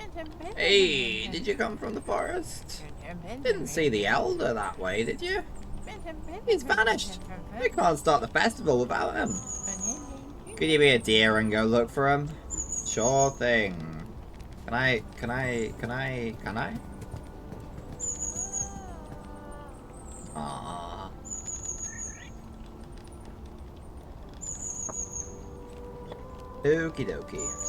it. Hey, did you come from the forest? Didn't see the elder that way, did you? He's vanished. We can't start the festival without him. Could you be a deer and go look for him? Sure thing. Can I? Aww. Okie dokie.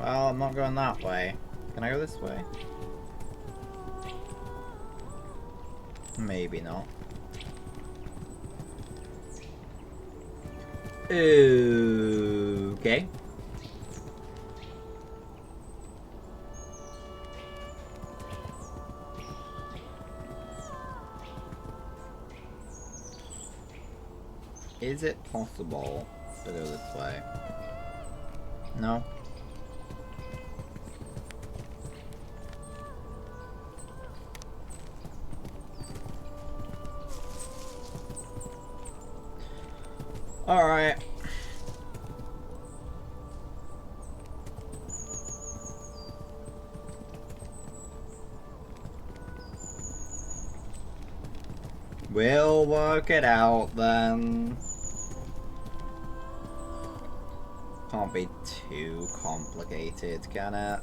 Well, I'm not going that way. Can I go this way? Maybe not. Okay. Is it possible to go this way? No? Alright. We'll work it out then. Can't be too complicated, can it?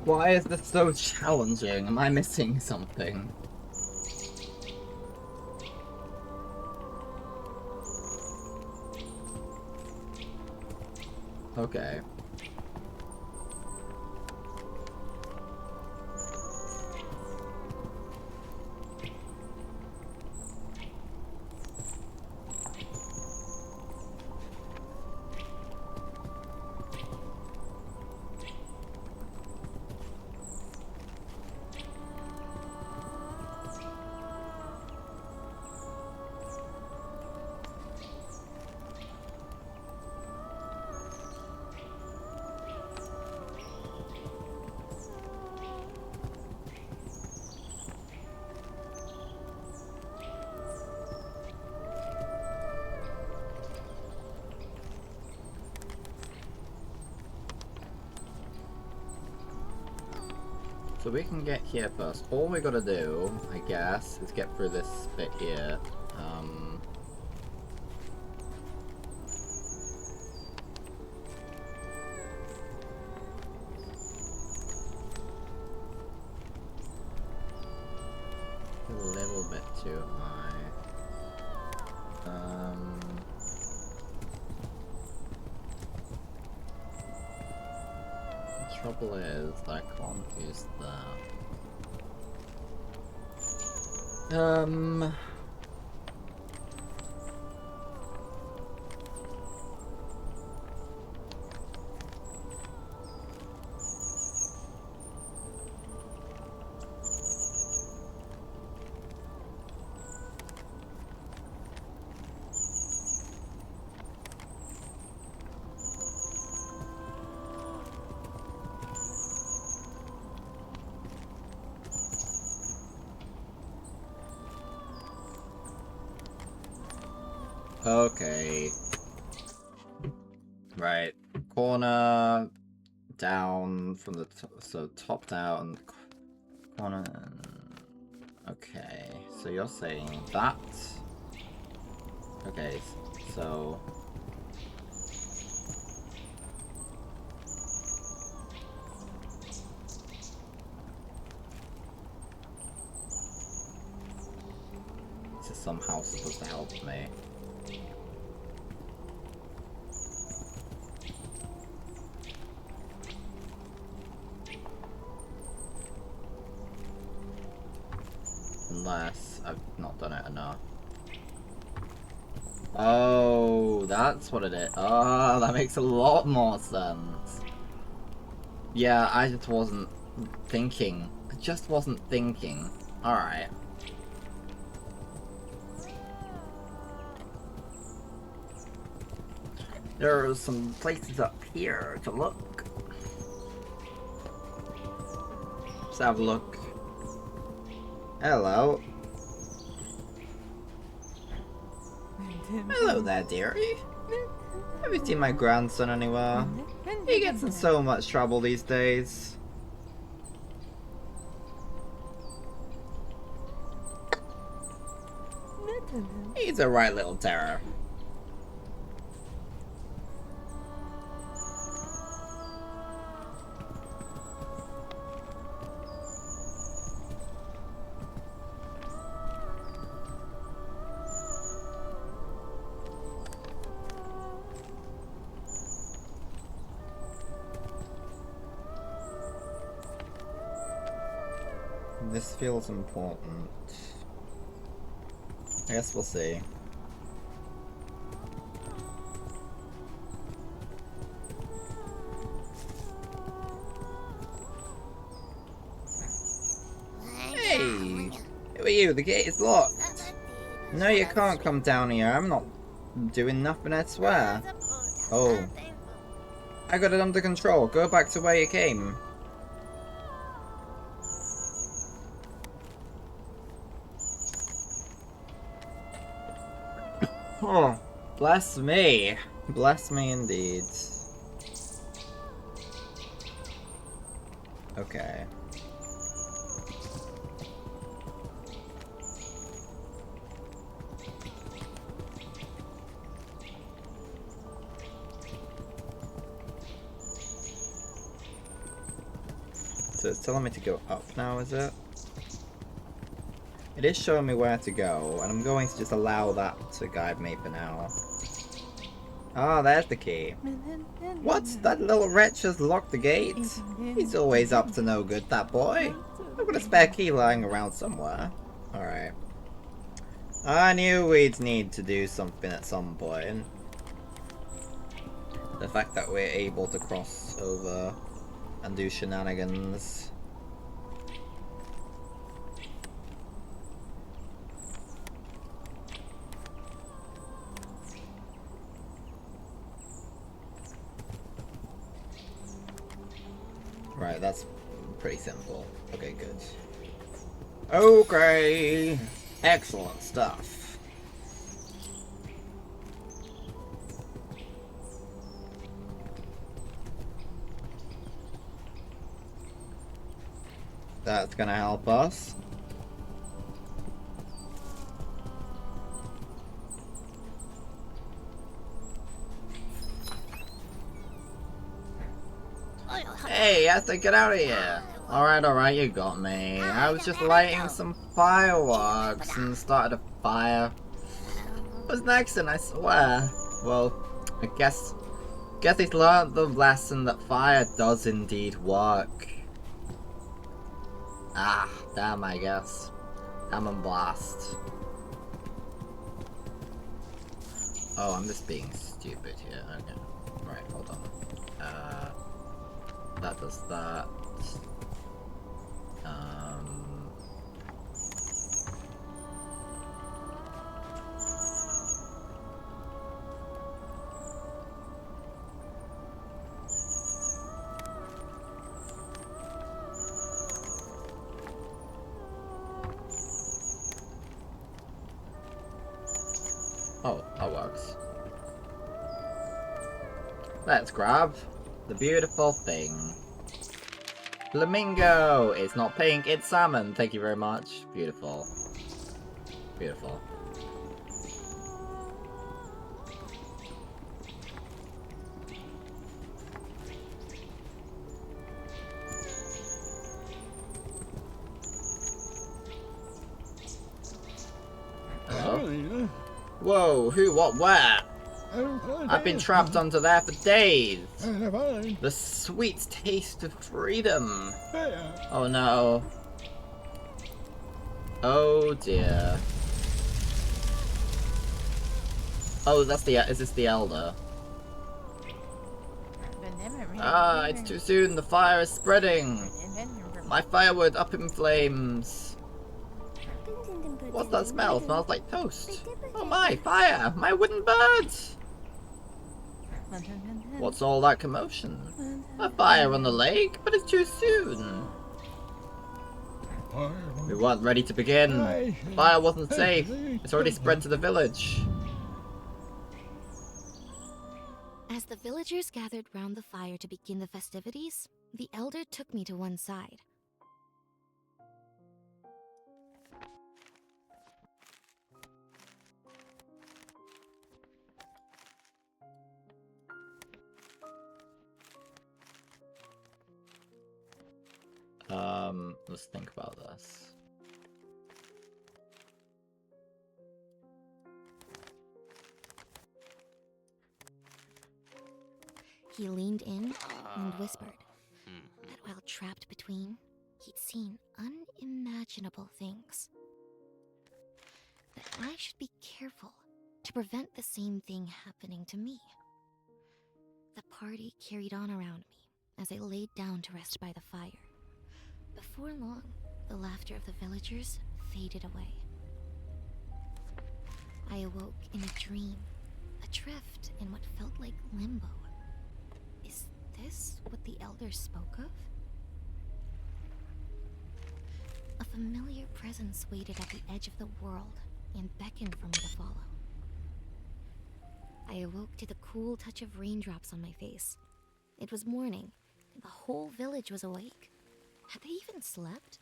Why is this so challenging? Am I missing something? Okay. So we can get here first. All we gotta do, I guess, is get through this bit here. A little bit too high. The trouble is, I can't use that. Okay. Right. Corner down from the top, so top down, corner. Okay, so you're saying that. Okay, so. This is somehow supposed to help me. Unless I've not done it enough. Oh, that's what it is. Oh, that makes a lot more sense. Yeah, I just wasn't thinking. I just wasn't thinking. Alright. There are some places up here to look. Let's have a look. Hello. Hello there, dearie. Have you seen my grandson anywhere? He gets in so much trouble these days. He's a right little terror. This feels important. I guess we'll see. Hey! Who are you? The gate is locked. No, you can't come down here. I'm not doing nothing, I swear. Oh. I got it under control. Go back to where you came. Oh, bless me. Bless me indeed. Okay. So it's telling me to go up now, is it? It is showing me where to go, and I'm going to just allow that to guide me for now. Ah, there's the key. What? That little wretch has locked the gate? He's always up to no good, that boy. I've got a spare key lying around somewhere. Alright. I knew we'd need to do something at some point. The fact that we're able to cross over and do shenanigans. Right, that's pretty simple. Okay, good. Okay! Excellent stuff. That's gonna help us. Hey, I have to get out of here. Alright, you got me. I was just lighting some fireworks and started a fire. It was an accident, I swear. Well, I guess he's learned the lesson that fire does indeed work. Ah, damn, I guess. Come and blast. Oh, I'm just being stupid here. Okay. Right, hold on. That does that. Oh, that works. Let's grab the beautiful thing. Flamingo! It's not pink, it's salmon. Thank you very much. Beautiful. Beautiful. Hello? Whoa, who, what, where? I've been trapped under there for days. The sweet taste of freedom. Oh no. Oh dear. Oh, that's the, is this the Elder? Ah, it's too soon, the fire is spreading. My firewood up in flames. What's that smell? Smells like toast. Oh my, fire! My wooden birds! What's all that commotion? A fire on the lake? But it's too soon. We weren't ready to begin. Fire wasn't safe. It's already spread to the village. As the villagers gathered round the fire to begin the festivities, the elder took me to one side. Let's think about this. He leaned in and whispered that while trapped between, he'd seen unimaginable things. That I should be careful to prevent the same thing happening to me. The party carried on around me as I laid down to rest by the fire. Before long, the laughter of the villagers faded away. I awoke in a dream, adrift in what felt like limbo. Is this what the Elder spoke of? A familiar presence waited at the edge of the world and beckoned for me to follow. I awoke to the cool touch of raindrops on my face. It was morning, and the whole village was awake. Had they even slept?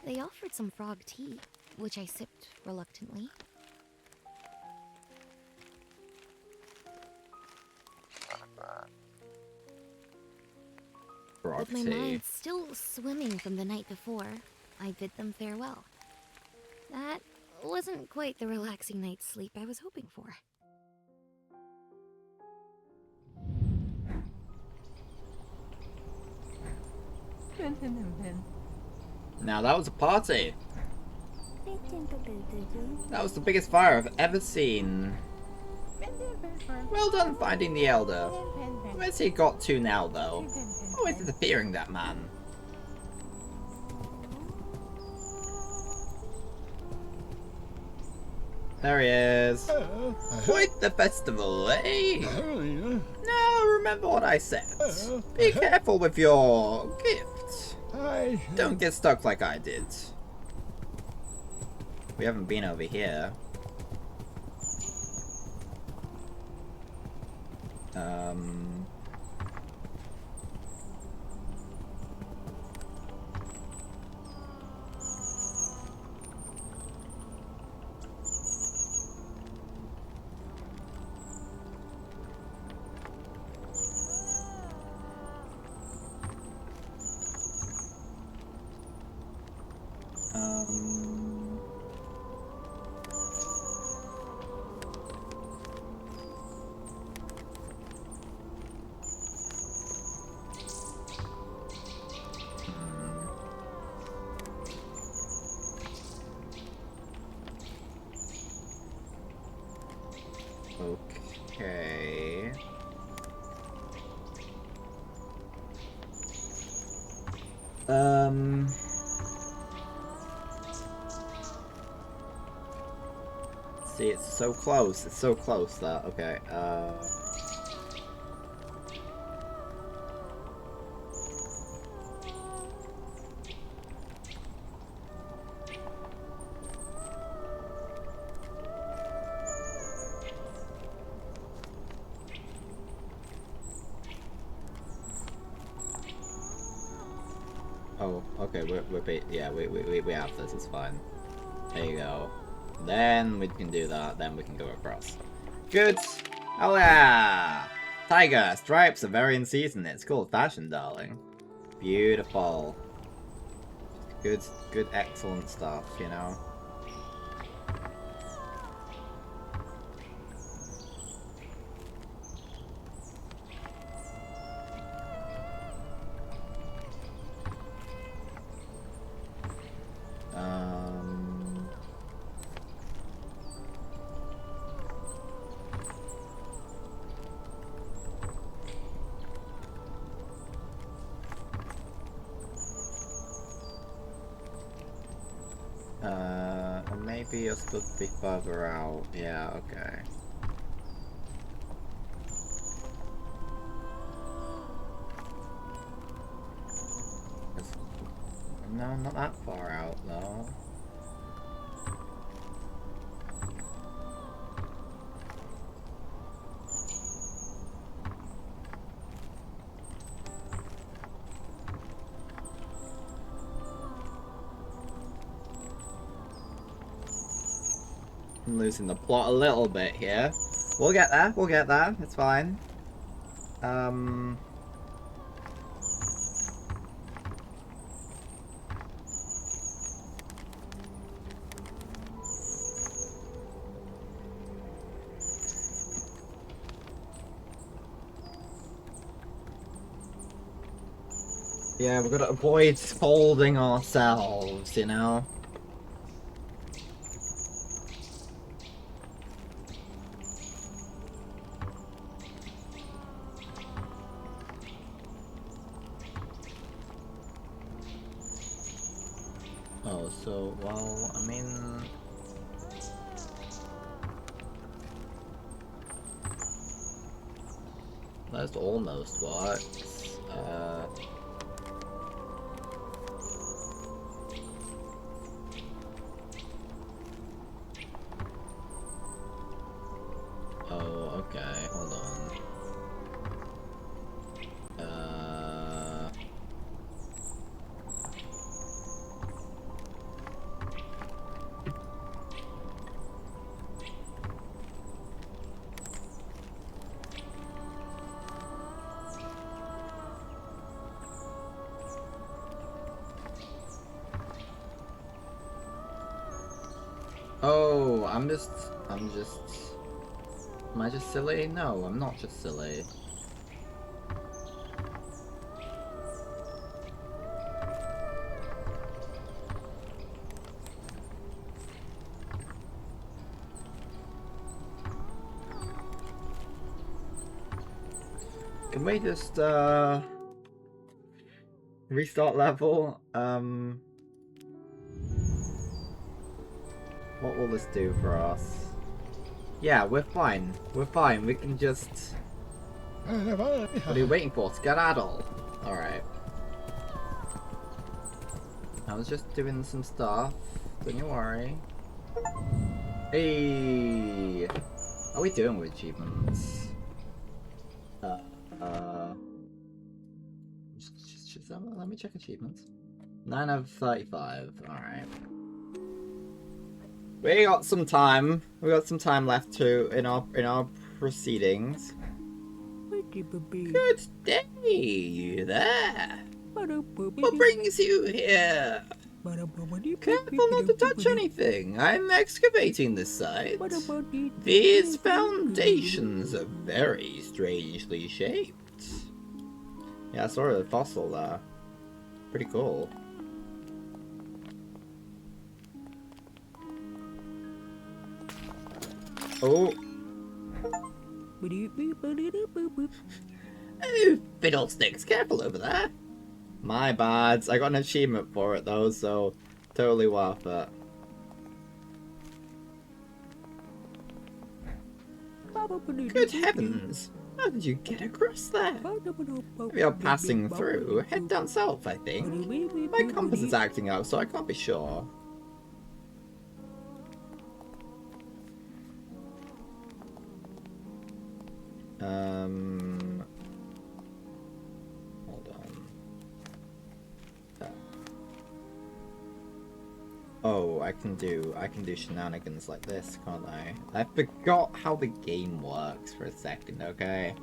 They offered some frog tea, which I sipped reluctantly. With my Grogty. mind still swimming from the night before, I bid them farewell. That wasn't quite the relaxing night's sleep I was hoping for. Now that was a party. That was the biggest fire I've ever seen. Well done finding the Elder. Where's he got to now, though? Always disappearing, that man. There he is. Quite the festival, eh? Now, remember what I said. Be careful with your gift. Don't get stuck like I did. We haven't been over here. Okay. See, it's so close. It's so close that, okay, oh, okay, we have this, it's fine. There you go. Then we can do that, then we can go across. Good! Oh yeah! Tiger, stripes are very in season, it's called fashion, darling. Beautiful. Good, excellent stuff, you know? Maybe you're supposed to be further out. Yeah, okay. No, not that far out, though. I'm losing the plot a little bit here. We'll get there, it's fine. Yeah, we're gonna avoid folding ourselves, you know? Oh, so, well, I mean... That almost works. Oh, okay, hold on. Oh, I'm just... Am I just silly? No, I'm not just silly. Can we just, restart level? What will this do for us? Yeah, we're fine. We're fine. We can just... What are you waiting for? Skedaddle! Alright. I was just doing some stuff. Don't you worry. Hey! How are we doing with achievements? Let me check achievements. 9 out of 35. Alright. We got some time. We got some time left to in our proceedings. Good day there. What brings you here? Careful not to touch anything. I'm excavating this site. These foundations are very strangely shaped. Yeah, I saw a fossil there. Pretty cool. Oh. Oh, fiddlesticks, careful over there. My bad. I got an achievement for it though, so totally worth it. Good heavens! How did you get across there? If you're passing through, head down south, I think. My compass is acting up, so I can't be sure. Hold on. Oh, I can do shenanigans like this, can't I? I forgot how the game works for a second, okay?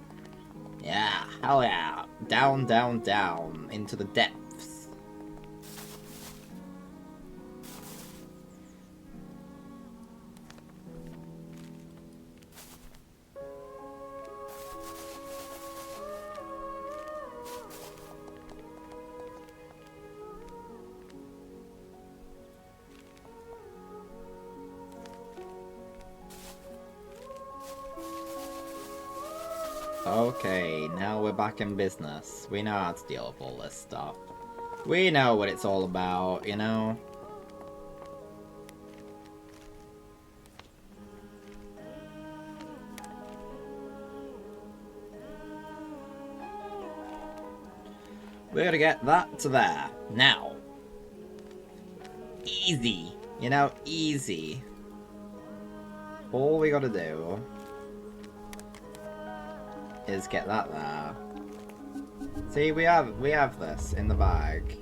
Yeah, hell yeah. Down, down, down, into the depths. Okay, now we're back in business. We know how to deal with all this stuff. We know what it's all about, you know? We're gonna get that to there. Now. Easy. You know, easy. All we gotta do is get that there. See, we have this in the bag.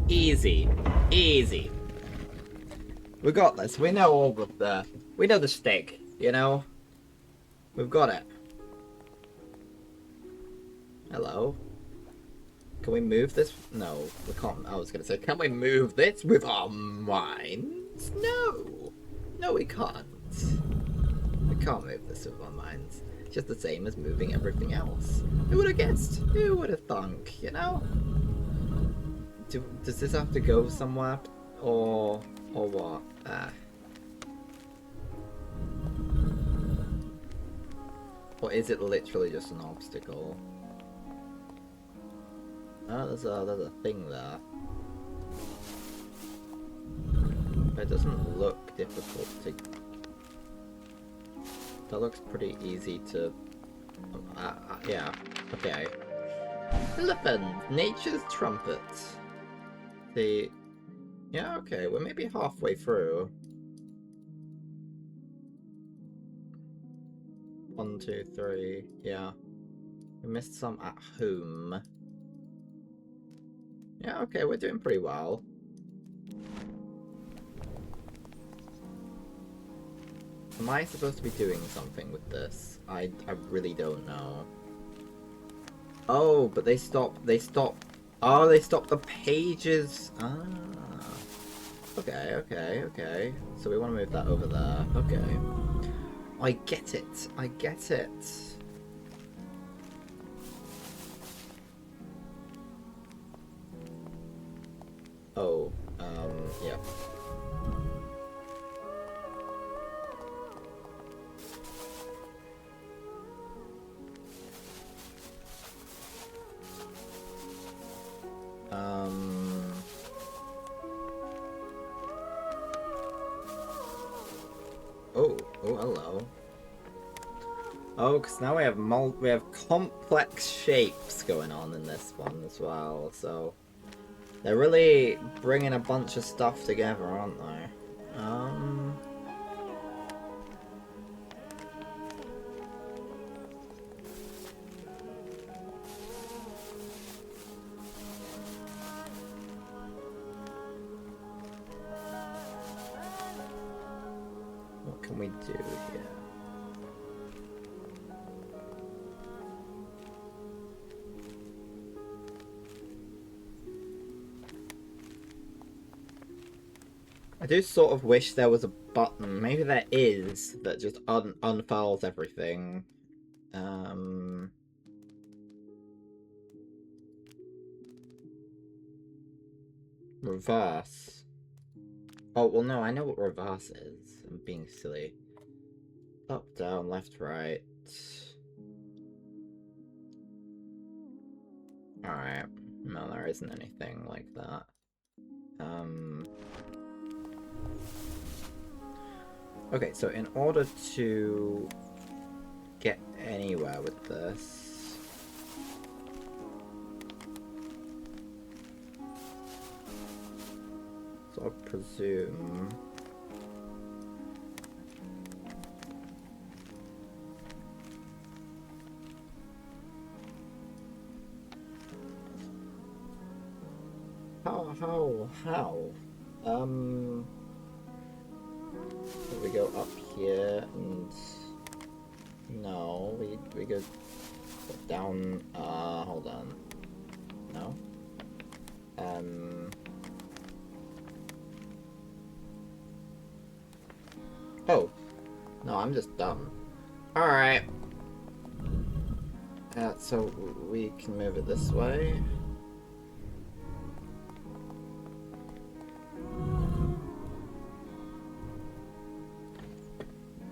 Easy. Easy. We got this. We know all of we know the stick, you know? We've got it. Hello? Can we move this? No, we can't. I was gonna say, can we move this with our minds? No. No, we can't. We can't move this with our minds. It's just the same as moving everything else. Who would have guessed? Who would have thunk, you know? Does this have to go somewhere? Or what? Or is it literally just an obstacle? Oh, there's a thing there. But it doesn't look difficult to... That looks pretty easy to... yeah. Okay. Elephant! Nature's trumpet. The... Yeah, okay, we're maybe halfway through. 1, 2, 3, yeah. We missed some at home. Yeah, okay, we're doing pretty well. Am I supposed to be doing something with this? I really don't know. Oh, but they stop, oh, they stopped the pages. Ah. Okay, okay, okay. So we want to move that over there. Okay. I get it. I get it. Oh, yeah. Oh, hello. Oh, because now we have complex shapes going on in this one as well, so they're really bringing a bunch of stuff together, aren't they? What can we do here? I do sort of wish there was a button, maybe there is, that just unfurls everything. Reverse. Oh, well no, I know what reverse is. I'm being silly. Up, down, left, right. Alright. No, there isn't anything like that. Okay, so in order to get anywhere with this... So I presume... How? We go up here and... No, we go down, hold on. No? Oh. No, I'm just dumb. Alright. So we can move it this way.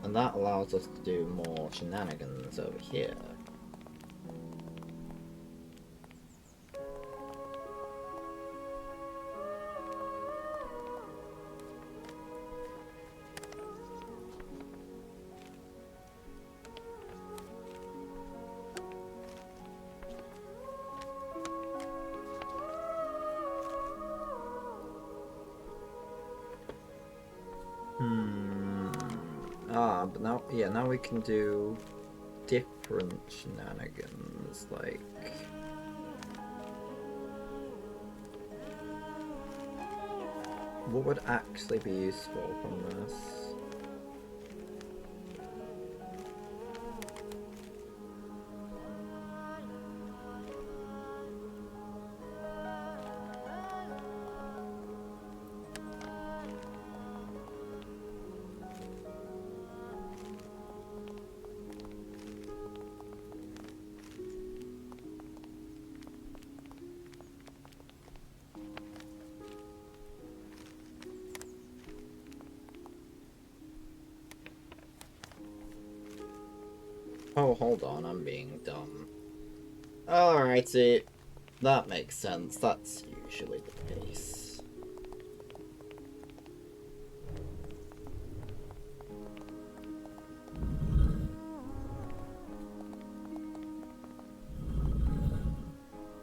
And that allows us to do more shenanigans over here. But now, yeah, now we can do different shenanigans, like... What would actually be useful from this? Oh, hold on, I'm being dumb. Alrighty. That makes sense. That's usually the case.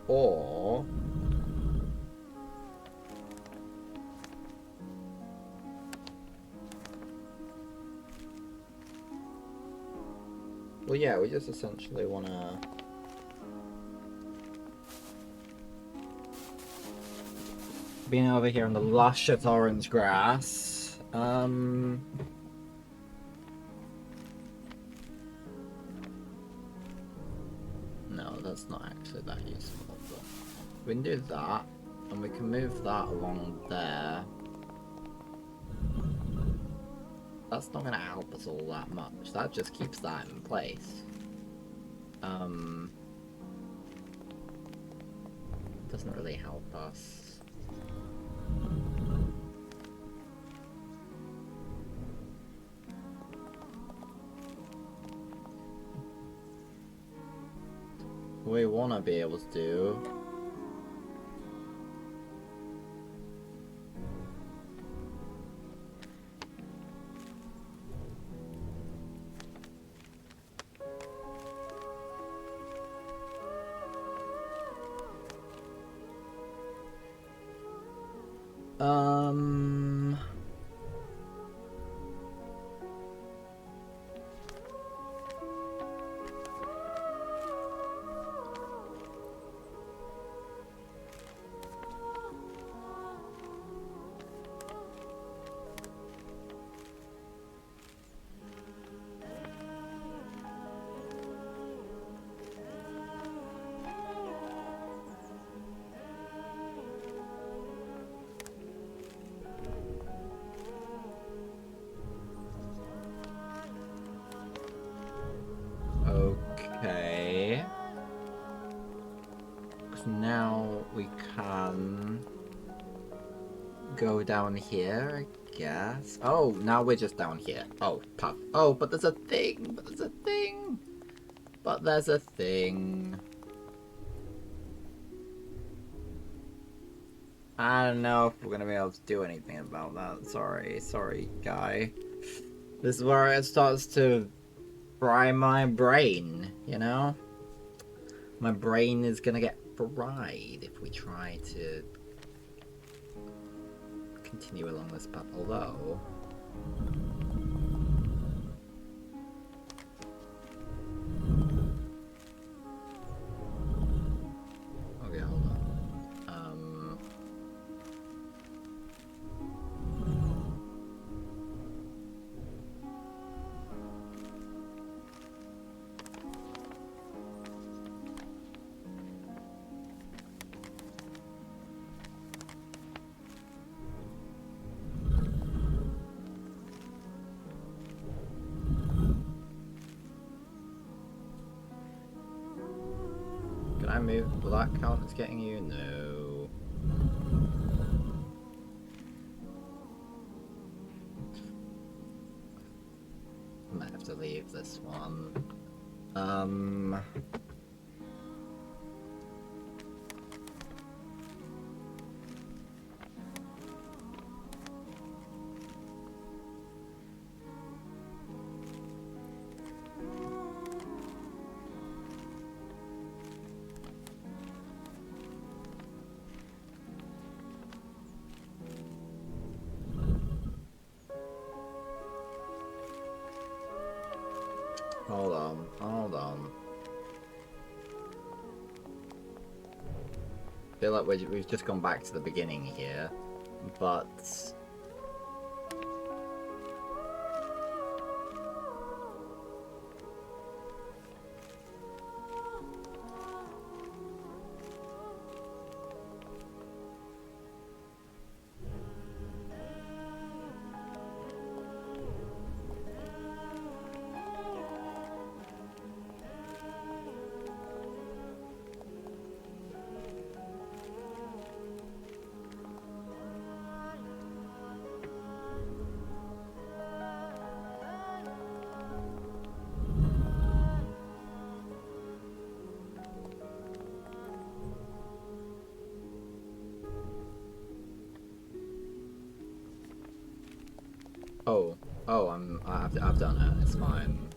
Or... Well, yeah, we just essentially wanna... Being over here in the luscious orange grass. No, that's not actually that useful, but we can do that, and we can move that along there. that's not gonna help us all that much. That just keeps that in place. Doesn't really help us. We wanna be able to do. Um. Okay. So now we can go down here, I guess. Oh, now we're just down here. Oh, puff. Oh, but there's a thing. But there's a thing. But there's a thing. I don't know if we're gonna be able to do anything about that. Sorry, guy. This is where it starts to fry my brain, you know? My brain is gonna get fried if we try to continue along this path, although... Okay, hold on. Can I move? Will that count as getting you? No. I might have to leave this one. Hold on. I feel like we've just gone back to the beginning here, but... I've done it. It's fine.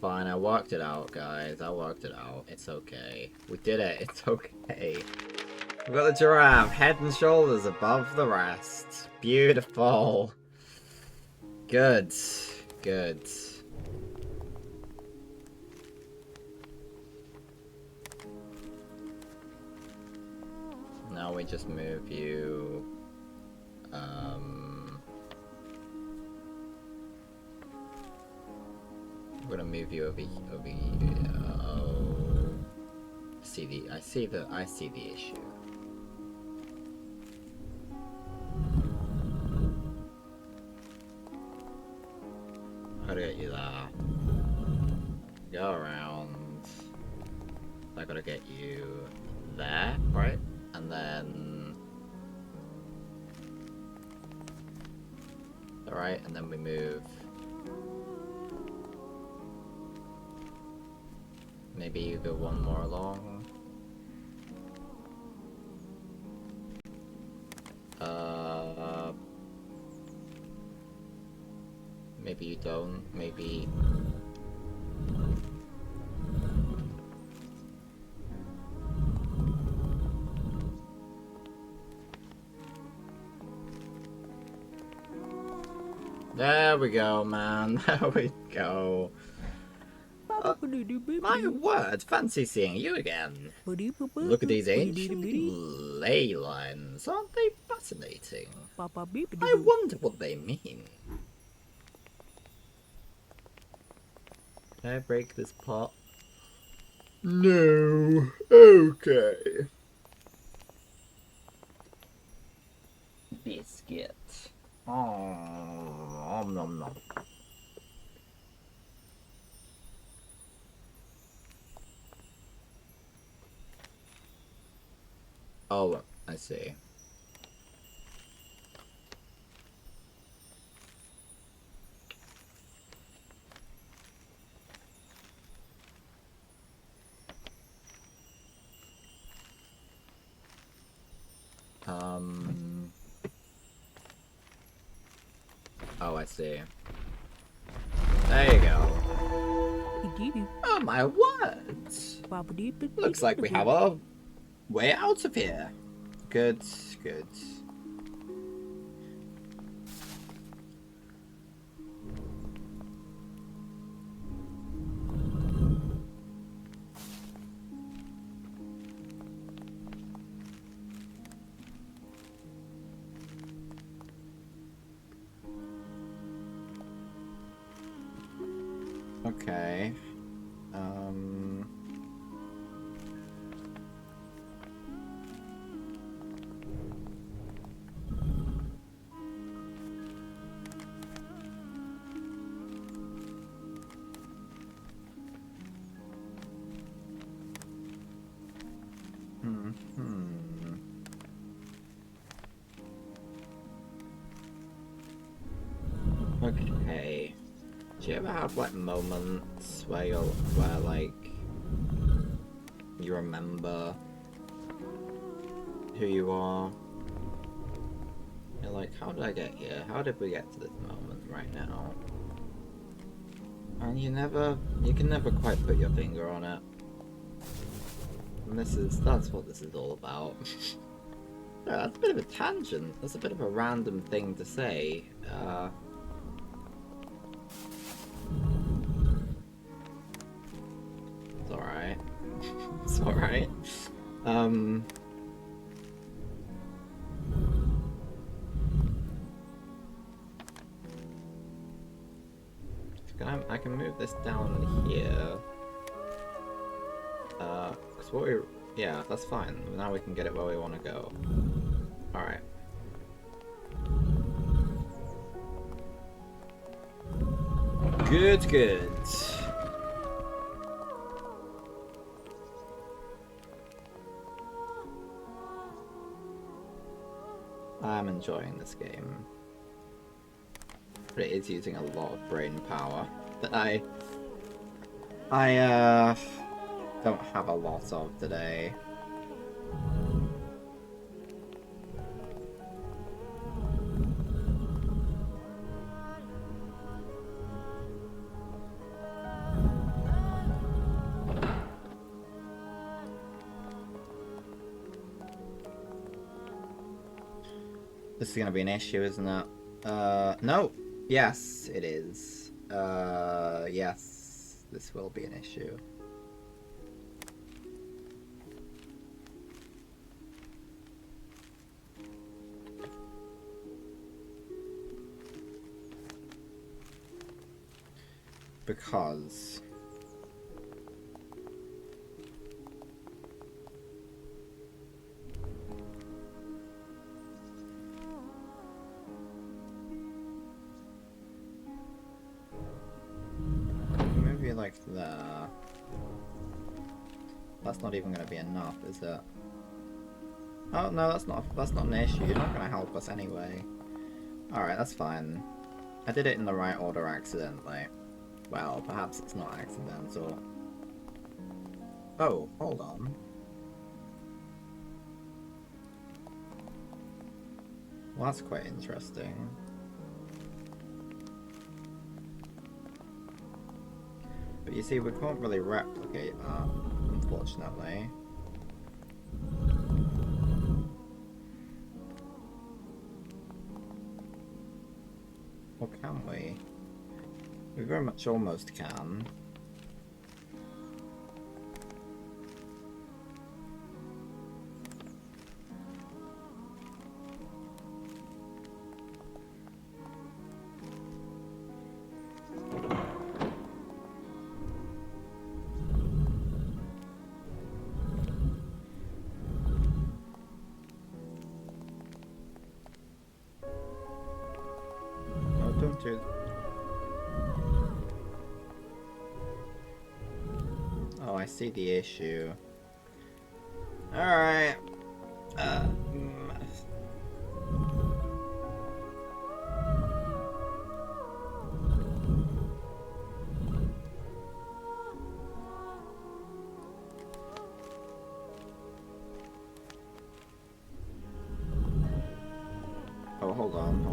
Fine, I worked it out, guys. I worked it out. It's okay. We did it. It's okay. We've got the giraffe, head and shoulders above the rest. Beautiful. Good. Good. Now we just move you... I'm gonna move you over here. Oh. I see the issue. gotta get you there. Go around. I gotta get you there, right? And then... Alright, and then we move... Maybe you go one more along. Maybe you don't, maybe... There we go, man. There we go. My word, fancy seeing you again. Look at these ancient ley lines. Aren't they fascinating? I wonder what they mean. Can I break this pot? No. Okay. Biscuit. Oh, nom nom. Oh, I see. Oh, I see. There you go. Oh my words! Looks like we have a way out of here. Good, good. Okay. Okay. Do you ever have like moments where like you remember who you are? You're like, how did I get here? How did we get to this moment right now? And you can never quite put your finger on it. And that's what this is all about. Yeah, that's a bit of a tangent. That's a bit of a random thing to say. It's alright. It's alright. I can move this down here. Cause what we... Yeah, that's fine. Now we can get it where we want to go. Alright. Good, good. I'm enjoying this game. But it is using a lot of brain power that I don't have a lot of today. This is gonna be an issue, isn't it? No. Yes, it is. Yes, this will be an issue. Because... like there. That's not even going to be enough, is it? Oh no, that's not an issue. You're not going to help us anyway. Alright, that's fine. I did it in the right order accidentally. Well, perhaps it's not accidental. Oh, hold on. Well, that's quite interesting. But you see, we can't really replicate that, unfortunately. Or can we? We very much almost can. No, don't do. Oh, I see the issue. Alright. Oh, hold on.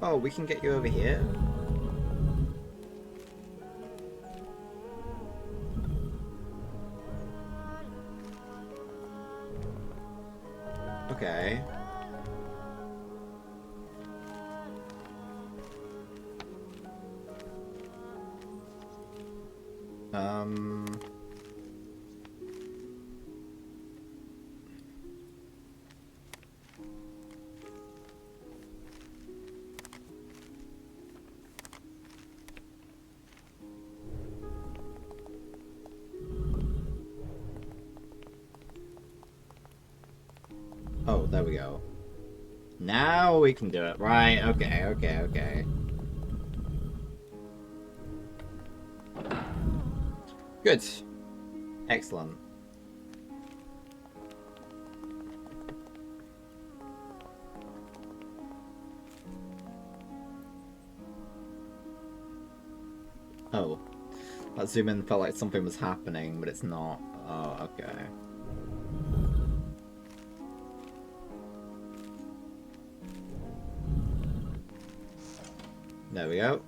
Oh, we can get you over here? Okay. Oh, there we go. Now we can do it. Right, okay. Good. Excellent. Oh. That zoom in felt like something was happening, but it's not. Oh, okay. There we go.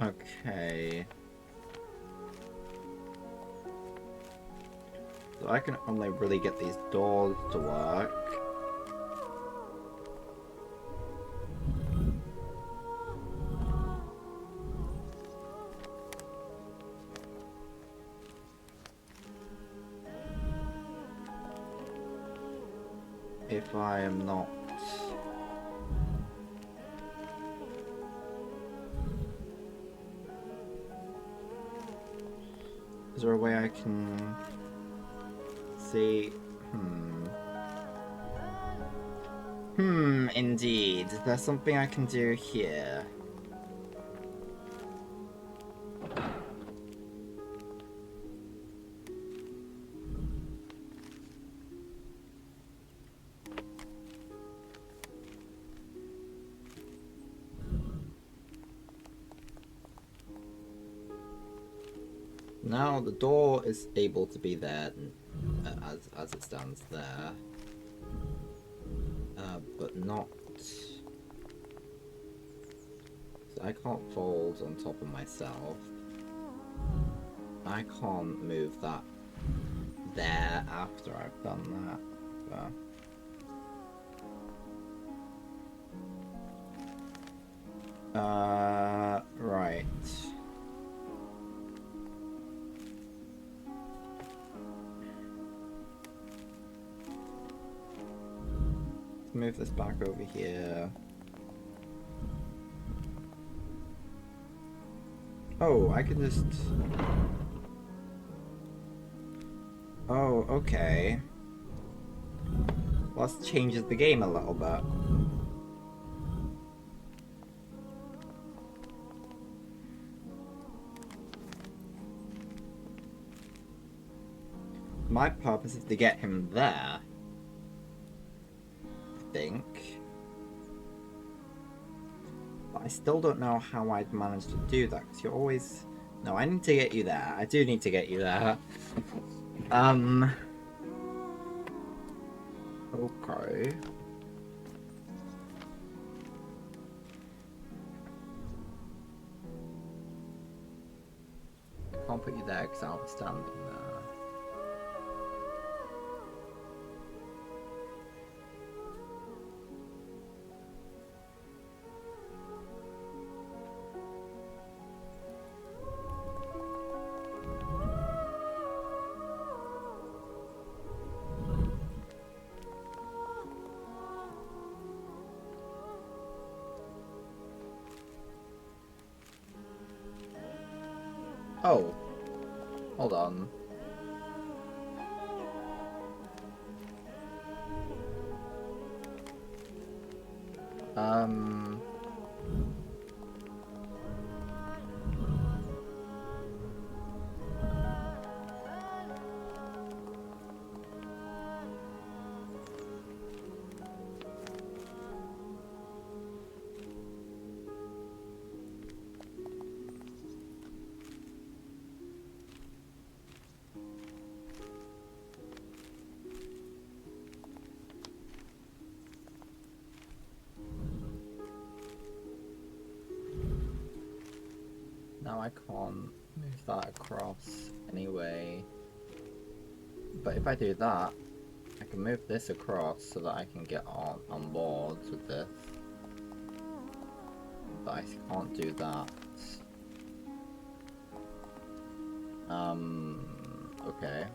Okay. So I can only really get these doors to work. If I am not... Is there a way I can see? Indeed. There's something I can do here. Now the door is able to be there as it stands there, but not. So I can't fold on top of myself. I can't move that there after I've done that. Right. Let's move this back over here. Oh, I can just... Oh, okay. Well, that changes the game a little bit. My purpose is to get him there. I think. But I still don't know how I'd manage to do that, because you're always... No, I need to get you there. I do need to get you there. Okay. Can't put you there because I'll be standing there. Oh, hold on. Now I can't move that across anyway. But if I do that, I can move this across so that I can get on board with this. But I can't do that. Okay.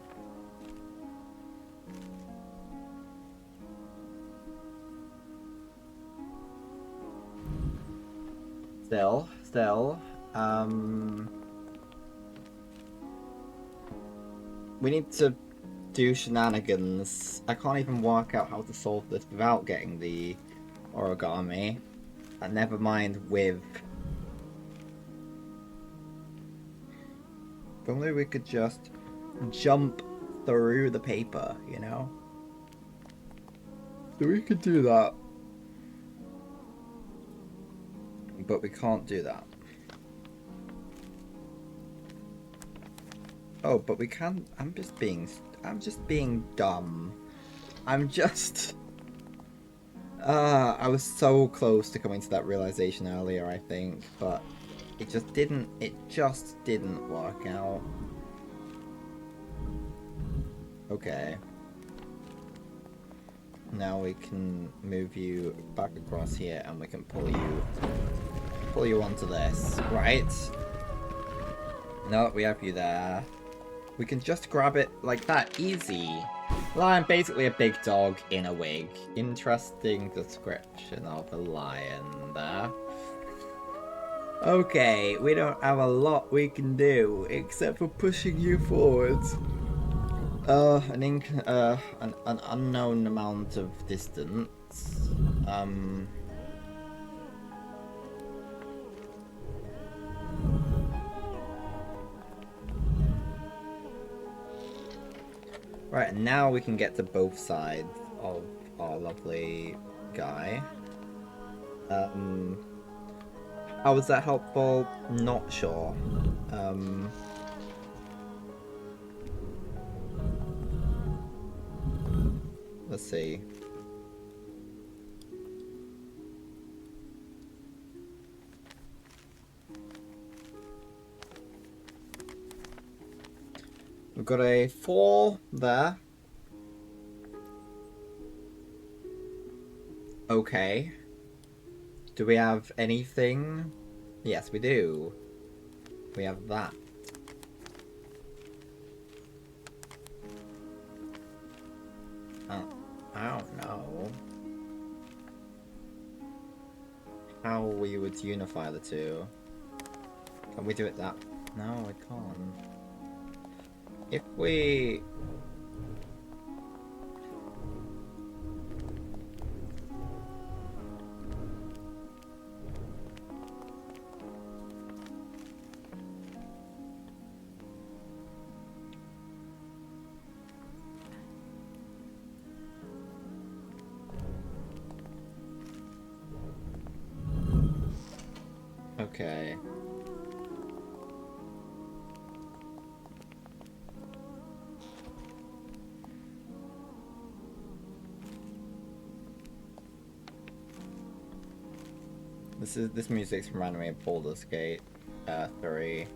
Still, we need to do shenanigans. I can't even work out how to solve this without getting the origami. And never mind with... If only we could just jump through the paper, you know? So we could do that. But we can't do that. Oh, but we can... I'm just being dumb. I was so close to coming to that realization earlier, I think, but it just didn't work out. Okay. Now we can move you back across here and we can pull you onto this, right? Now that we have you there, we can just grab it like that, easy. Lion, basically a big dog in a wig. Interesting description of a lion there. Okay, we don't have a lot we can do except for pushing you forward. An unknown amount of distance. Right, and now we can get to both sides of our lovely guy. How was that helpful? Not sure. Let's see. We've got a 4 there. Okay. Do we have anything? Yes, we do. We have that. I don't know how we would unify the two. Can we do it that? No, we can't. If we... Okay. This music's reminding me of Baldur's Gate 3.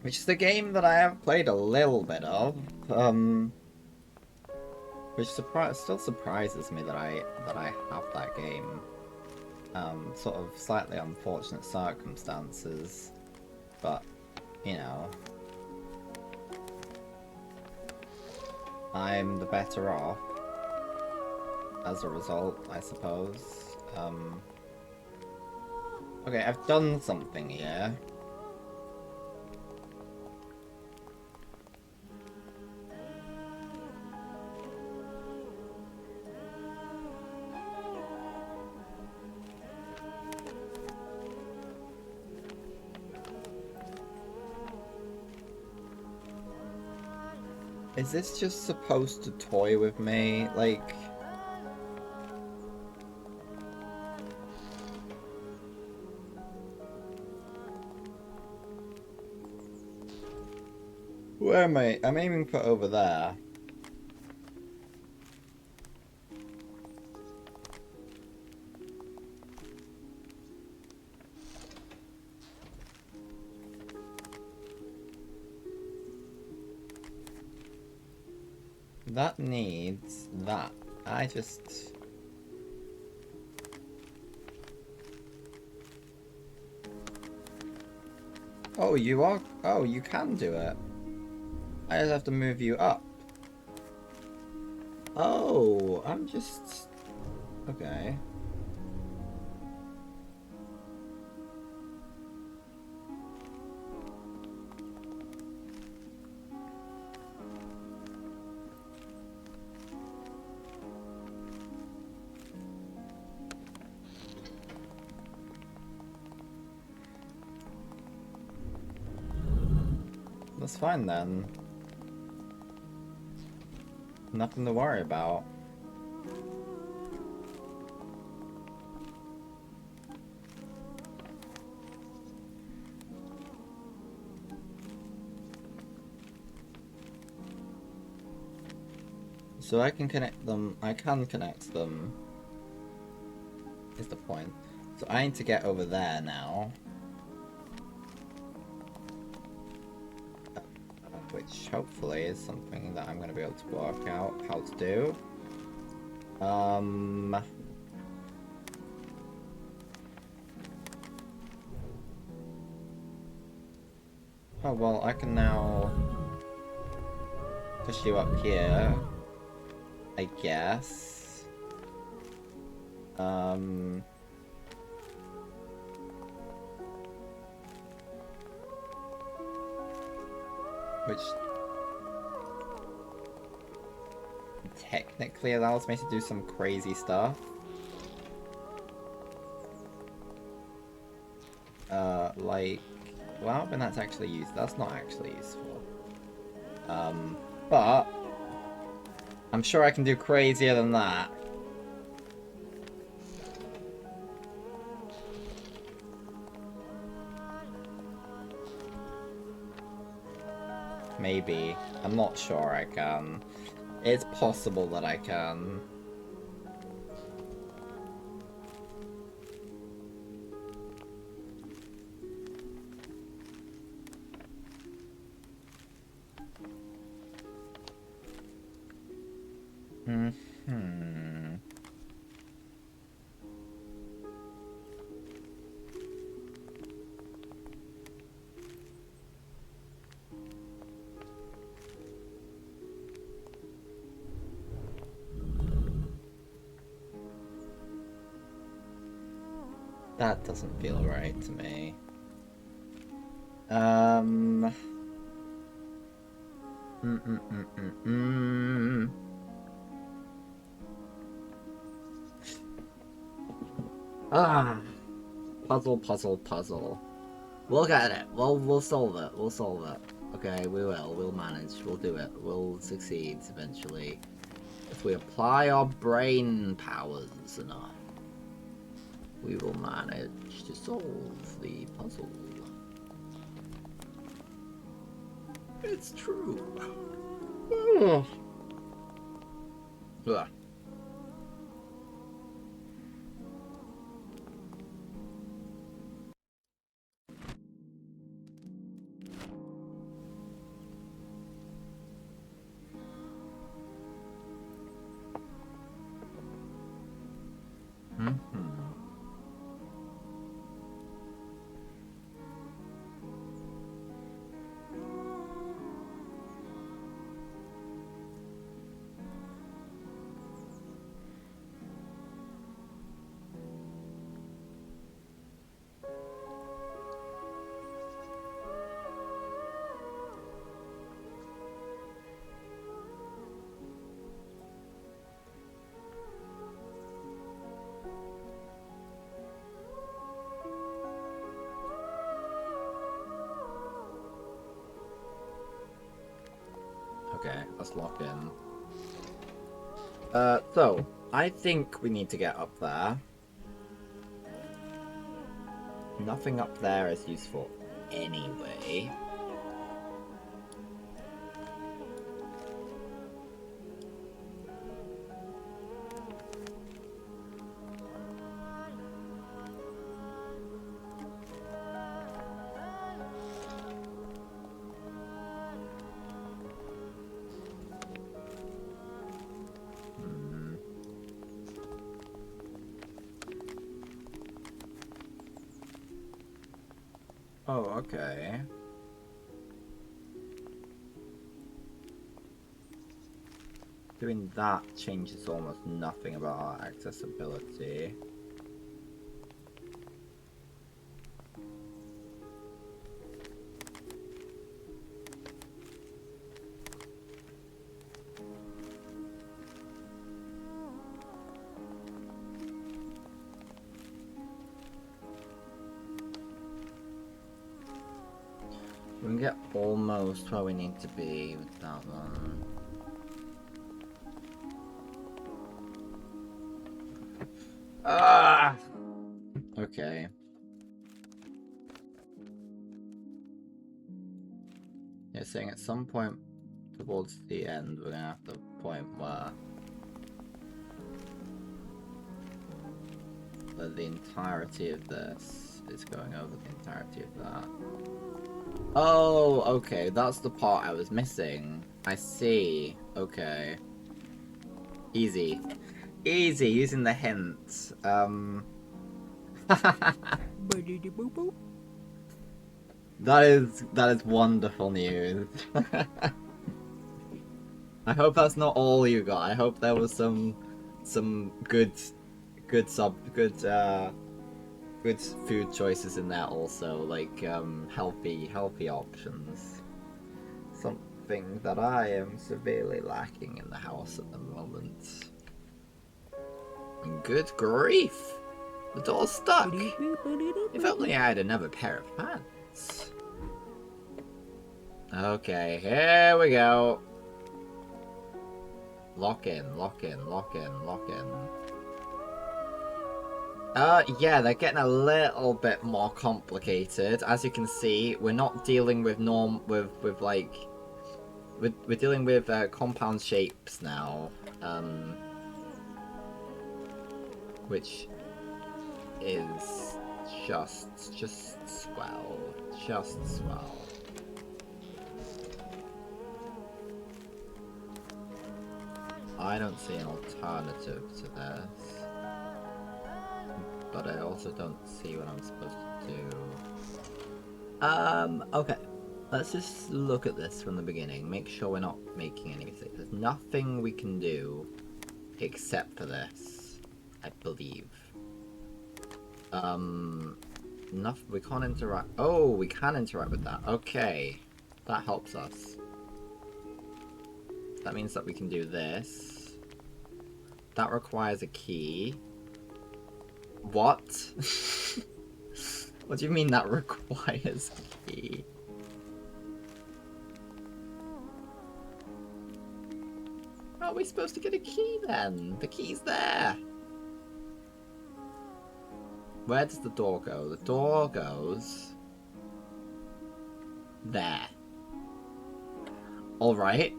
Which is a game that I have played a little bit of, which still surprises me that I have that game. Sort of slightly unfortunate circumstances, but you know, I'm the better off as a result, I suppose. Okay, I've done something here. Is this just supposed to toy with me? Like... Where am I? I'm aiming for over there. That needs that. I just... Oh, you are... Oh, you can do it. I just have to move you up. Oh, I'm just... Okay. That's fine then. Nothing to worry about. So I can connect them, I can connect them, is the point. So I need to get over there now. Which hopefully is something that I'm going to be able to work out how to do. Oh well, I can now push you up here, I guess. Which technically allows me to do some crazy stuff. Like, well, when that's actually used, that's not actually useful. But I'm sure I can do crazier than that. Maybe. I'm not sure I can. It's possible that I can. Hmm. That doesn't feel right to me. Mm, mm, mm, mm, mm. Ah, puzzle, puzzle, puzzle. We'll get it. We'll solve it. We'll solve it. Okay, we will. We'll manage. We'll do it. We'll succeed eventually. If we apply our brain powers enough, we will manage to solve the puzzle. It's true. Ugh. Ugh. Mhm. Okay, let's lock in. So, I think we need to get up there. Nothing up there is useful anyway. Hmm. Oh, okay. Doing that changes almost nothing about our accessibility. We can get almost where we need to be with that one. Ah! Okay. Yeah, saying at some point towards the end, we're gonna have the point where the entirety of this is going over the entirety of that. Oh, okay, that's the part I was missing. I see. Okay. Easy. Easy, using the hints. That is wonderful news. I hope that's not all you got. I hope there was some good food choices in there also, like healthy options. Something that I am severely lacking in the house at the moment. Good grief! The door's stuck! If only I had another pair of hands. Okay, here we go. Lock in, lock in, lock in, lock in. Yeah, they're getting a little bit more complicated. As you can see, we're not dealing with we're dealing with compound shapes now. Which is just swell. Just swell. I don't see an alternative to this. But I also don't see what I'm supposed to do. Okay. Let's just look at this from the beginning. Make sure we're not making any mistakes. There's nothing we can do except for this, I believe. We can't interact. Oh, we can interact with that. Okay. That helps us. That means that we can do this. That requires a key. What? What do you mean that requires a key? How are we supposed to get a key then? The key's there. Where does the door go? The door goes there. Alright.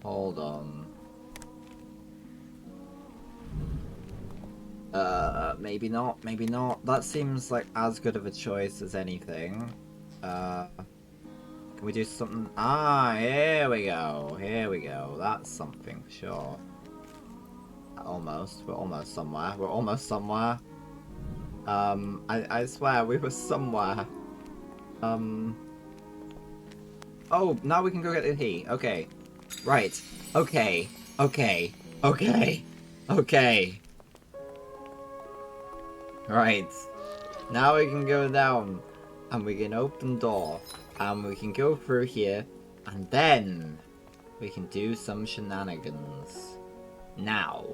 Hold on. Maybe not, maybe not. That seems like as good of a choice as anything. Can we do something? Ah, here we go. Here we go. That's something, sure. Almost. We're almost somewhere. We're almost somewhere. I swear, we were somewhere. Oh, now we can go get the key. Okay. Right. Okay. Okay. Okay. Okay. Right. Now we can go down. And we can open door. And we can go through here. And then we can do some shenanigans. Now.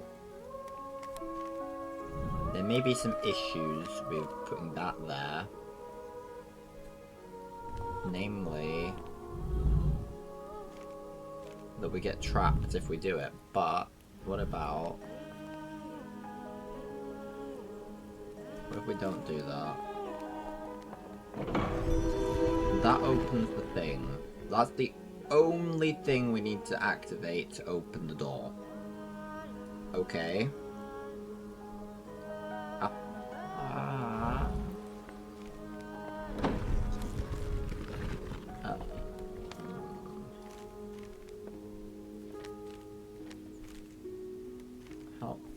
There may be some issues with putting that there. Namely, that we get trapped if we do it. But what about... what if we don't do that? That opens the thing. That's the only thing we need to activate to open the door. Okay.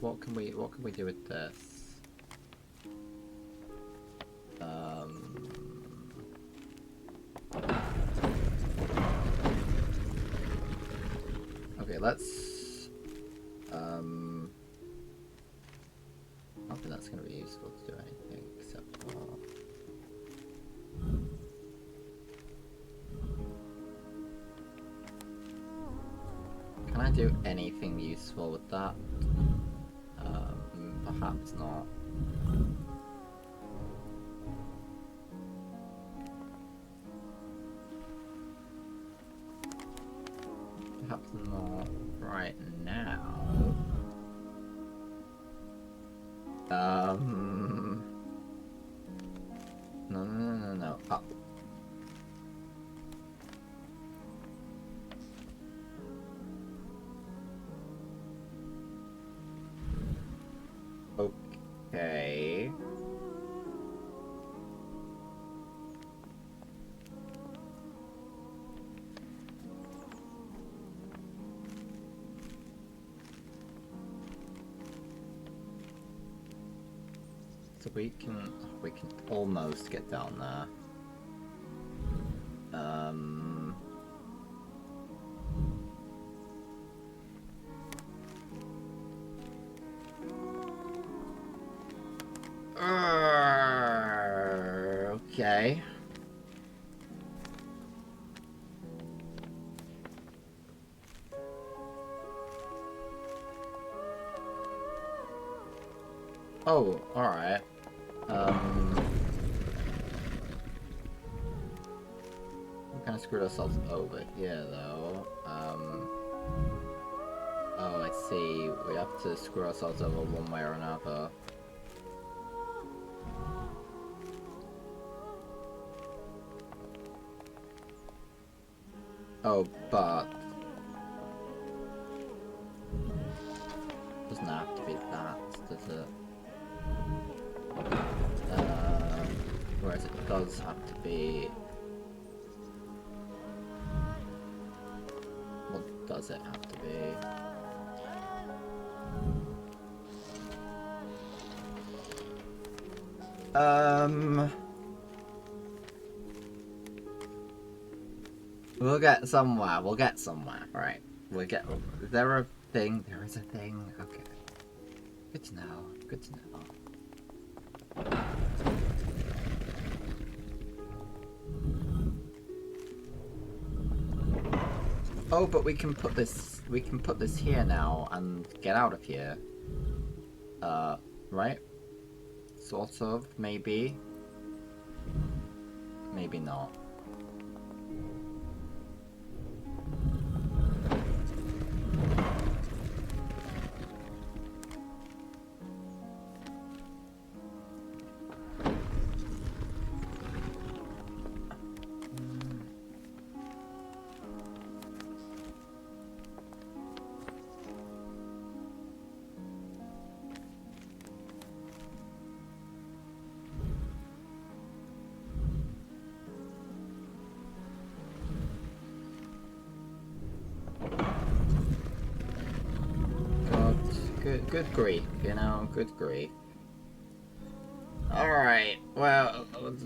What can we do with this? Okay, let's I don't think that's gonna be useful to do anything except for... Can I do anything useful with that? Perhaps not. Perhaps not right now. No. Up. Okay. So we can almost get down there. Okay. Oh, alright. We kind of screwed ourselves over here, though. Oh, I see. We have to screw ourselves over one way or another. Oh, but... doesn't have to be that, does it? Whereas it does have to be... what does it have to be? We'll get somewhere, right? We'll get... is there a thing? There is a thing? Okay. Good to know, good to know. Oh, but we can put this here now and get out of here. Right? Sort of, maybe. Maybe not. Good grief, you know, good grief. Alright, well, okay.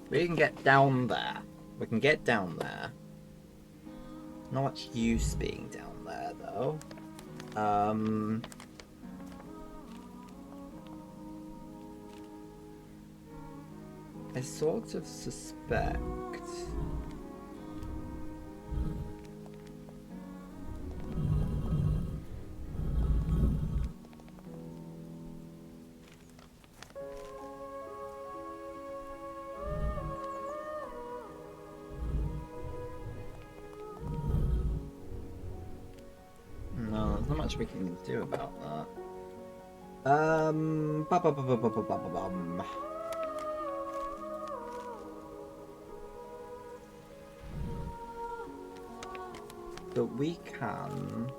We can get down there. We can get down there. Not much use being down there, though. I sort of suspect... no, there's not much we can do about that. But we can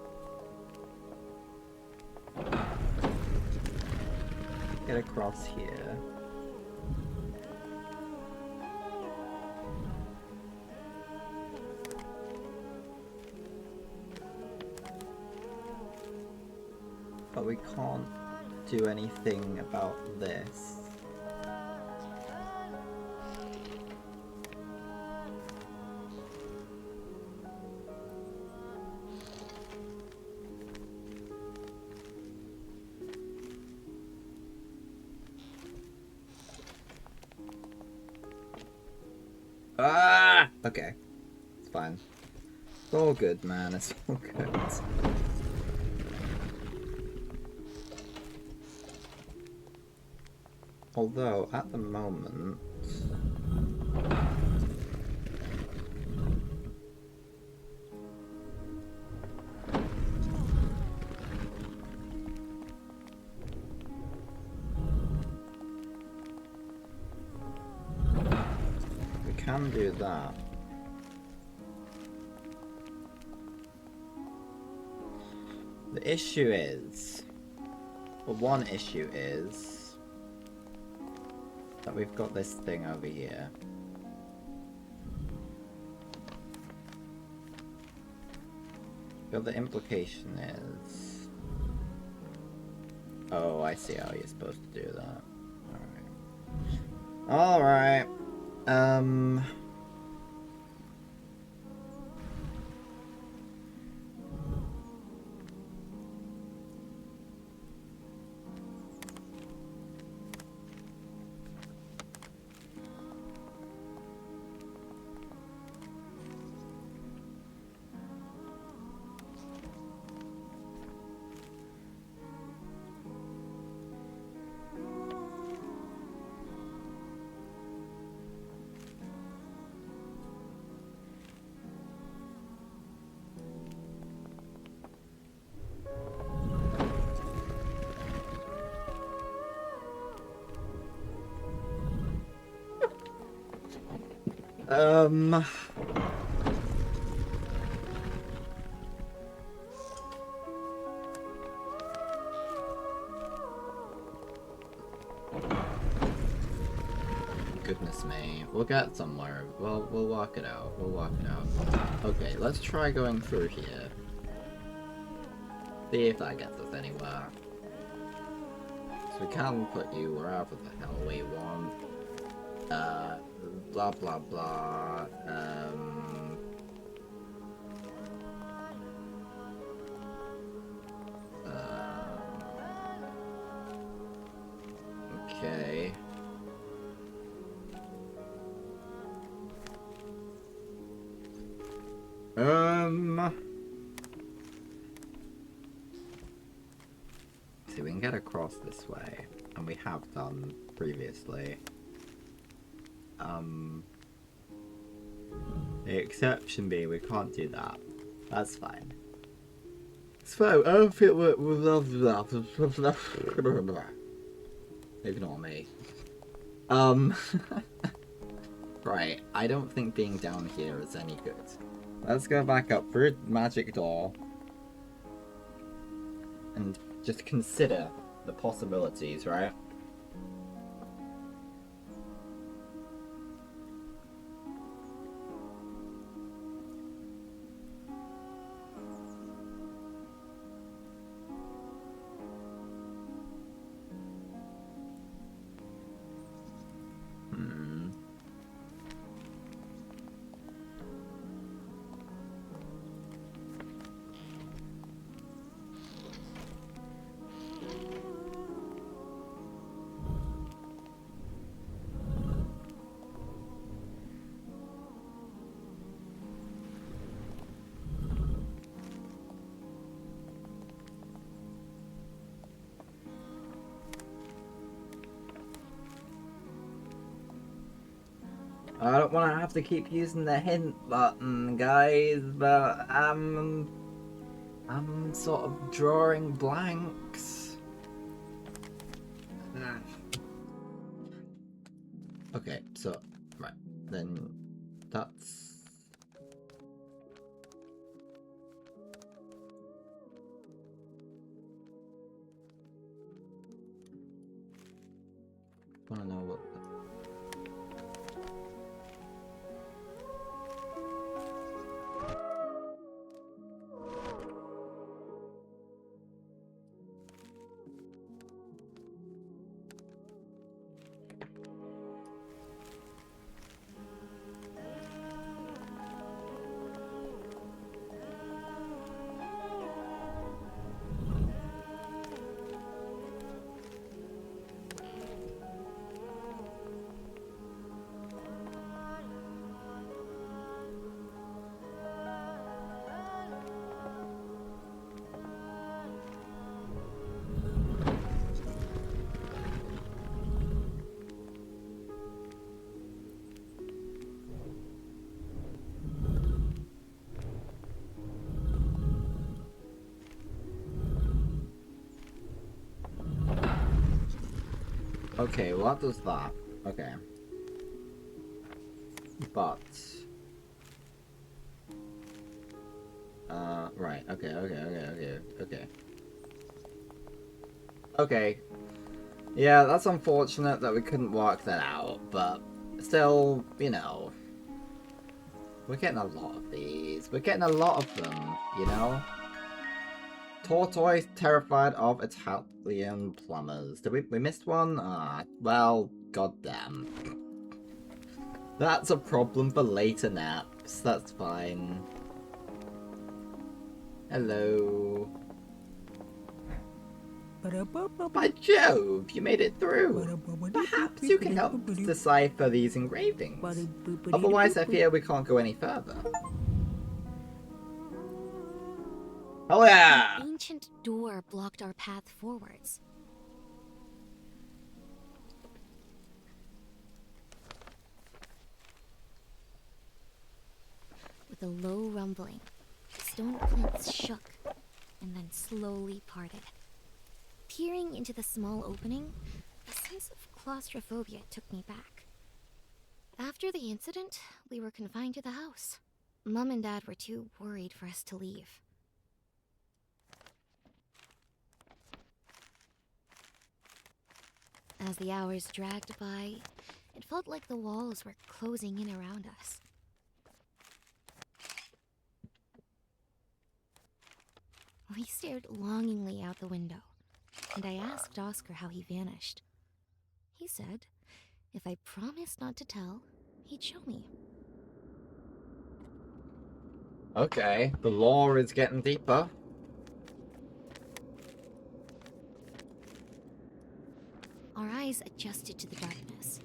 get across here. But we can't do anything about this. Ah! Okay. It's fine. It's all good, man. It's all good. Although, at the moment... we can do that. The issue is... well, one issue is... that we've got this thing over here. But the implication is... oh, I see how you're supposed to do that. Alright. Alright. Um. Goodness me. We'll get somewhere. We'll walk it out. We'll walk it out. Okay, let's try going through here. See if that gets us anywhere. So we can put you wherever the hell we want. Blah blah blah. Okay. See, we can get across this way, and we have done previously. The exception being we can't do that. That's fine. So, I don't feel we love that. Ignore me. Right, I don't think being down here is any good. Let's go back up through magic door. And just consider the possibilities, right? I don't want to have to keep using the hint button, guys, but I'm sort of drawing blanks. Okay, so, right, then that's... Wanna know what... Okay, well that does that. Okay. But... right, okay. Okay. Yeah, that's unfortunate that we couldn't work that out, but still, you know... We're getting a lot of these. We're getting a lot of them, you know? Tortoise terrified of Italian plumbers. Did we missed one? Ah, well, goddamn. That's a problem for later naps. That's fine. Hello. By Jove, you made it through. Perhaps you can help decipher these engravings. Otherwise, I fear we can't go any further. Oh yeah! An ancient door blocked our path forwards. With a low rumbling, the stone plinths shook and then slowly parted. Peering into the small opening, a sense of claustrophobia took me back. After the incident, we were confined to the house. Mom and Dad were too worried for us to leave. As the hours dragged by, it felt like the walls were closing in around us. We stared longingly out the window, and I asked Oscar how he vanished. He said, if I promised not to tell, he'd show me. Okay, the lore is getting deeper. Our eyes adjusted to the darkness.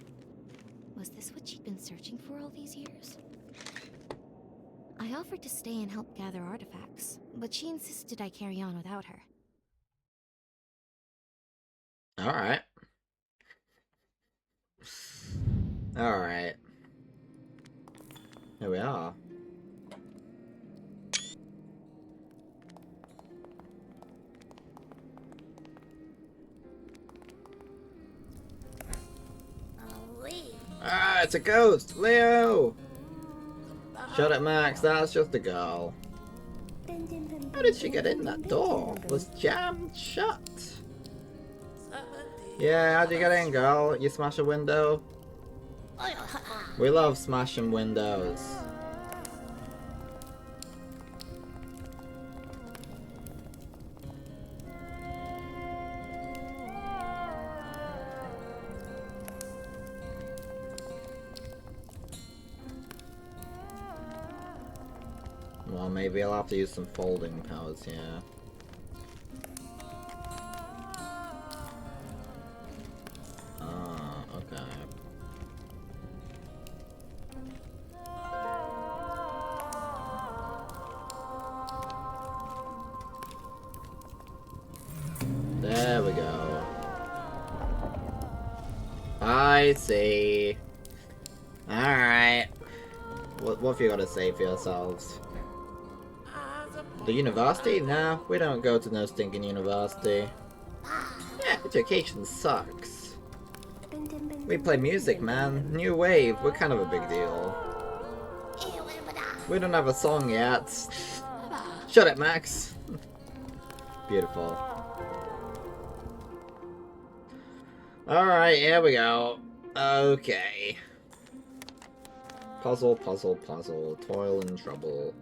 Was this what she'd been searching for all these years? I offered to stay and help gather artifacts, but she insisted I carry on without her. Alright. Alright. Here we are. Ah, it's a ghost! Leo! Shut it, Max, that's just a girl. How did she get in? That door was jammed shut. Yeah, how'd you get in, girl? You smash a window? We love smashing windows. Well, maybe I'll have to use some folding powers, yeah. Ah, okay. There we go. I see. Alright. What have you got to say for yourselves? The university? Nah, we don't go to no stinking university. Yeah, education sucks. We play music, man. New wave, we're kind of a big deal. We don't have a song yet. Shut it, Max. Beautiful. Alright, here we go. Okay. Puzzle, puzzle, puzzle. Toil and trouble.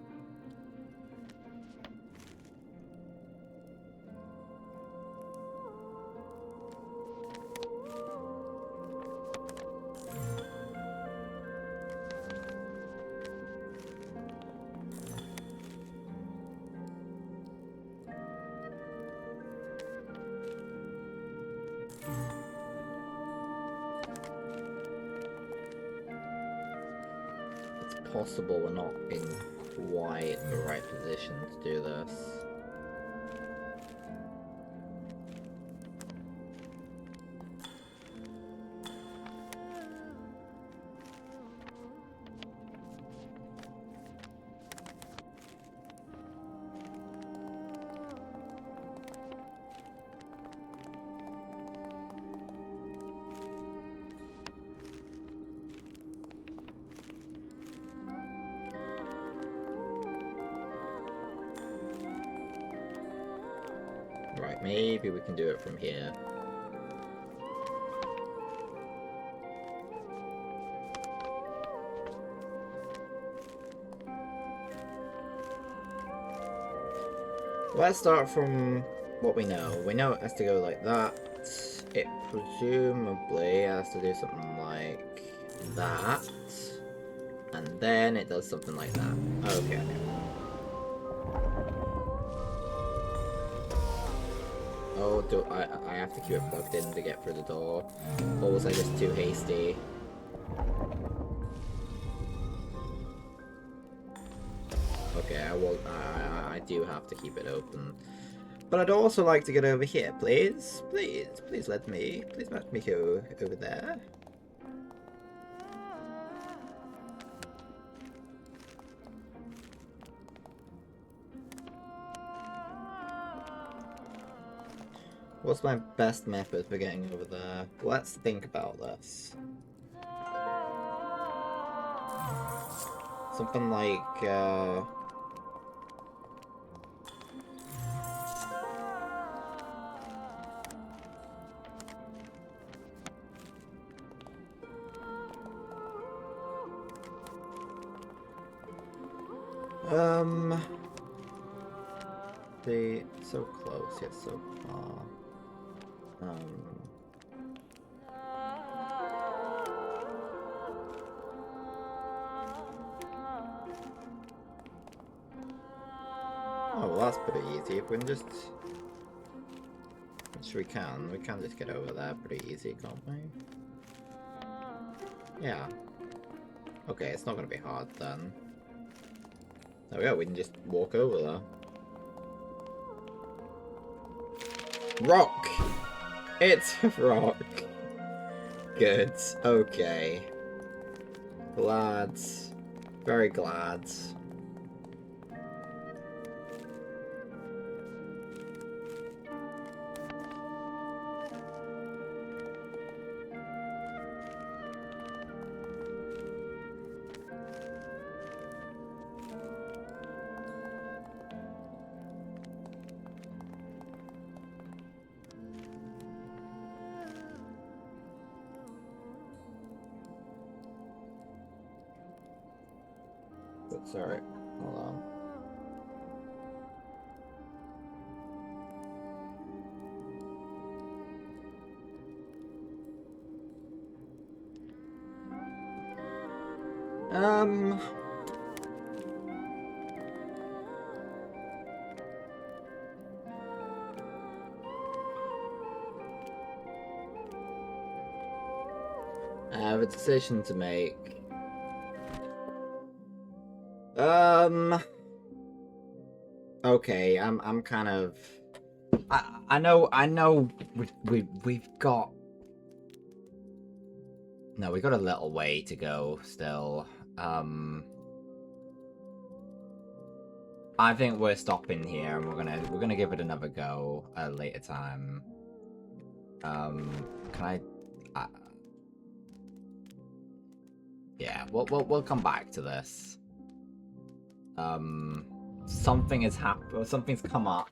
Possible we're not in quite the right position to do this. Right, maybe we can do it from here. Let's start from what we know. We know it has to go like that. It presumably has to do something like that. And then it does something like that. Okay. Oh, do I have to keep it plugged in to get through the door? Or was I just too hasty? Okay, I do have to keep it open. But I'd also like to get over here, please. Please let me go over there. What's my best method for getting over there? Let's think about this. Something like, they so close yet so far. Oh, well, that's pretty easy. If we can just, which we can just get over there pretty easy, can't we? Yeah. Okay, it's not gonna be hard then. There we go. We can just walk over there. Rock! It's a rock! Good. Okay. Glad. Very glad. But sorry. Hold on. I have a decision to make. Okay, I'm kind of. I know. We've got. No, we got a little way to go still. I think we're stopping here, and we're gonna give it another go at a later time. Can I? Yeah, we'll come back to this. Something has happened. Something's come up.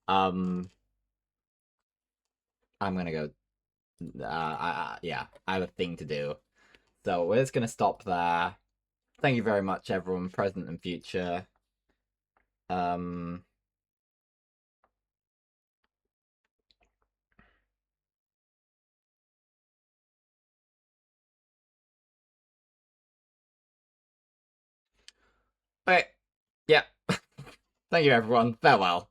I'm gonna go. Yeah, I have a thing to do. So we're just gonna stop there. Thank you very much, everyone, present and future. Okay, yeah. Thank you, everyone. Farewell.